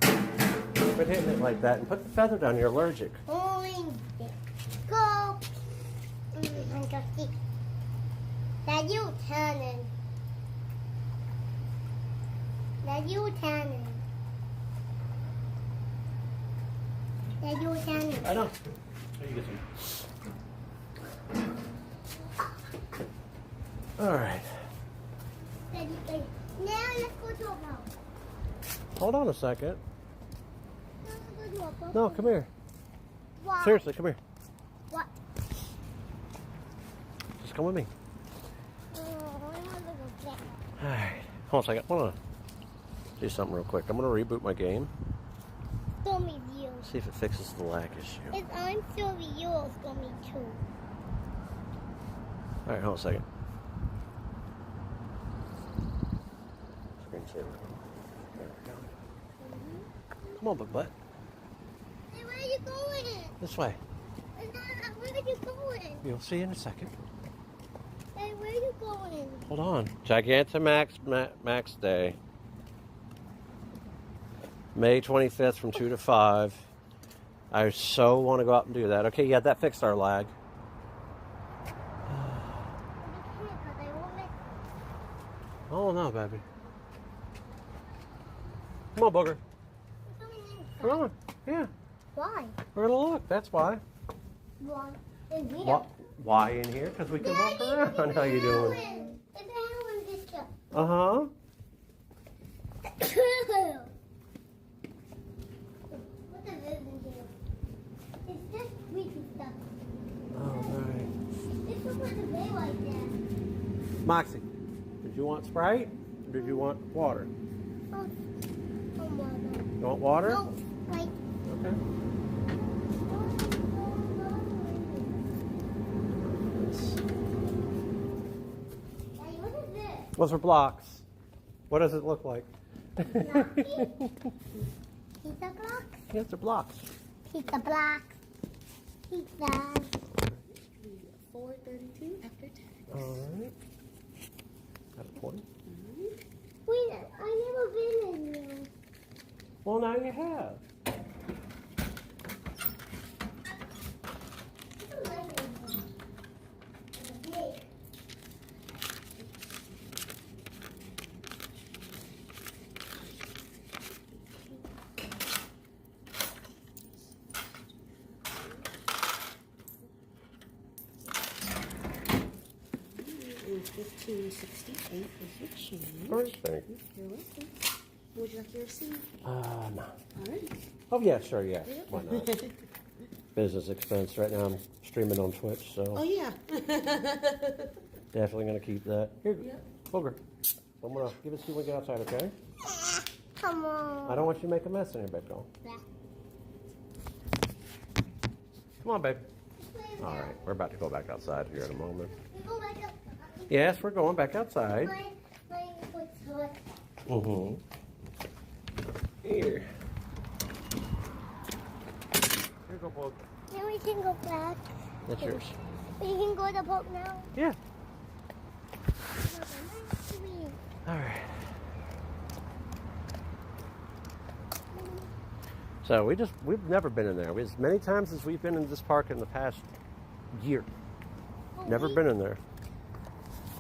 Quit hitting it like that and put the feather down. You're allergic. Orange. Go. I'm thirsty. That you turning. That you turning. That you turning. I know. Here, you get some. All right. Daddy, now let's go to a house. Hold on a second. Let's go to a house. No, come here. Why? Seriously, come here. What? Just come with me. Oh, I want to go back. All right. Hold on a second. I want to do something real quick. I'm going to reboot my game. Show me you. See if it fixes the lag issue. If I'm sorry, you'll show me too. All right, hold on a second. Screensaver. There we go. Come on, big butt. Hey, where are you going? This way. Where are you going? You'll see in a second. Hey, where are you going? Hold on. Gigantamax Day. May 25th from 2 to 5. I so want to go out and do that. Okay, yeah, that fixed our lag. Oh, no, baby. Come on, booger. Come on. Yeah. Why? We're going to look. That's why. Why? In here. Why in here? Because we can walk around. How you doing? It's a Halloween picture. Uh-huh. What is this in here? It's just creepy stuff. All right. This looks like a bay like that. Moxie, did you want Sprite? Or did you want water? Oh, water. You want water? No, like. Okay. Daddy, what is this? Those are blocks. What does it look like? Pizza blocks? Yes, they're blocks. Pizza blocks. Pizza. 432 after tax. All right. Got a 20. Wait, I never been in here. Well, now you have. And 1568 is your change. All right, thank you. You're welcome. Would you like your receipt? No. All right. Oh, yeah, sure, yeah. Why not? Business expense. Right now I'm streaming on Twitch, so Oh, yeah. definitely going to keep that. Here, Yeah. Booger. I'm going to give it to you when we get outside, okay? Come on. I don't want you to make a mess in here, babe. Go. Come on, babe. All right, we're about to go back outside here in a moment. We go back up. Yes, we're going back outside. My foot's hot. Mm-hmm. Here. Here go, Boog. Then we can go back. That's yours. We can go to boat now. Yeah. All right. So we've never been in there. As many times as we've been in this park in the past year. Never been in there.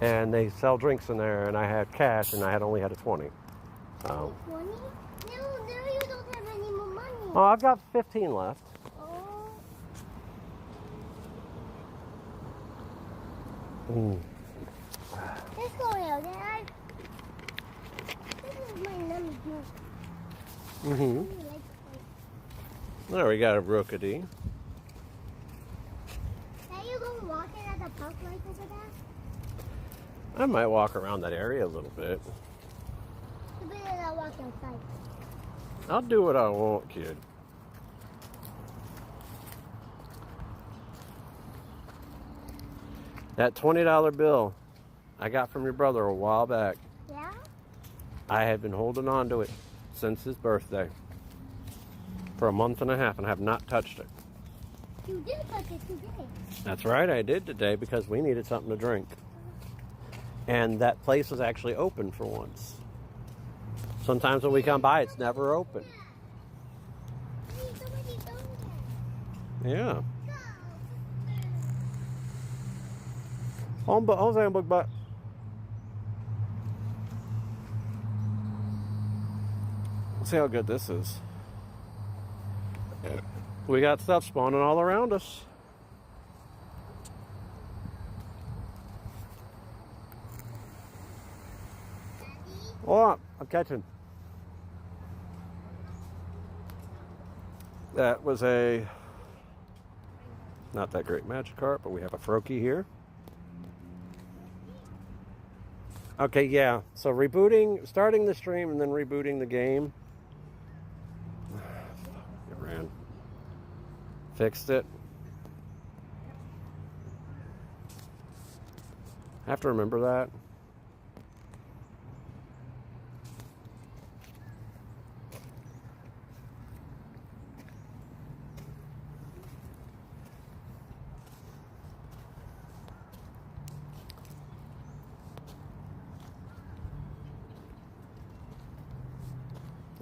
And they sell drinks in there, and I had cash, and I had only had a 20. 20? No, you don't have any more money. Oh, I've got 15 left. Oh. Mm. Let's go now, Dad. This is my number. Mm-hmm. There we got a Rookity. Are you going walking at the park like over there? I might walk around that area a little bit. You better not walk outside. I'll do what I want, kid. That $20 bill I got from your brother a while back. Yeah? I had been holding on to it since his birthday for a month and a half and have not touched it. You did touch it today. That's right, I did today because we needed something to drink. And that place was actually open for once. Sometimes when we come by, it's never open. Hey, somebody go there. Yeah. Go. Hold on, big butt. Let's see how good this is. We got stuff spawning all around us. Oh, I'm catching. That was a not that great Magikarp, but we have a Froakie here. Okay, yeah. So starting the stream and then rebooting the game. It ran. Fixed it. I have to remember that.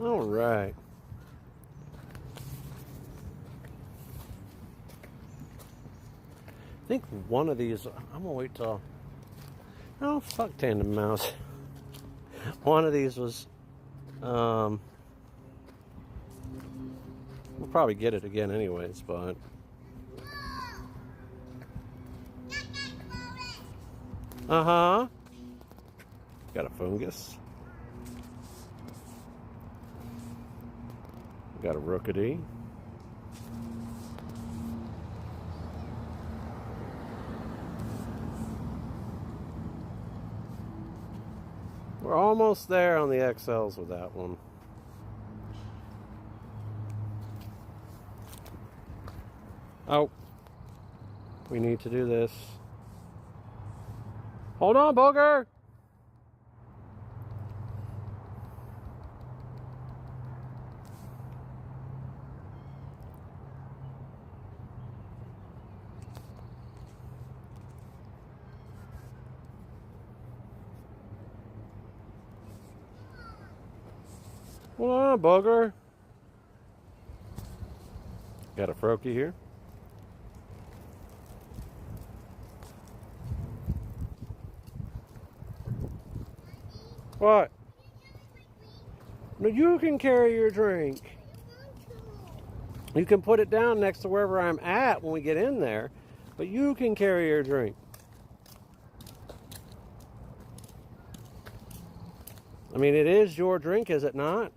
All right. I think one of these, I'm gonna wait till, oh, fuck Tandem Mouse. One of these was, we'll probably get it again anyways, but. Uh-huh. Got a fungus. Got a rookity. We're almost there on the XLs with that one. Oh. We need to do this. Hold on, booger! Hold on, booger. Got a Froakie here. What? No, you can carry your drink. You can put it down next to wherever I'm at when we get in there, but you can carry your drink. I mean, it is your drink, is it not?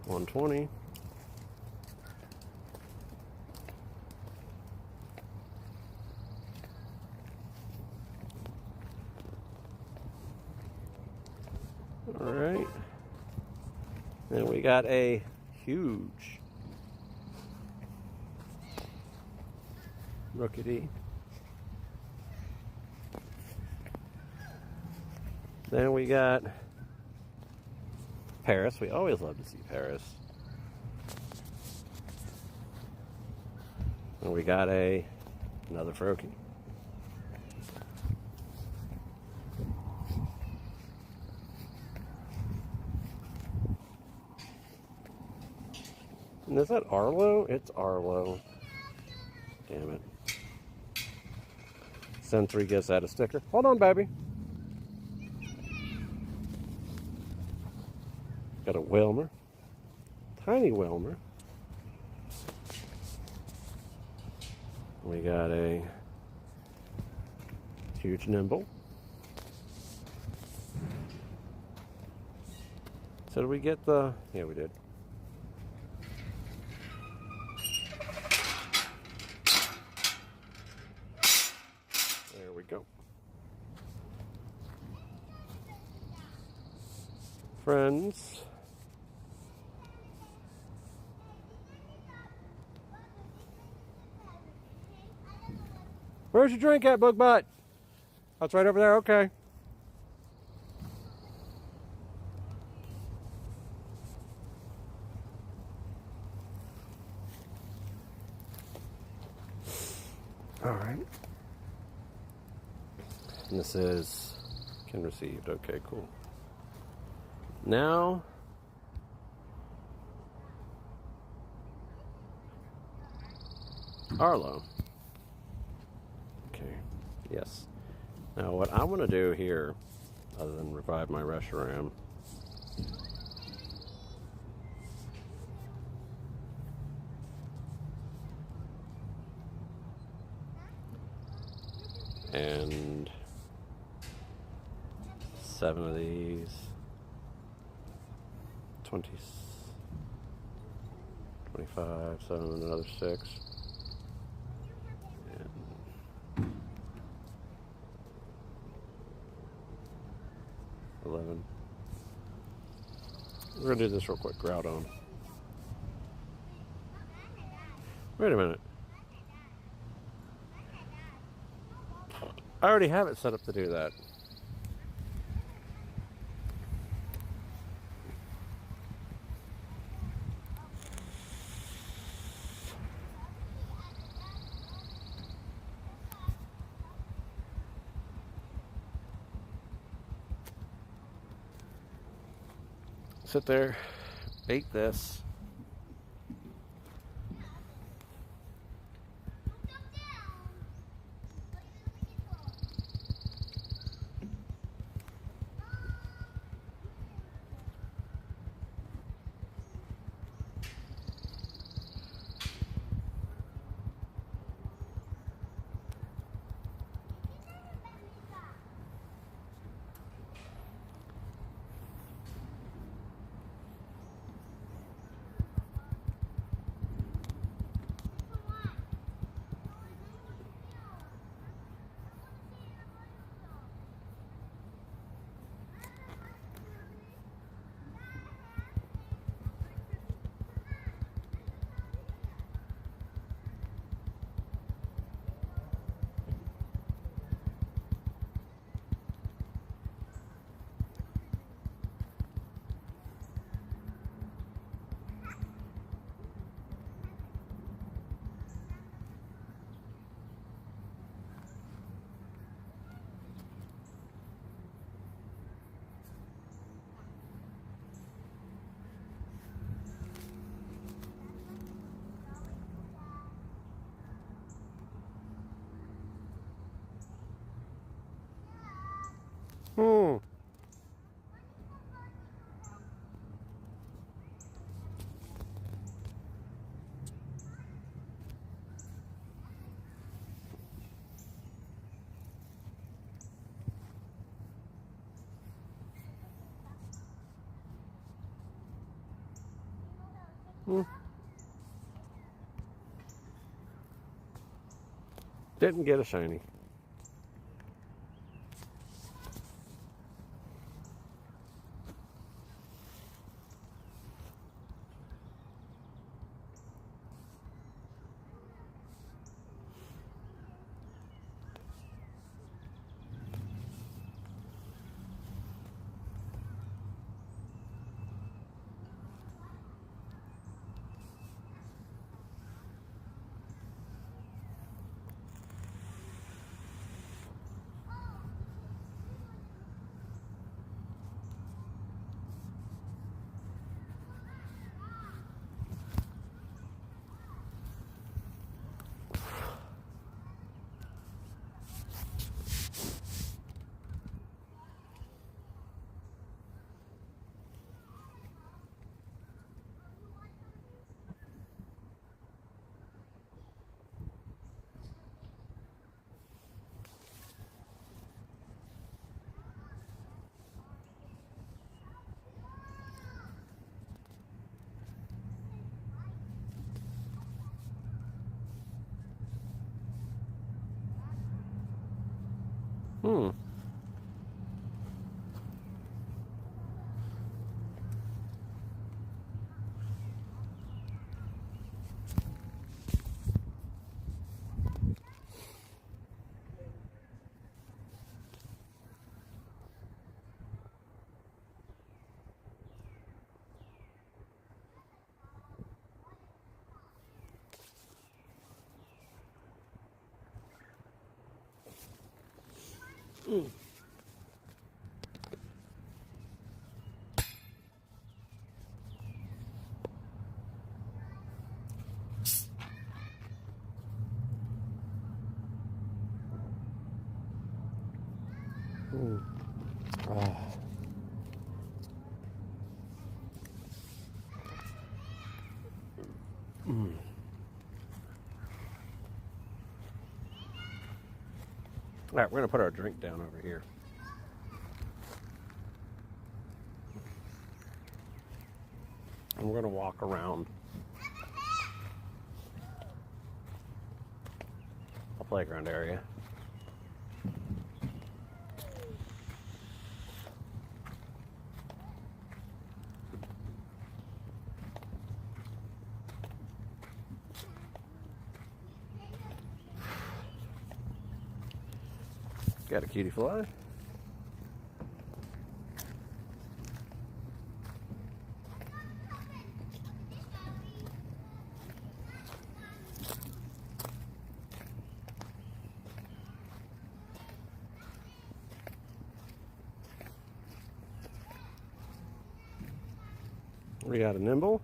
120. All right. Then we got a huge rookity. Then we got Paris. We always love to see Paris. And we got another Froakie. And is that Arlo? It's Arlo. Damn it. Sensory gets that a sticker. Hold on, baby. Got a Wilmer. Tiny Wilmer. We got a huge Nimble. So did we get the... Yeah, we did. There we go. Friends. Where's your drink at, Book Butt? Oh, it's right over there, okay. All right. And this is can received. Okay, cool. Now Arlo. Okay. Yes. Now what I want to do here, other than revive my Reshiram, and 7 of these, 20, 25, 7, another 6, and 11. We're gonna do this real quick. Grout on. Wait a minute. I already have it set up to do that. sit there, bake this. Hmm. Hmm. Didn't get a shiny. Hmm. Mm. Mm. Ah. Mm. All right, we're gonna put our drink down over here. And we're gonna walk around a playground area. Got a cutie fly. We got a nimble.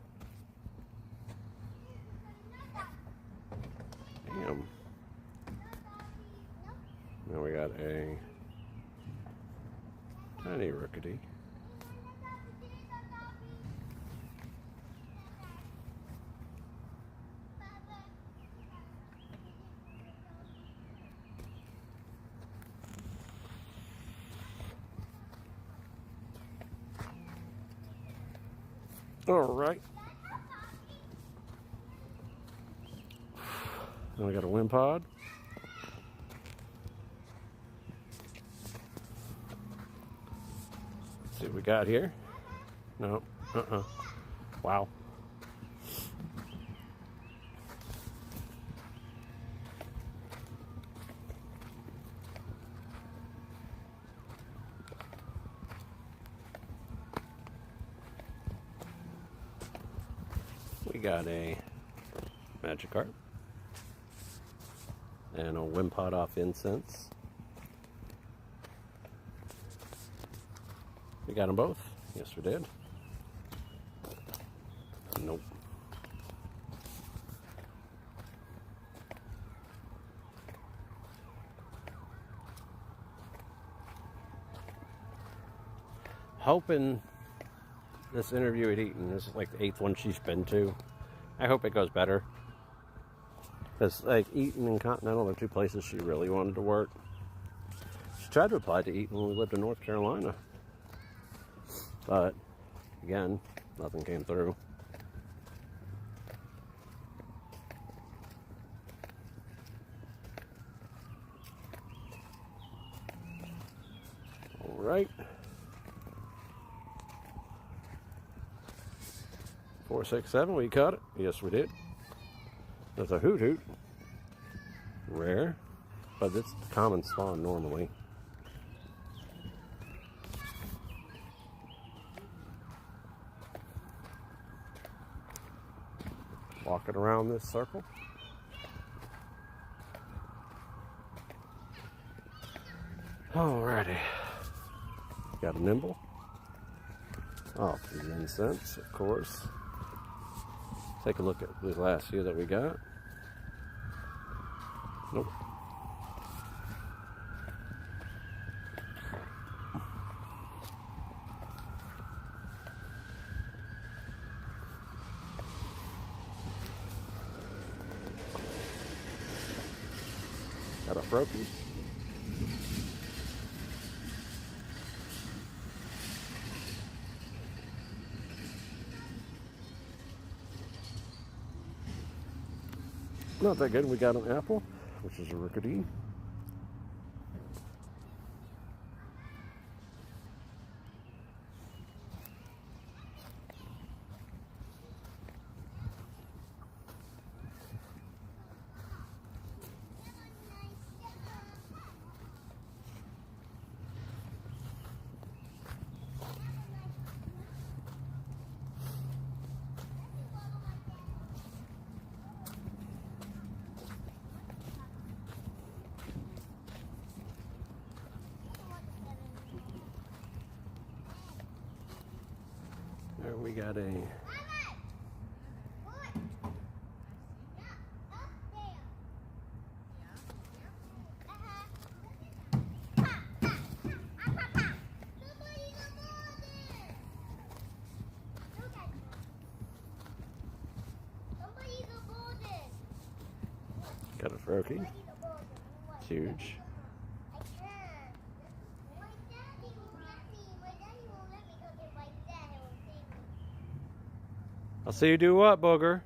Damn. Now we got a tiny rookity. All right. Then we got a wind pod. Let's see what we got here. No. Wow. We got a Magikarp and a Wimpod off Incense. We got them both. Yes, we did. Nope. Hoping this interview at Eaton, this is like the 8th one she's been to. I hope it goes better. Because like Eaton and Continental are 2 places she really wanted to work. She tried to apply to Eaton when we lived in North Carolina. But again, nothing came through. All right. 467, we caught it. Yes, we did. That's a Hoot Hoot. Rare, but it's common spawn normally. Walking around this circle. Alrighty. Got a nimble. Off the incense, of course. Take a look at the last few that we got. Nope. Got a Froakie. Not that good. We got an apple, which is a Rookity. There we got a Froakie. Huge. I'll see you do what, Booger?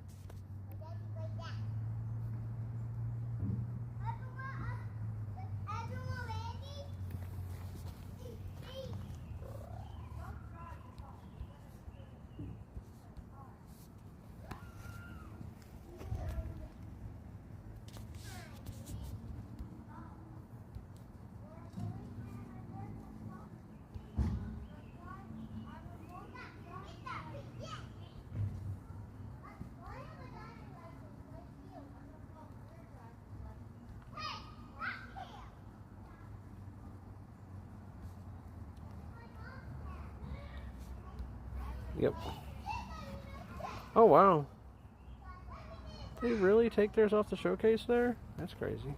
Yep. Oh, wow. They really take theirs off the showcase there? That's crazy.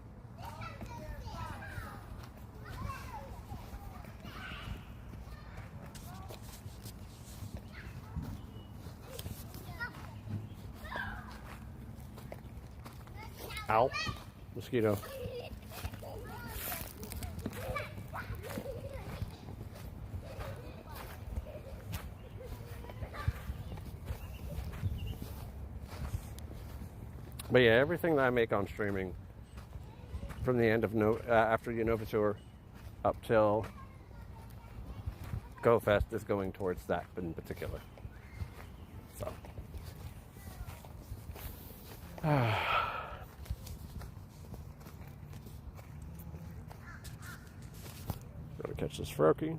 Ow. Mosquito. But yeah, everything that I make on streaming from the end of after Unova Tour up till Go Fest is going towards that in particular. So. Gotta catch this Froakie.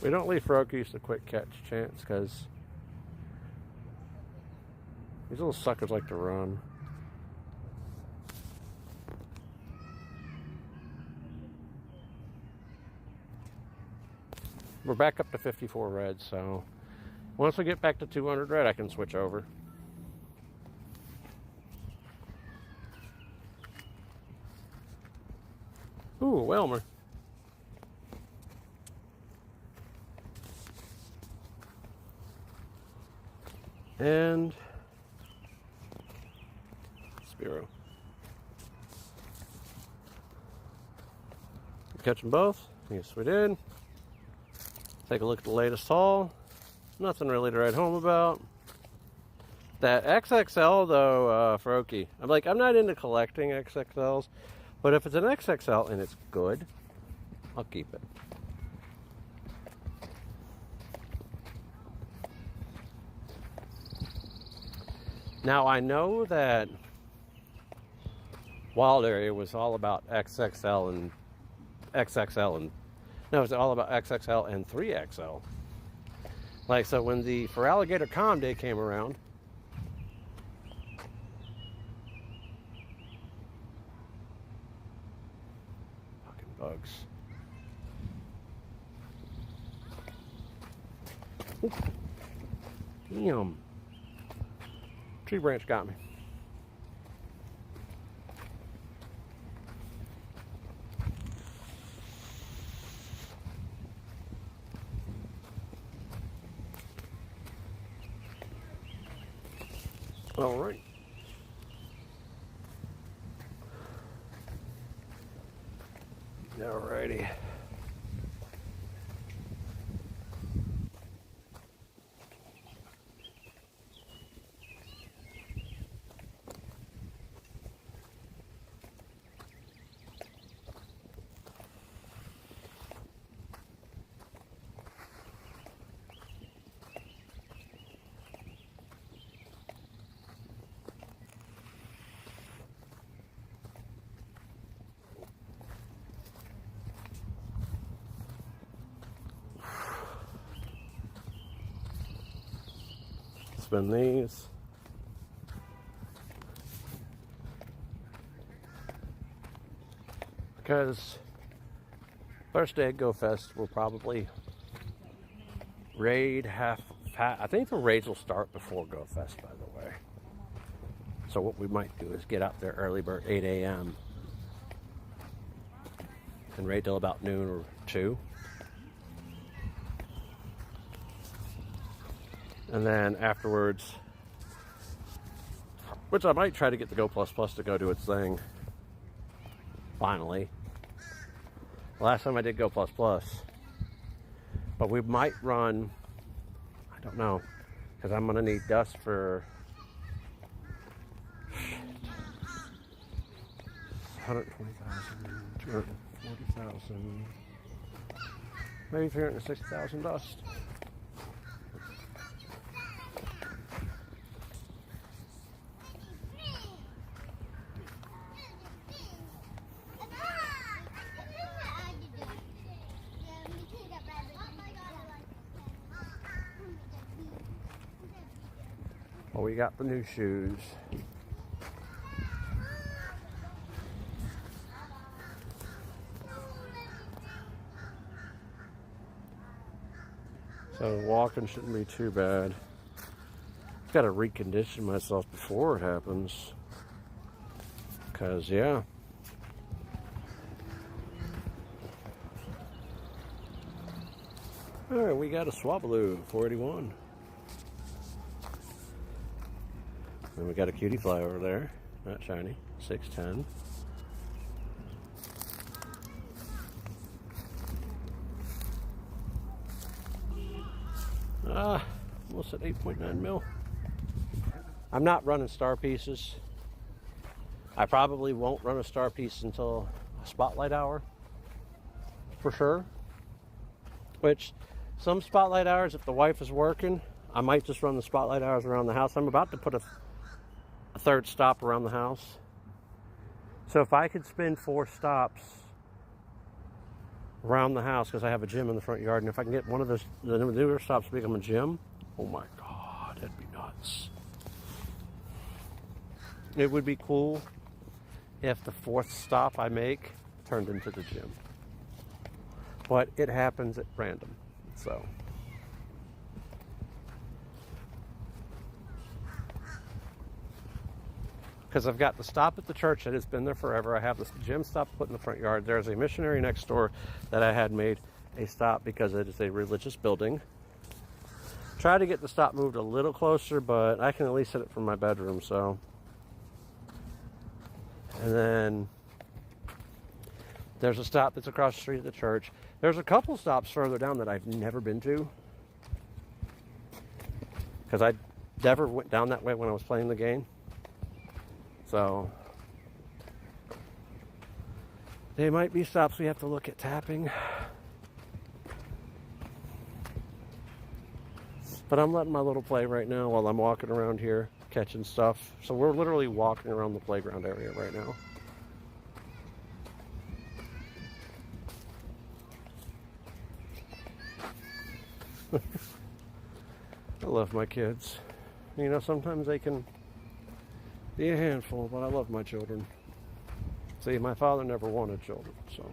We don't leave Froakies a quick catch chance because these little suckers like to run. We're back up to 54 red, so once we get back to 200 red, I can switch over. Ooh, Welmer. And Spiro. Catch them both. Yes, we did. Take a look at the latest haul. Nothing really to write home about. That XXL though, Froakie. I'm not into collecting XXLs, but if it's an XXL and it's good, I'll keep it. Now I know that Wild Area was all about XXL and no, it's all about XXL and 3XL. So when for Alligator Com Day came around, fucking bugs. Ooh. Damn. Tree branch got me. All right. All righty. Spin these. Because first day at Go Fest will probably raid I think the raids will start before Go Fest, by the way. So what we might do is get out there early bird 8 a.m. and raid till about noon or 2. And then afterwards, which I might try to get the Go Plus Plus to go do its thing. Finally. Last time I did Go Plus Plus. But we might run, I don't know, because I'm going to need dust for 120,000, 240,000, maybe 360,000 dust. Well, we got the new shoes. So walking shouldn't be too bad. Got to recondition myself before it happens. Because, yeah. Alright, we got a Swablu, 481. And we got a cutie fly over there. Not shiny. 610. Almost at 8.9 mil. I'm not running star pieces. I probably won't run a star piece until spotlight hour. For sure. Which, some spotlight hours, if the wife is working, I might just run the spotlight hours around the house. I'm about to put a third stop around the house. So if I could spin 4 stops around the house, because I have a gym in the front yard, and if I can get one of the newer stops to become a gym, oh my God, that'd be nuts. It would be cool if the 4th stop I make turned into the gym. But it happens at random, so. Because I've got the stop at the church that has been there forever. I have this gym stop put in the front yard. There's a missionary next door that I had made a stop because it is a religious building. Try to get the stop moved a little closer, but I can at least hit it from my bedroom, so. And then there's a stop that's across the street at the church. There's a couple stops further down that I've never been to. Because I never went down that way when I was playing the game. So, they might be stops we have to look at tapping. But I'm letting my little play right now while I'm walking around here, catching stuff. So we're literally walking around the playground area right now. I love my kids. You know, sometimes they can be a handful, but I love my children. See, my father never wanted children, so.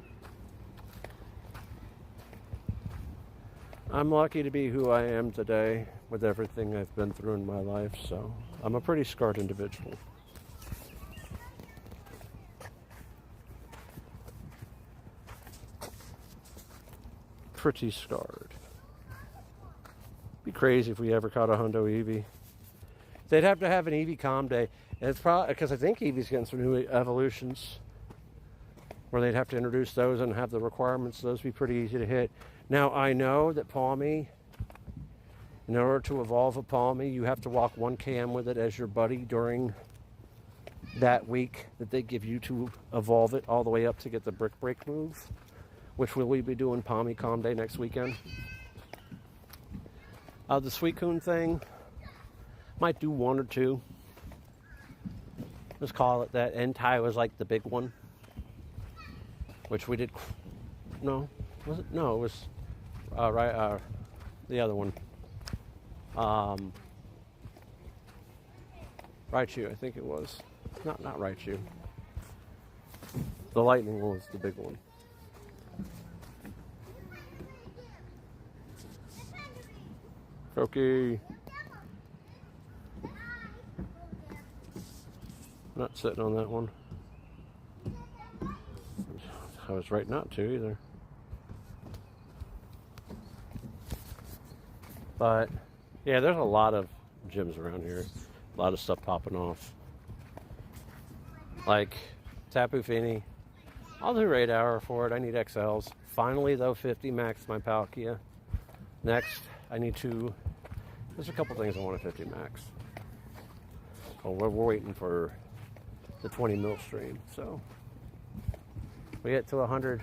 I'm lucky to be who I am today with everything I've been through in my life, so I'm a pretty scarred individual. Pretty scarred. Be crazy if we ever caught a hundo Eevee. They'd have to have an Eevee calm day. And it's probably because I think Eevee's getting some new evolutions where they'd have to introduce those and have the requirements. Those be pretty easy to hit. Now, I know that Palmy, in order to evolve a Palmy, you have to walk 1 km with it as your buddy during that week that they give you to evolve it all the way up to get the brick break move, which will we be doing Palmy Calm Day next weekend. The Suicune thing, might do 1 or 2. Let's call it that. Entei was like the big one, which we did. No, was it? No, it was the other one. Raichu, I think it was. Not Raichu. The lightning one was the big one. Okay. Not sitting on that one. I was right not to either. But yeah, there's a lot of gyms around here. A lot of stuff popping off. Like Tapu Fini. I'll do raid hour for it. I need XLs. Finally though, 50 max my Palkia. Next, I need to. There's a couple things I want at 50 max. Oh, we're waiting for the 20 mil stream. So we get to 100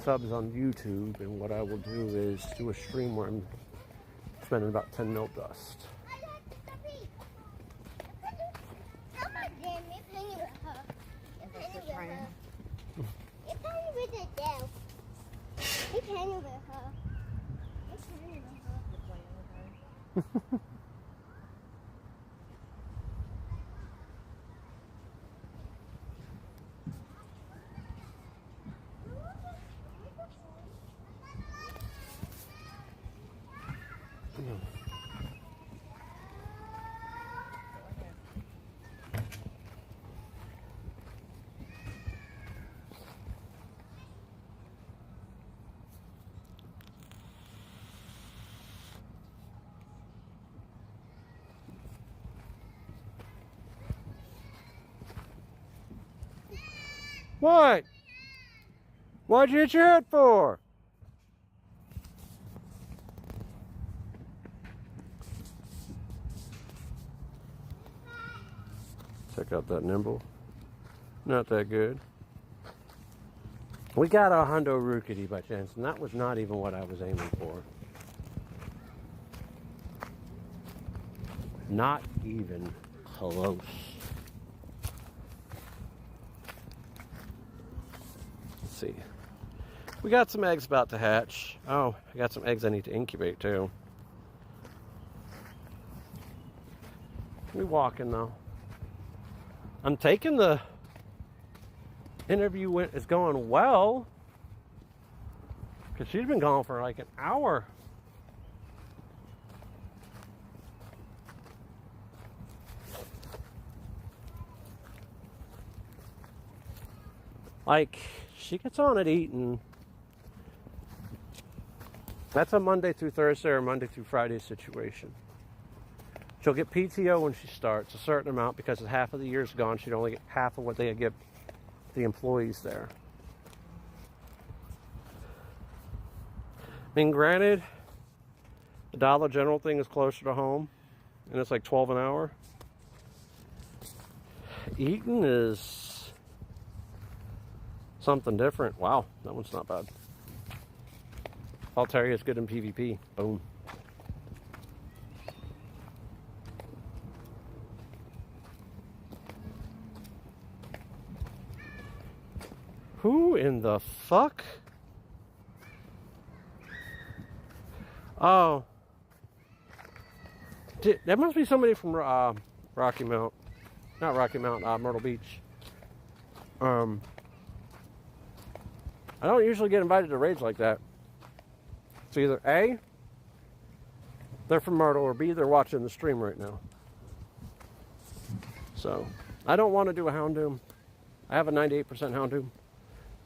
subs on YouTube, and what I will do is do a stream where I'm spending about 10 mil dust. What? What'd you hit your head for? Check out that nimble. Not that good. We got a Hondo Rookity by chance, and that was not even what I was aiming for. Not even close. Let's see. We got some eggs about to hatch. Oh, I got some eggs I need to incubate too. We walking though. I'm taking the interview is going well, because she's been gone for like an hour. Like, she gets on at eating. That's a Monday through Thursday or Monday through Friday situation. She'll get PTO when she starts, a certain amount, because half of the year's gone. She'd only get half of what they give the employees there. I mean, granted, the Dollar General thing is closer to home, and it's like $12 an hour. Eaton is something different. Wow, that one's not bad. Altaria is good in PvP. Boom. Who in the fuck? Oh. That must be somebody from Rocky Mount. Not Rocky Mount, Myrtle Beach. I don't usually get invited to raids like that. It's either A, they're from Myrtle, or B, they're watching the stream right now. So, I don't want to do a Houndoom. I have a 98% Houndoom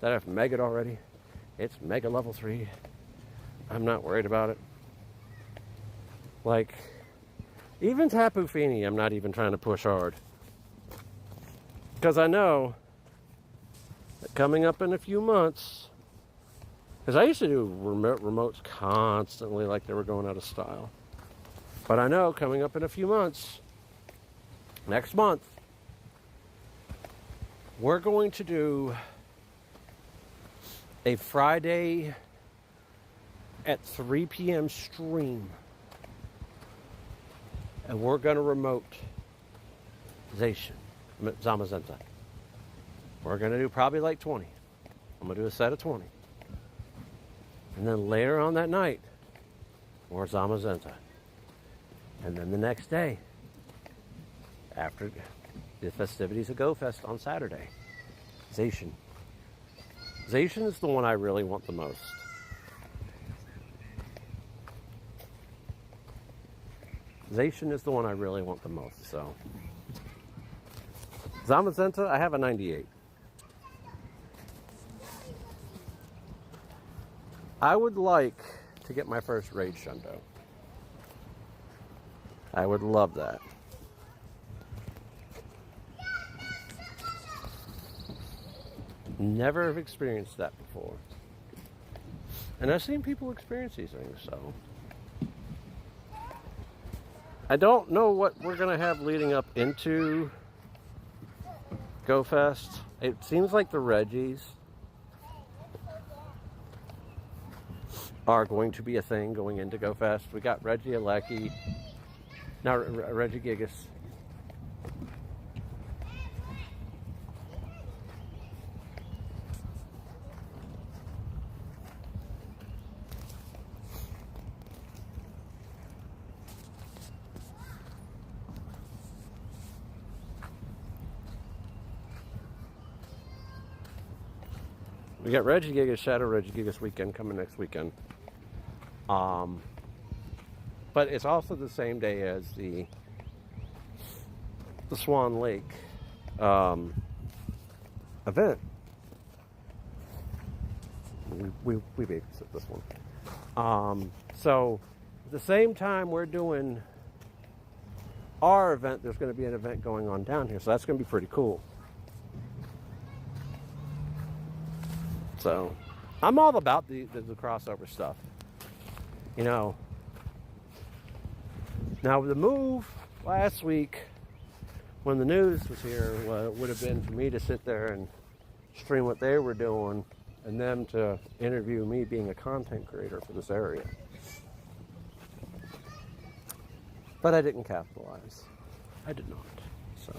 that I've megaed already. It's mega level 3. I'm not worried about it. Like, even Tapu Fini, I'm not even trying to push hard. Because I know that coming up in a few months, because I used to do remotes constantly like they were going out of style. But I know coming up in a few months, next month, we're going to do a Friday at 3 p.m. stream. And we're going to remote Zamazenta. We're going to do probably like 20. I'm going to do a set of 20. And then later on that night, more Zamazenta. And then the next day, after the festivities of Go Fest on Saturday, Zacian. Zacian is the one I really want the most. Zacian is the one I really want the most, so. Zamazenta, I have a 98. I would like to get my first raid shundo. I would love that. Never have experienced that before. And I've seen people experience these things, so. I don't know what we're going to have leading up into Go Fest. It seems like the Reggies are going to be a thing going into Go Fest. We got Reggie Alecki. Now Reggie Gigas. We got Reggie Gigas, Shadow Reggie Gigas weekend coming next weekend. But it's also the same day as the Swan Lake event. We babysit this one. So at the same time we're doing our event, there's going to be an event going on down here. So that's going to be pretty cool. So I'm all about the crossover stuff. You know, now the move last week when the news was here would have been for me to sit there and stream what they were doing and them to interview me being a content creator for this area. But I didn't capitalize. I did not. So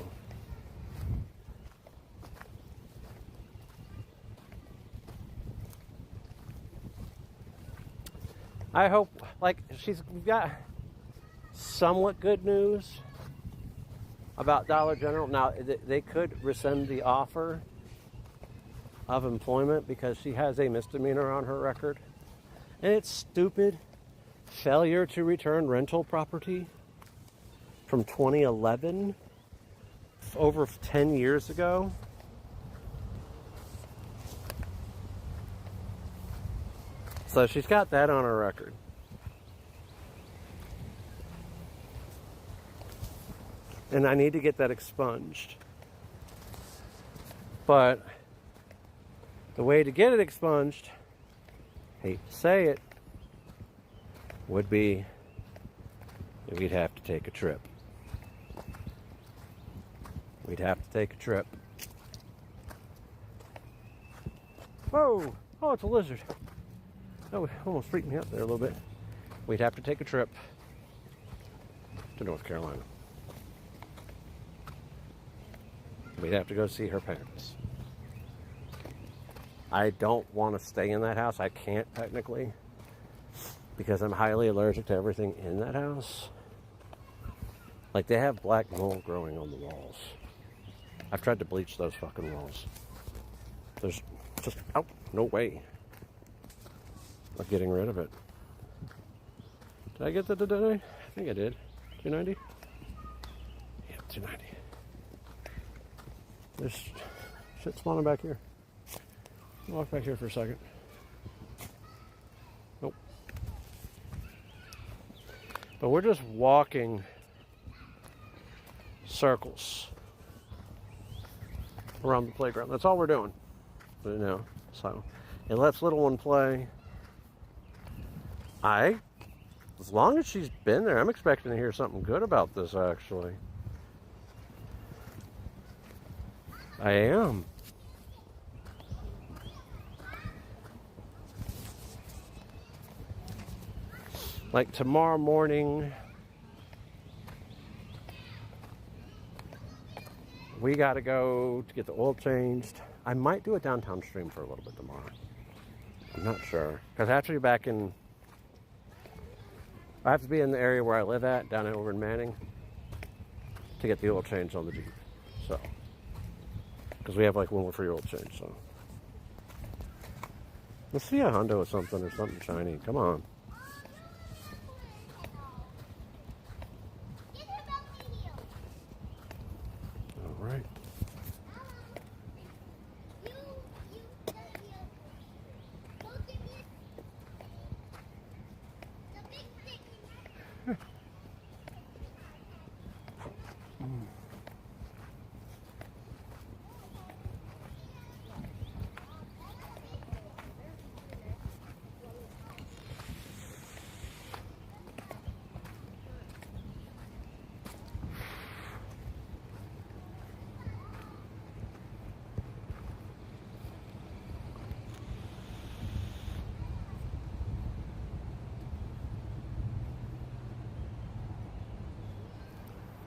I hope, like, she's got somewhat good news about Dollar General. Now, they could rescind the offer of employment because she has a misdemeanor on her record. And it's stupid. Failure to return rental property from 2011, over 10 years ago. So she's got that on her record. And I need to get that expunged. But the way to get it expunged, hate to say it, would be if we'd have to take a trip. We'd have to take a trip. Whoa! Oh, it's a lizard. Oh, it almost freaked me out there a little bit. We'd have to take a trip to North Carolina. We'd have to go see her parents. I don't want to stay in that house. I can't technically because I'm highly allergic to everything in that house. Like, they have black mold growing on the walls. I've tried to bleach those fucking walls. There's just, oh, no way of getting rid of it. Did I get that today? I think I did. 290? Yeah, 290. There's shit spawning back here. I'll walk back here for a second. Nope. But we're just walking circles around the playground. That's all we're doing. You know, so it lets little one play. As long as she's been there, I'm expecting to hear something good about this, actually. I am. Like tomorrow morning, we got to go to get the oil changed. I might do a downtown stream for a little bit tomorrow. I'm not sure. Because I have to be back in... I have to be in the area where I live at, down over in Manning, to get the oil change on the Jeep. So, because we have like 1 free oil change, so. Let's see a Honda or something shiny. Come on. All right.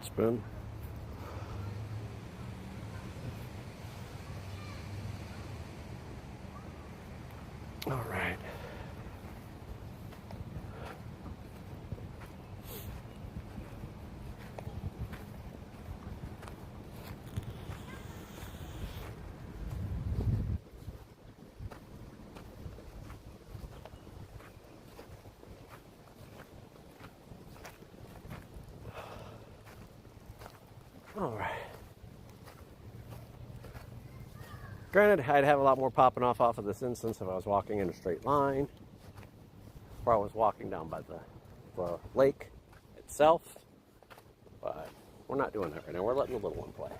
Spin. All right. All right. Granted, I'd have a lot more popping off of this instance if I was walking in a straight line, or I was walking down by the lake itself, but we're not doing that right now. We're letting the little one play.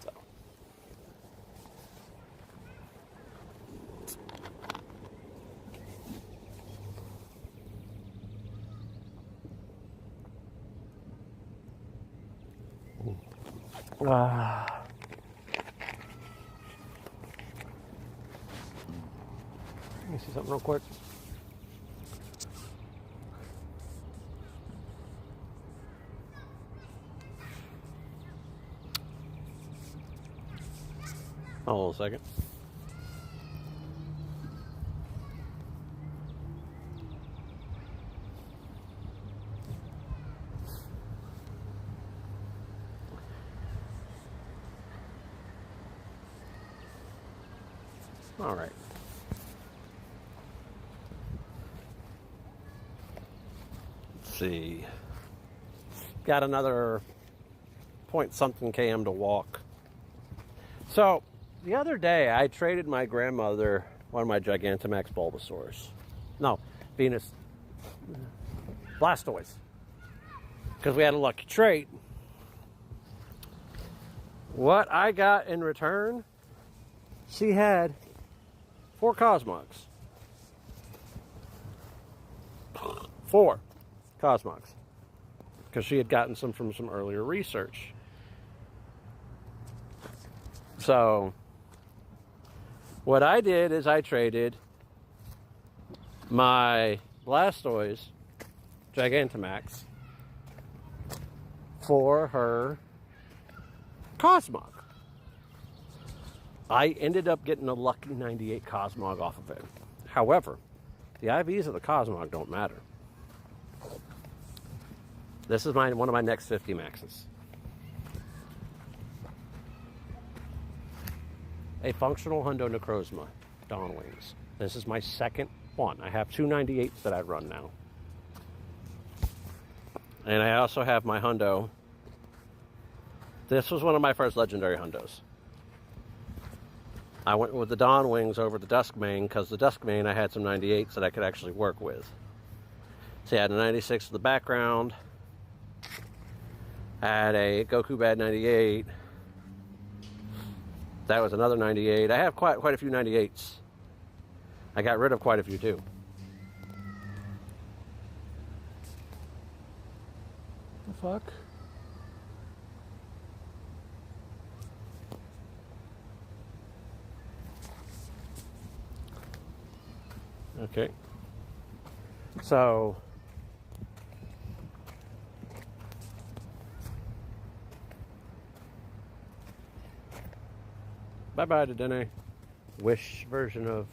So. Let me see something real quick. Hold on a second. All right. Let's see. Got another point something km to walk. So the other day I traded my grandmother one of my Gigantamax Bulbasaurs. No, Venus Blastoise. Because we had a lucky trade. What I got in return, she had 4 Cosmogs. 4 Cosmogs. Because she had gotten some from some earlier research. So, what I did is I traded my Blastoise Gigantamax for her Cosmog. I ended up getting a lucky 98 Cosmog off of it. However, the IVs of the Cosmog don't matter. This is one of my next 50 maxes. A functional Hundo Necrozma Dawn Wings. This is my second one. I have 2 98s that I run now. And I also have my Hundo. This was one of my first legendary Hundos. I went with the Dawn Wings over the Duskmane because the Duskmane I had some 98s that I could actually work with. So I had a 96 in the background. I had a Goku Bad 98. That was another 98. I have quite a few 98s. I got rid of quite a few too. The fuck? Okay. So bye-bye to Dene. Wish version of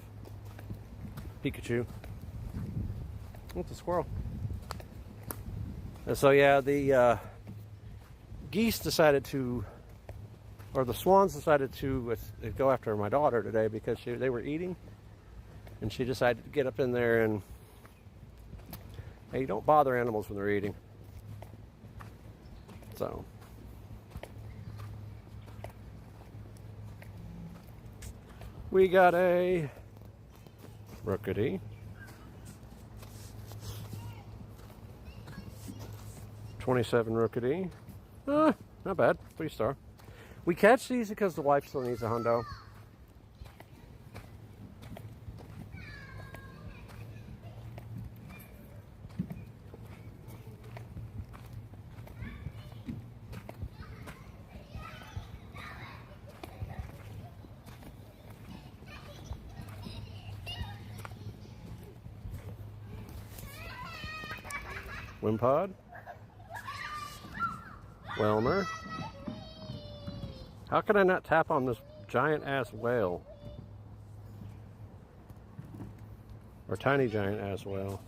Pikachu. It's a squirrel. And so yeah, the geese decided to, or the swans decided to go after my daughter today because they were eating, and she decided to get up in there and, hey, you don't bother animals when they're eating. So. We got a Rookity, 27 Rookity. Not bad, 3-star. We catch these because the wife still needs a hundo. Wimpod, Welmer. How can I not tap on this giant ass whale? Or tiny giant ass whale?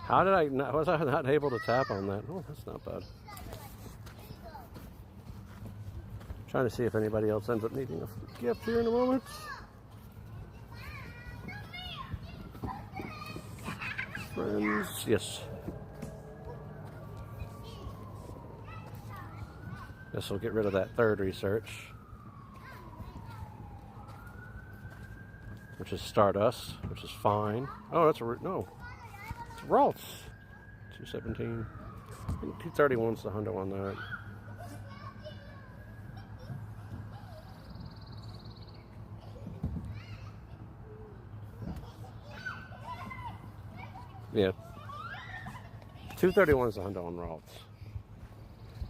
How did I not, was I not able to tap on that? Oh, that's not bad. Trying to see if anybody else ends up needing a gift here in a moment. Friends, yes. This will get rid of that third research, which is Stardust, which is fine. Oh, that's no, it's Ralts. 217. I think 231's the hundo on that. Yeah. 231 is the hundo on Ralts.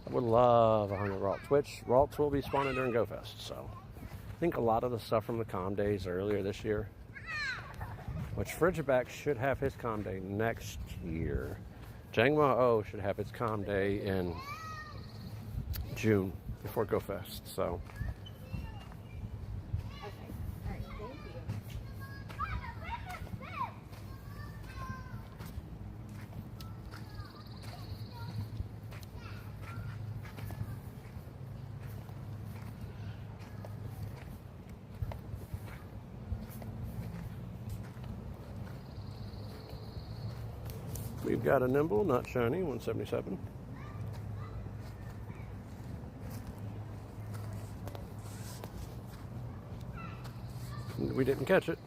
I would love 100 Ralts, which Ralts will be spawning during GoFest. So I think a lot of the stuff from the comm days earlier this year, which Frigidback should have his comm day next year. Jangma O should have its comm day in June before GoFest. So we've got a Nimble, not shiny, 177. We didn't catch it.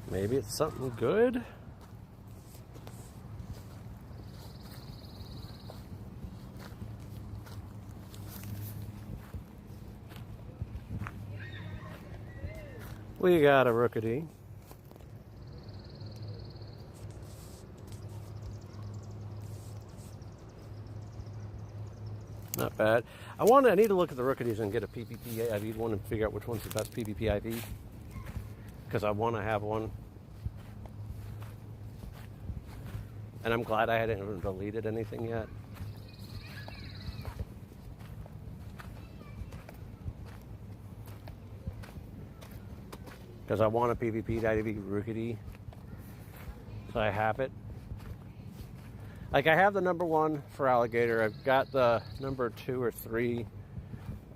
Maybe it's something good? We got a Rookity. Not bad. I need to look at the Rookities and get a PPP IV one and figure out which one's the best PPP IV. Because I want to have one. And I'm glad I hadn't deleted anything yet. Because I want a PPP IV Rookity. So I have it. Like, I have the number 1 for Alligator. I've got the number 2 or 3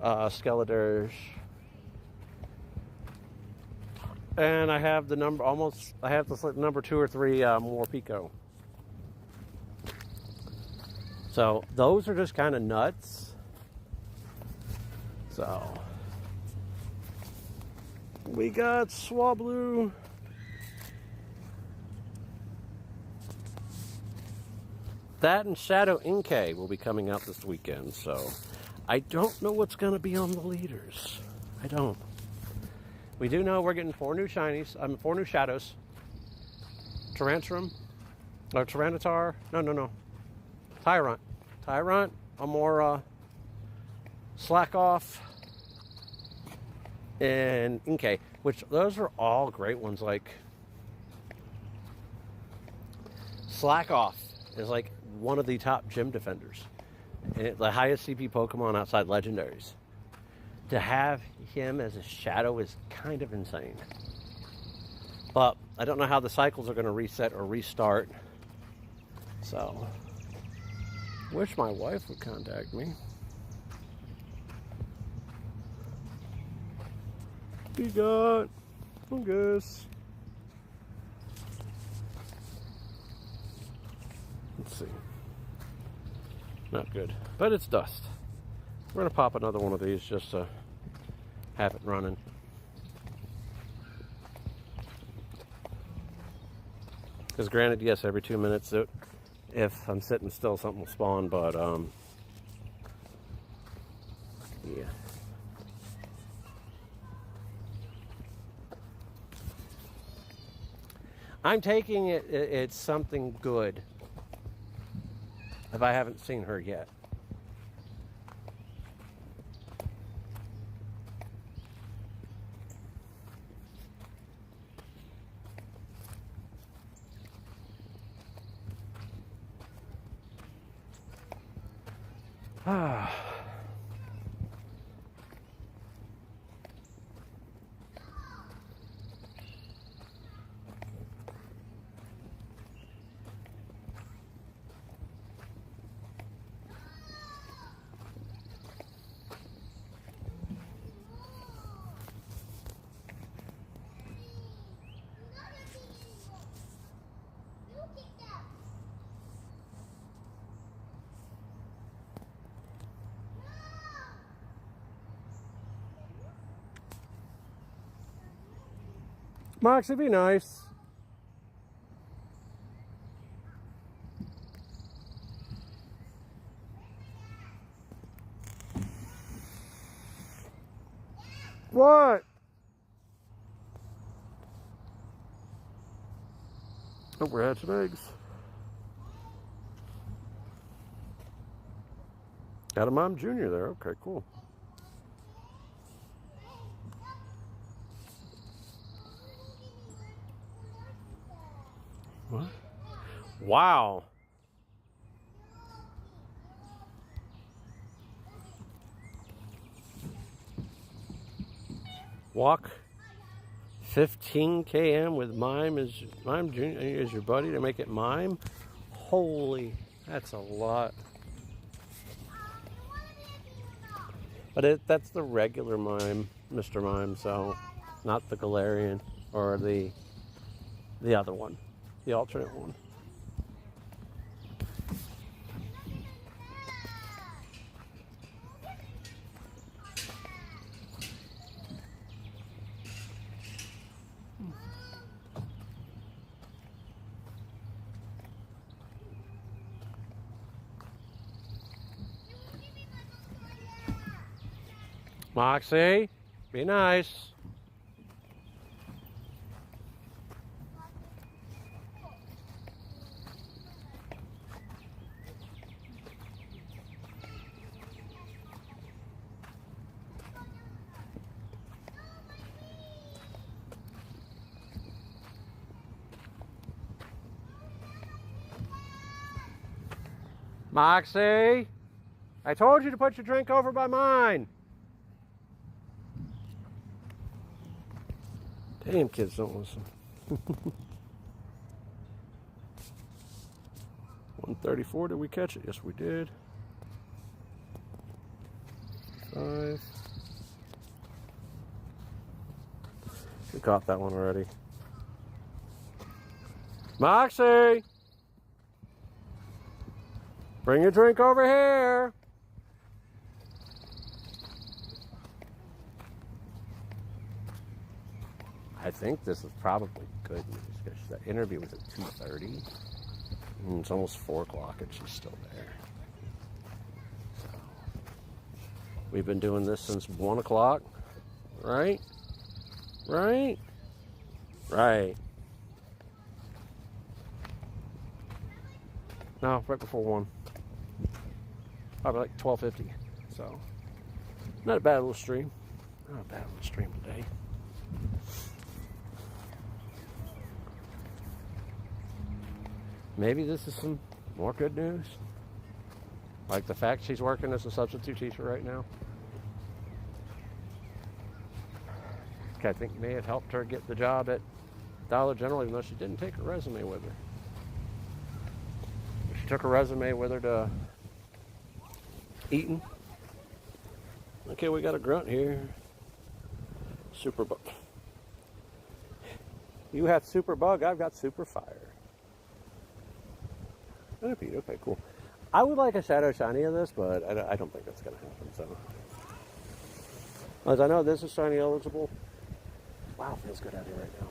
Skeledirge. And I have the number number 2 or 3 Morpeko. So those are just kind of nuts. So we got Swablu. That and Shadow Inkay will be coming out this weekend, so I don't know what's going to be on the leaders. I don't. We do know we're getting 4 new shinies. 4 new shadows. Tyranitar. No. Tyrant. A more Slack Off. And Inkay, which those are all great ones. Like, Slack Off is like one of the top gym defenders. And the highest CP Pokemon outside legendaries. To have him as a shadow is kind of insane. But I don't know how the cycles are going to reset or restart. So, wish my wife would contact me. We got fungus. Let's see. Not good. But it's dust. We're going to pop another one of these just to have it running. Because granted, yes, every 2 minutes, if I'm sitting still, something will spawn, but, yeah. I'm taking it's something good. If I haven't seen her yet. Moxie, be nice. What? Oh, we're hatching eggs. Got a Mom Junior there. Okay, cool. What? Wow. Walk 15 km with Mime Junior is your buddy to make it Mime. Holy, that's a lot. But that's the regular Mime, Mr. Mime, so not the Galarian or the other one, the alternate one. Moxie, be nice. Moxie, I told you to put your drink over by mine. Damn, kids don't listen. 134, did we catch it? Yes, we did. 5. We caught that one already. Moxie! Bring your drink over here. I think this is probably good news because that interview was at 2:30 and it's almost 4 o'clock and she's still there. So we've been doing this since 1 o'clock, right? Right? Right. No, right before 1. Probably like 12:50. So not a bad little stream. Not a bad little stream today. Maybe this is some more good news. Like the fact she's working as a substitute teacher right now. I think may have helped her get the job at Dollar General, even though she didn't take her resume with her. She took her resume with her to Eaton. Okay, we got a grunt here. Super bug. You have super bug, I've got super fire. Okay, cool. I would like a shadow shiny of this, but I don't think that's going to happen. So, as I know, this is shiny eligible. Wow, feels good out here right now.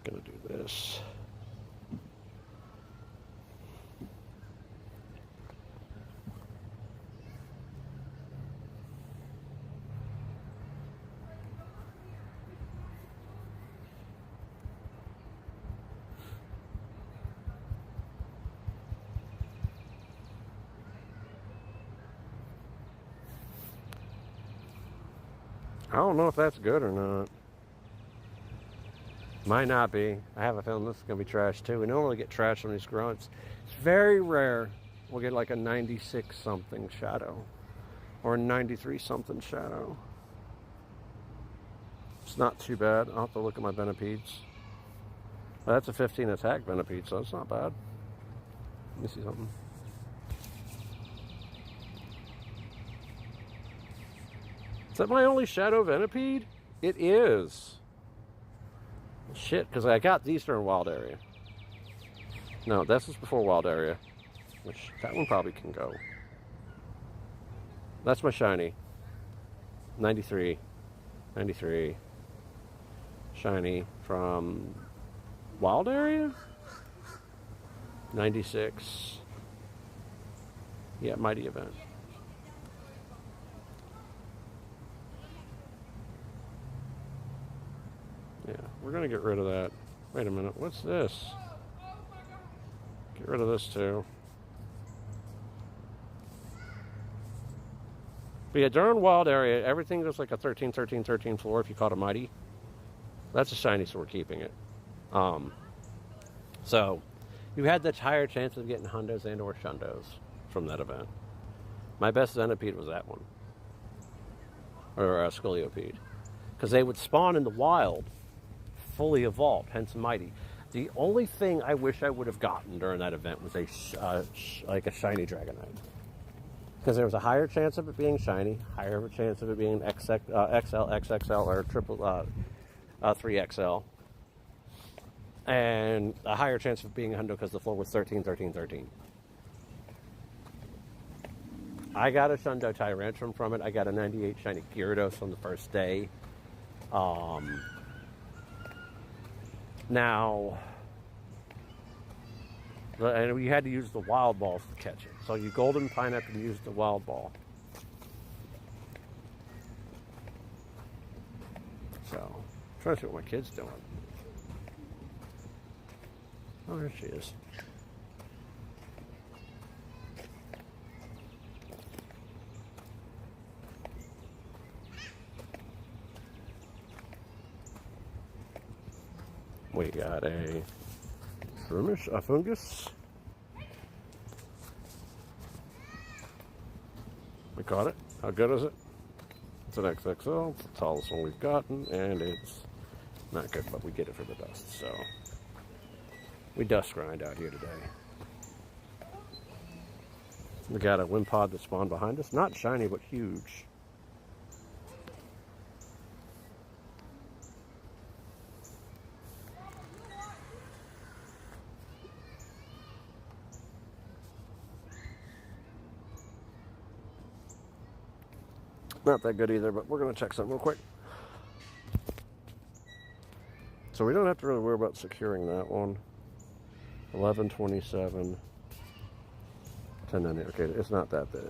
Gonna do this. I don't know if that's good or not. Might not be. I have a feeling this is going to be trash too. We normally get trash on these grunts. It's very rare we'll get like a 96 something shadow or a 93 something shadow. It's not too bad. I'll have to look at my Venopedes. Well, that's a 15 attack Venipede, so it's not bad. Let me see something. that my only Shadow Venipede? It is. Shit, because I got these during Wild Area. No, this was before Wild Area. Which, that one probably can go. That's my shiny. 93. 93. Shiny from Wild Area? 96. Yeah, Mighty Event. Yeah, we're going to get rid of that. Wait a minute, what's this? Get rid of this too. But yeah, during Wild Area, everything goes like a 13, 13, 13 floor if you caught a Mighty. That's a shiny, so we're keeping it. So, you had the higher chance of getting Hundos and or Shundos from that event. My best Zenipede was that one. Or Scolipede. Because they would spawn in the wild, fully evolved, hence Mighty. The only thing I wish I would have gotten during that event was like a shiny Dragonite. Because there was a higher chance of it being shiny, higher of a chance of it being XL, XXL, or triple 3XL, and a higher chance of being a Hundo because the floor was 13, 13, 13. I got a Shundo Tyrantrum from it. I got a 98 shiny Gyarados on the first day. Now, and we had to use the wild balls to catch it. So you golden pineapple and use the wild ball. So, I'm trying to see what my kid's doing. Oh, there she is. We got a fungus. We caught it. How good is it? It's an XXL. It's the tallest one we've gotten, and it's not good, but we get it for the dust. So we dust grind out here today. We got a Wimpod that spawned behind us. Not shiny, but huge. Not that good either, but we're going to check something real quick. So we don't have to really worry about securing that one. 1127. 1090. Okay, it's not that big.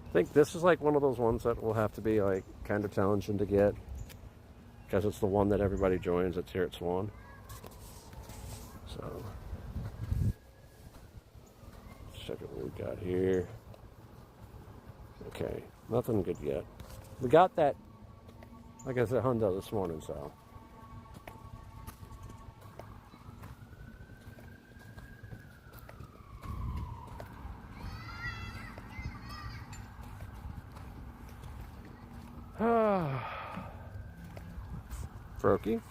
I think this is like one of those ones that will have to be like kind of challenging to get. Because it's the one that everybody joins that's here at Swan. So, let's check what we got here. Okay, nothing good yet. We got that, like I said, Hundo this morning, so. Froakie.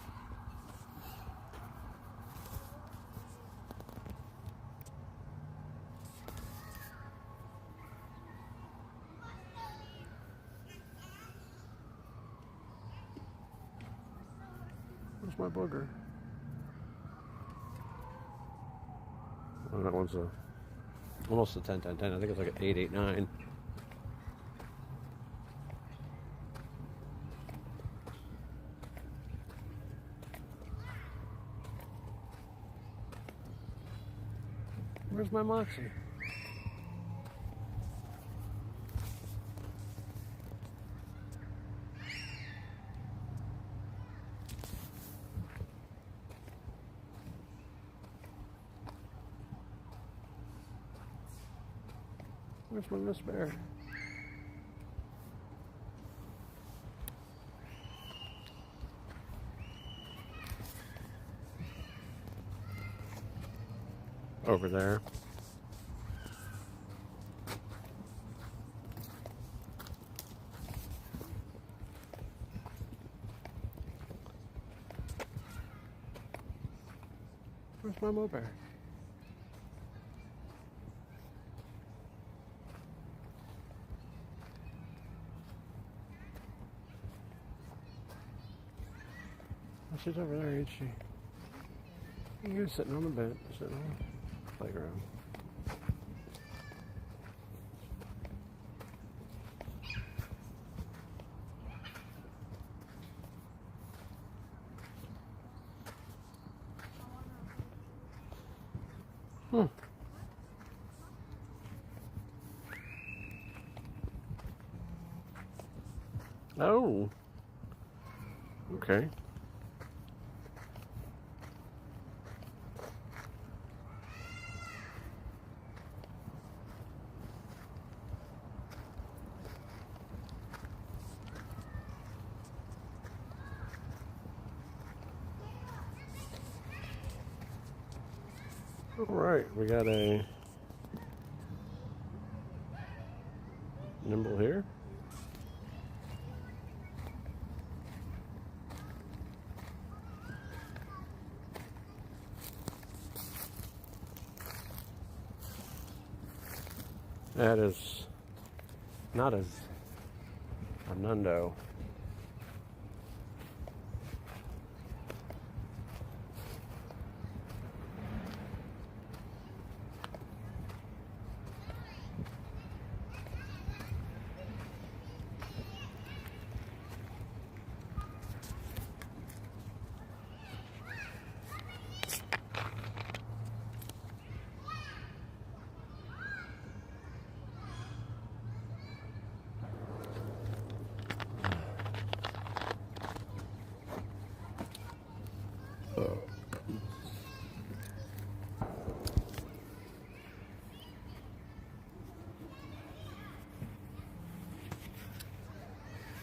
Where's my booger? Oh, that one's almost a 10, 10, 10. I think it's like an 8, 8, 9. Where's my Moxie? Where's my Miss Bear? Over there. Where's my mobile? Oh, she's over there, ain't she? You're sitting on the bench, sitting on the playground. Hmm. Oh. Okay. All right, we got a nimble here. That is not as Arnundo.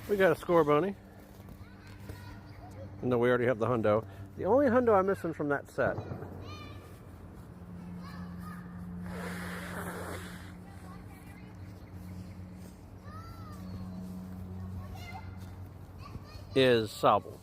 We got a score bunny. And then we already have the hundo. The only hundo I'm missing from that set is Sobble.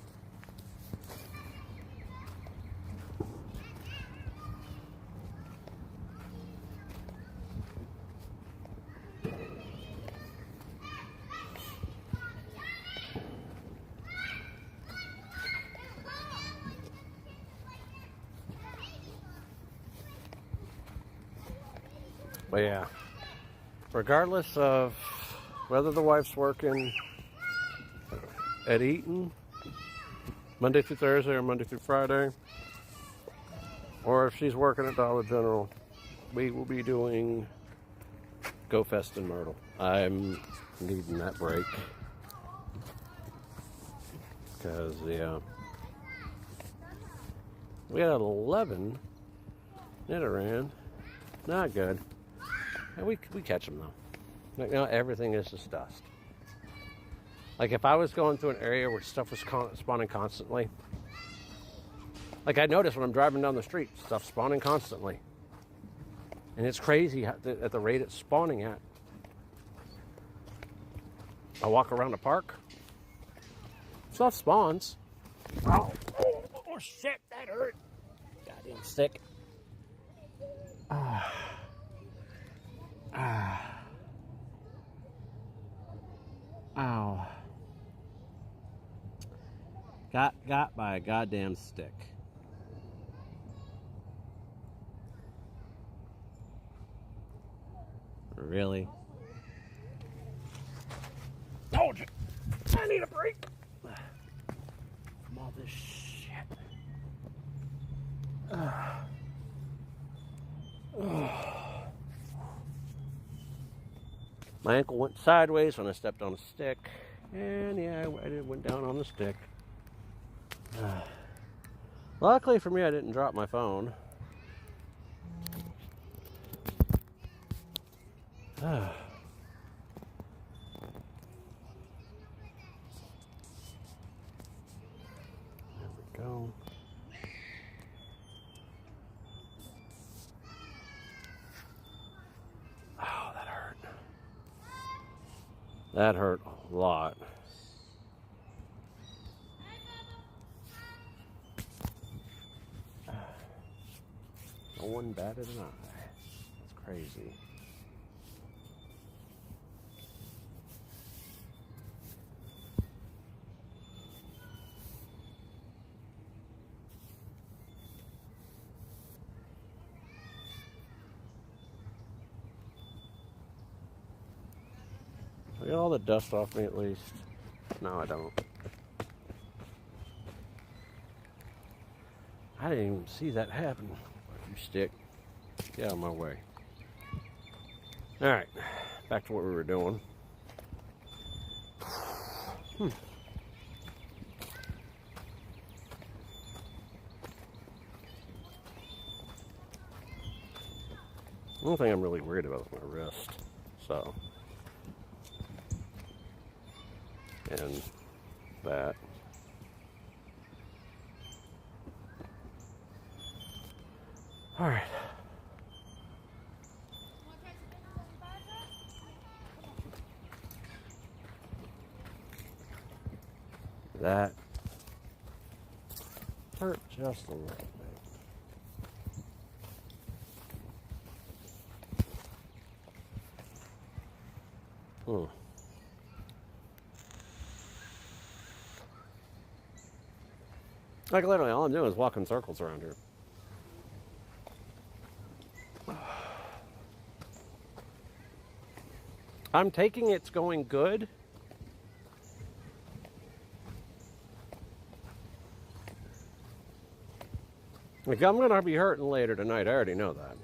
But yeah, regardless of whether the wife's working at Eaton Monday through Thursday or Monday through Friday, or if she's working at Dollar General, we will be doing Go Fest in Myrtle. I'm needing that break because we had 11 Nidoran. Not good. And we catch them though. Like, you know, everything is just dust. Like if I was going through an area where stuff was spawning constantly, like I notice when I'm driving down the street, stuff spawning constantly, and it's crazy at the rate it's spawning at. I walk around the park, stuff spawns. Oh shit, that hurt! Goddamn stick. Ow. Got by a goddamn stick. Really? Told you! I need a break! From all this shit. My ankle went sideways when I stepped on a stick. And yeah, I went down on the stick. Luckily for me, I didn't drop my phone. There we go. Oh, that hurt. That hurt a lot. no one batted an eye. It's crazy. I got all the dust off me at least. No, I don't. I didn't even see that happen. You stick. Get out of my way. Alright, back to what we were doing. The only thing I'm really worried about is my wrist. So. And that. All right. That hurt just a little bit. Like literally, all I'm doing is walking circles around here. I'm taking it's going good. Like I'm gonna be hurting later tonight. I already know that.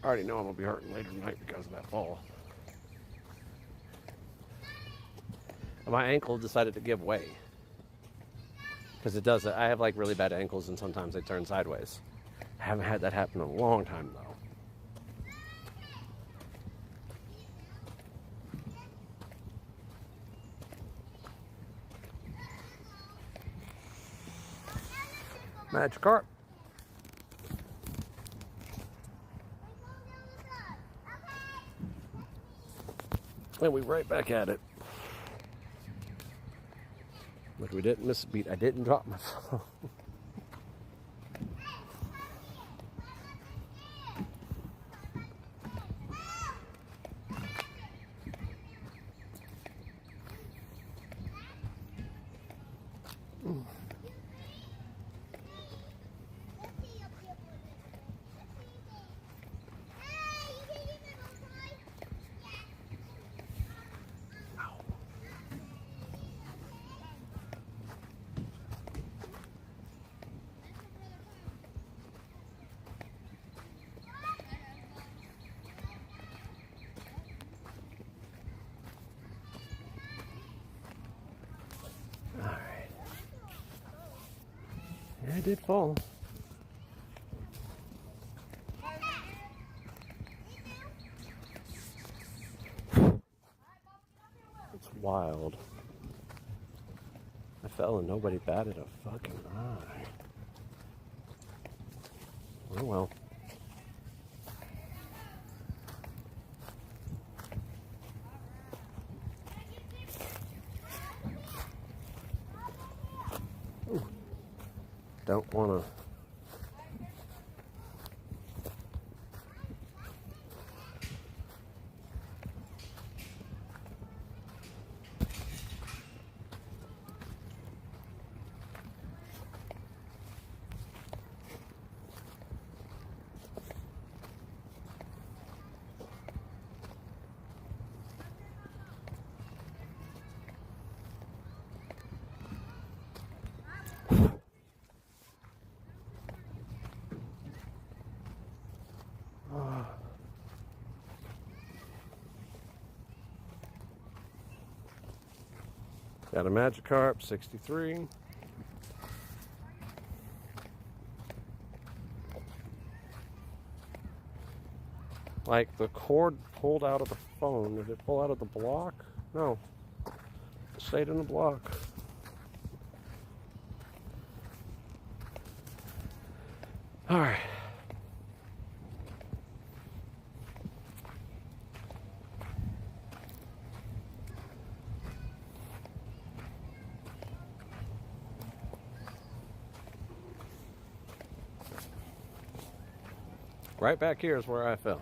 I already know I'm gonna be hurting later tonight because of that fall. And my ankle decided to give way. Because it does it. I have like really bad ankles and sometimes they turn sideways. I haven't had that happen in a long time though. Magikarp. And we're right back at it. Look, we didn't miss a beat. I didn't drop my phone. Yeah, it did fall. It's wild. I fell and nobody batted a fucking eye. Oh well. Ooh. Don't want to. Got a Magikarp, 63. Like the cord pulled out of the phone. Did it pull out of the block? No. It stayed in the block. All right. Right back here is where I fell.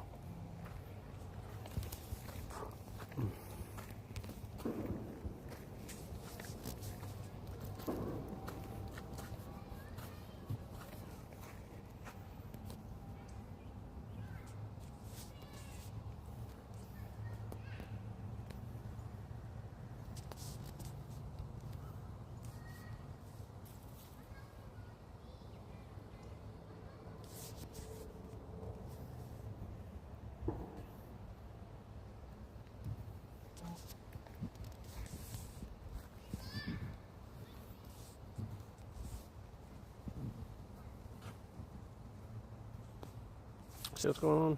See what's going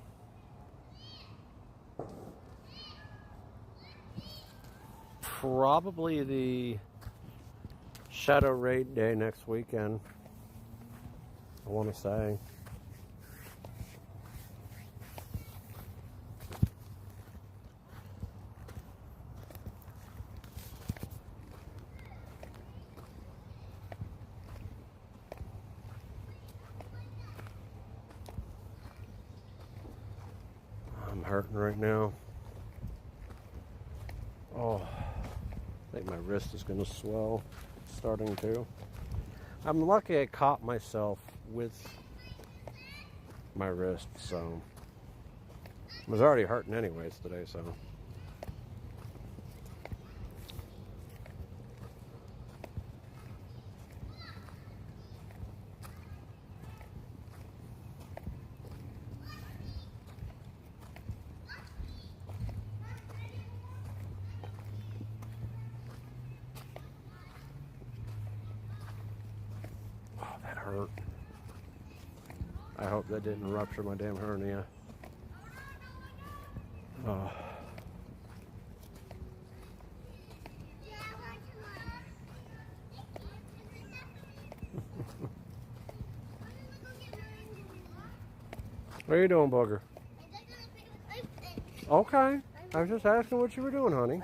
on? Probably the Shadow Raid Day next weekend, I want to say. I'm hurting right now. Oh, I think my wrist is going to swell, starting to. I'm lucky I caught myself with my wrist, so I was already hurting anyways today, so. Oh, that hurt. I hope that didn't rupture my damn hernia. Oh. What are you doing, Booger? Okay. I was just asking what you were doing, honey.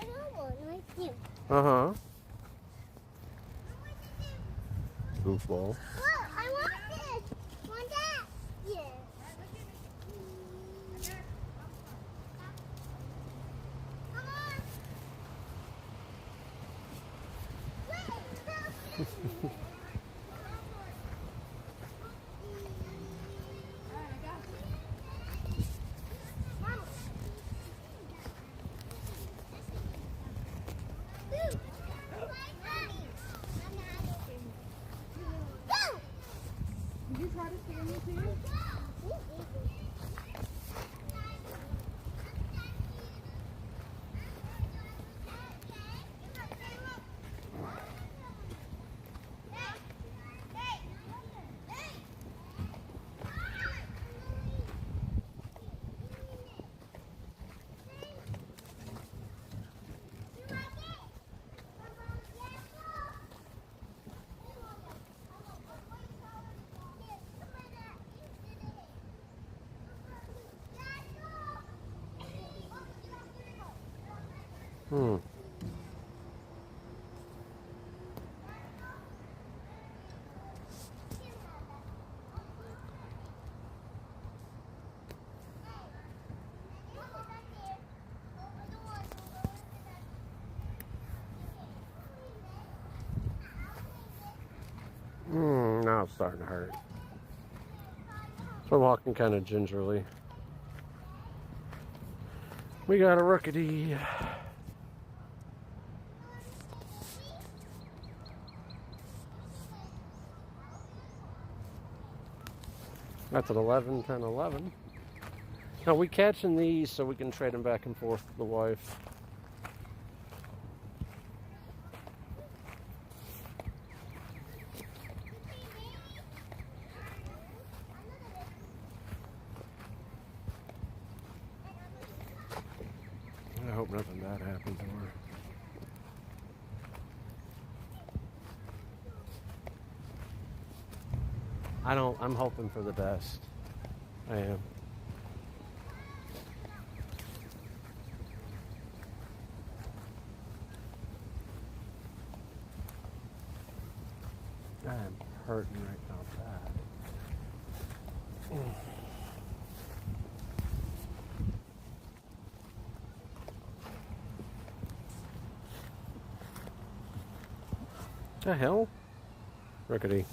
Uh-huh. Goofball. Look, I want this. Want that? Yeah. Come on. Wait, Did you try to sit in the chair? Hmm. Now it's starting to hurt. So I'm walking kind of gingerly. We got a rookity. That's an 11, 10, 11. Now we catching these so we can trade them back and forth to the wife. I hope nothing bad happens to her. I'm hoping for the best. I am. I'm hurting right now bad. The hell? Rickety.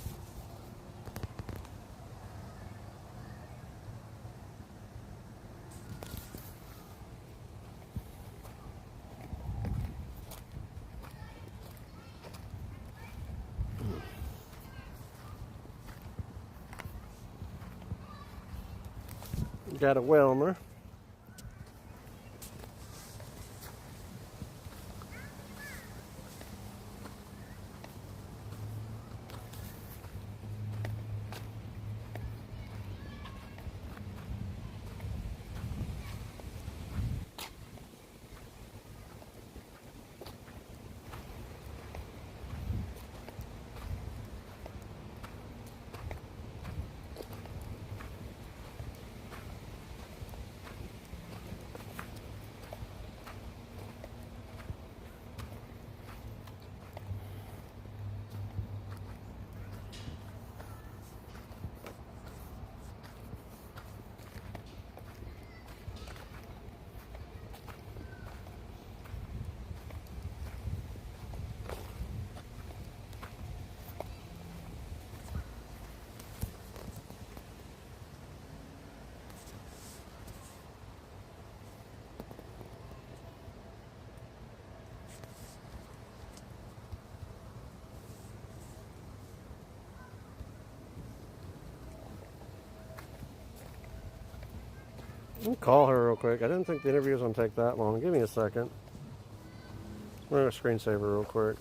Got a Wilmer. Let me call her real quick. I didn't think the interview was going to take that long. Give me a second. I'm going to screensaver real quick.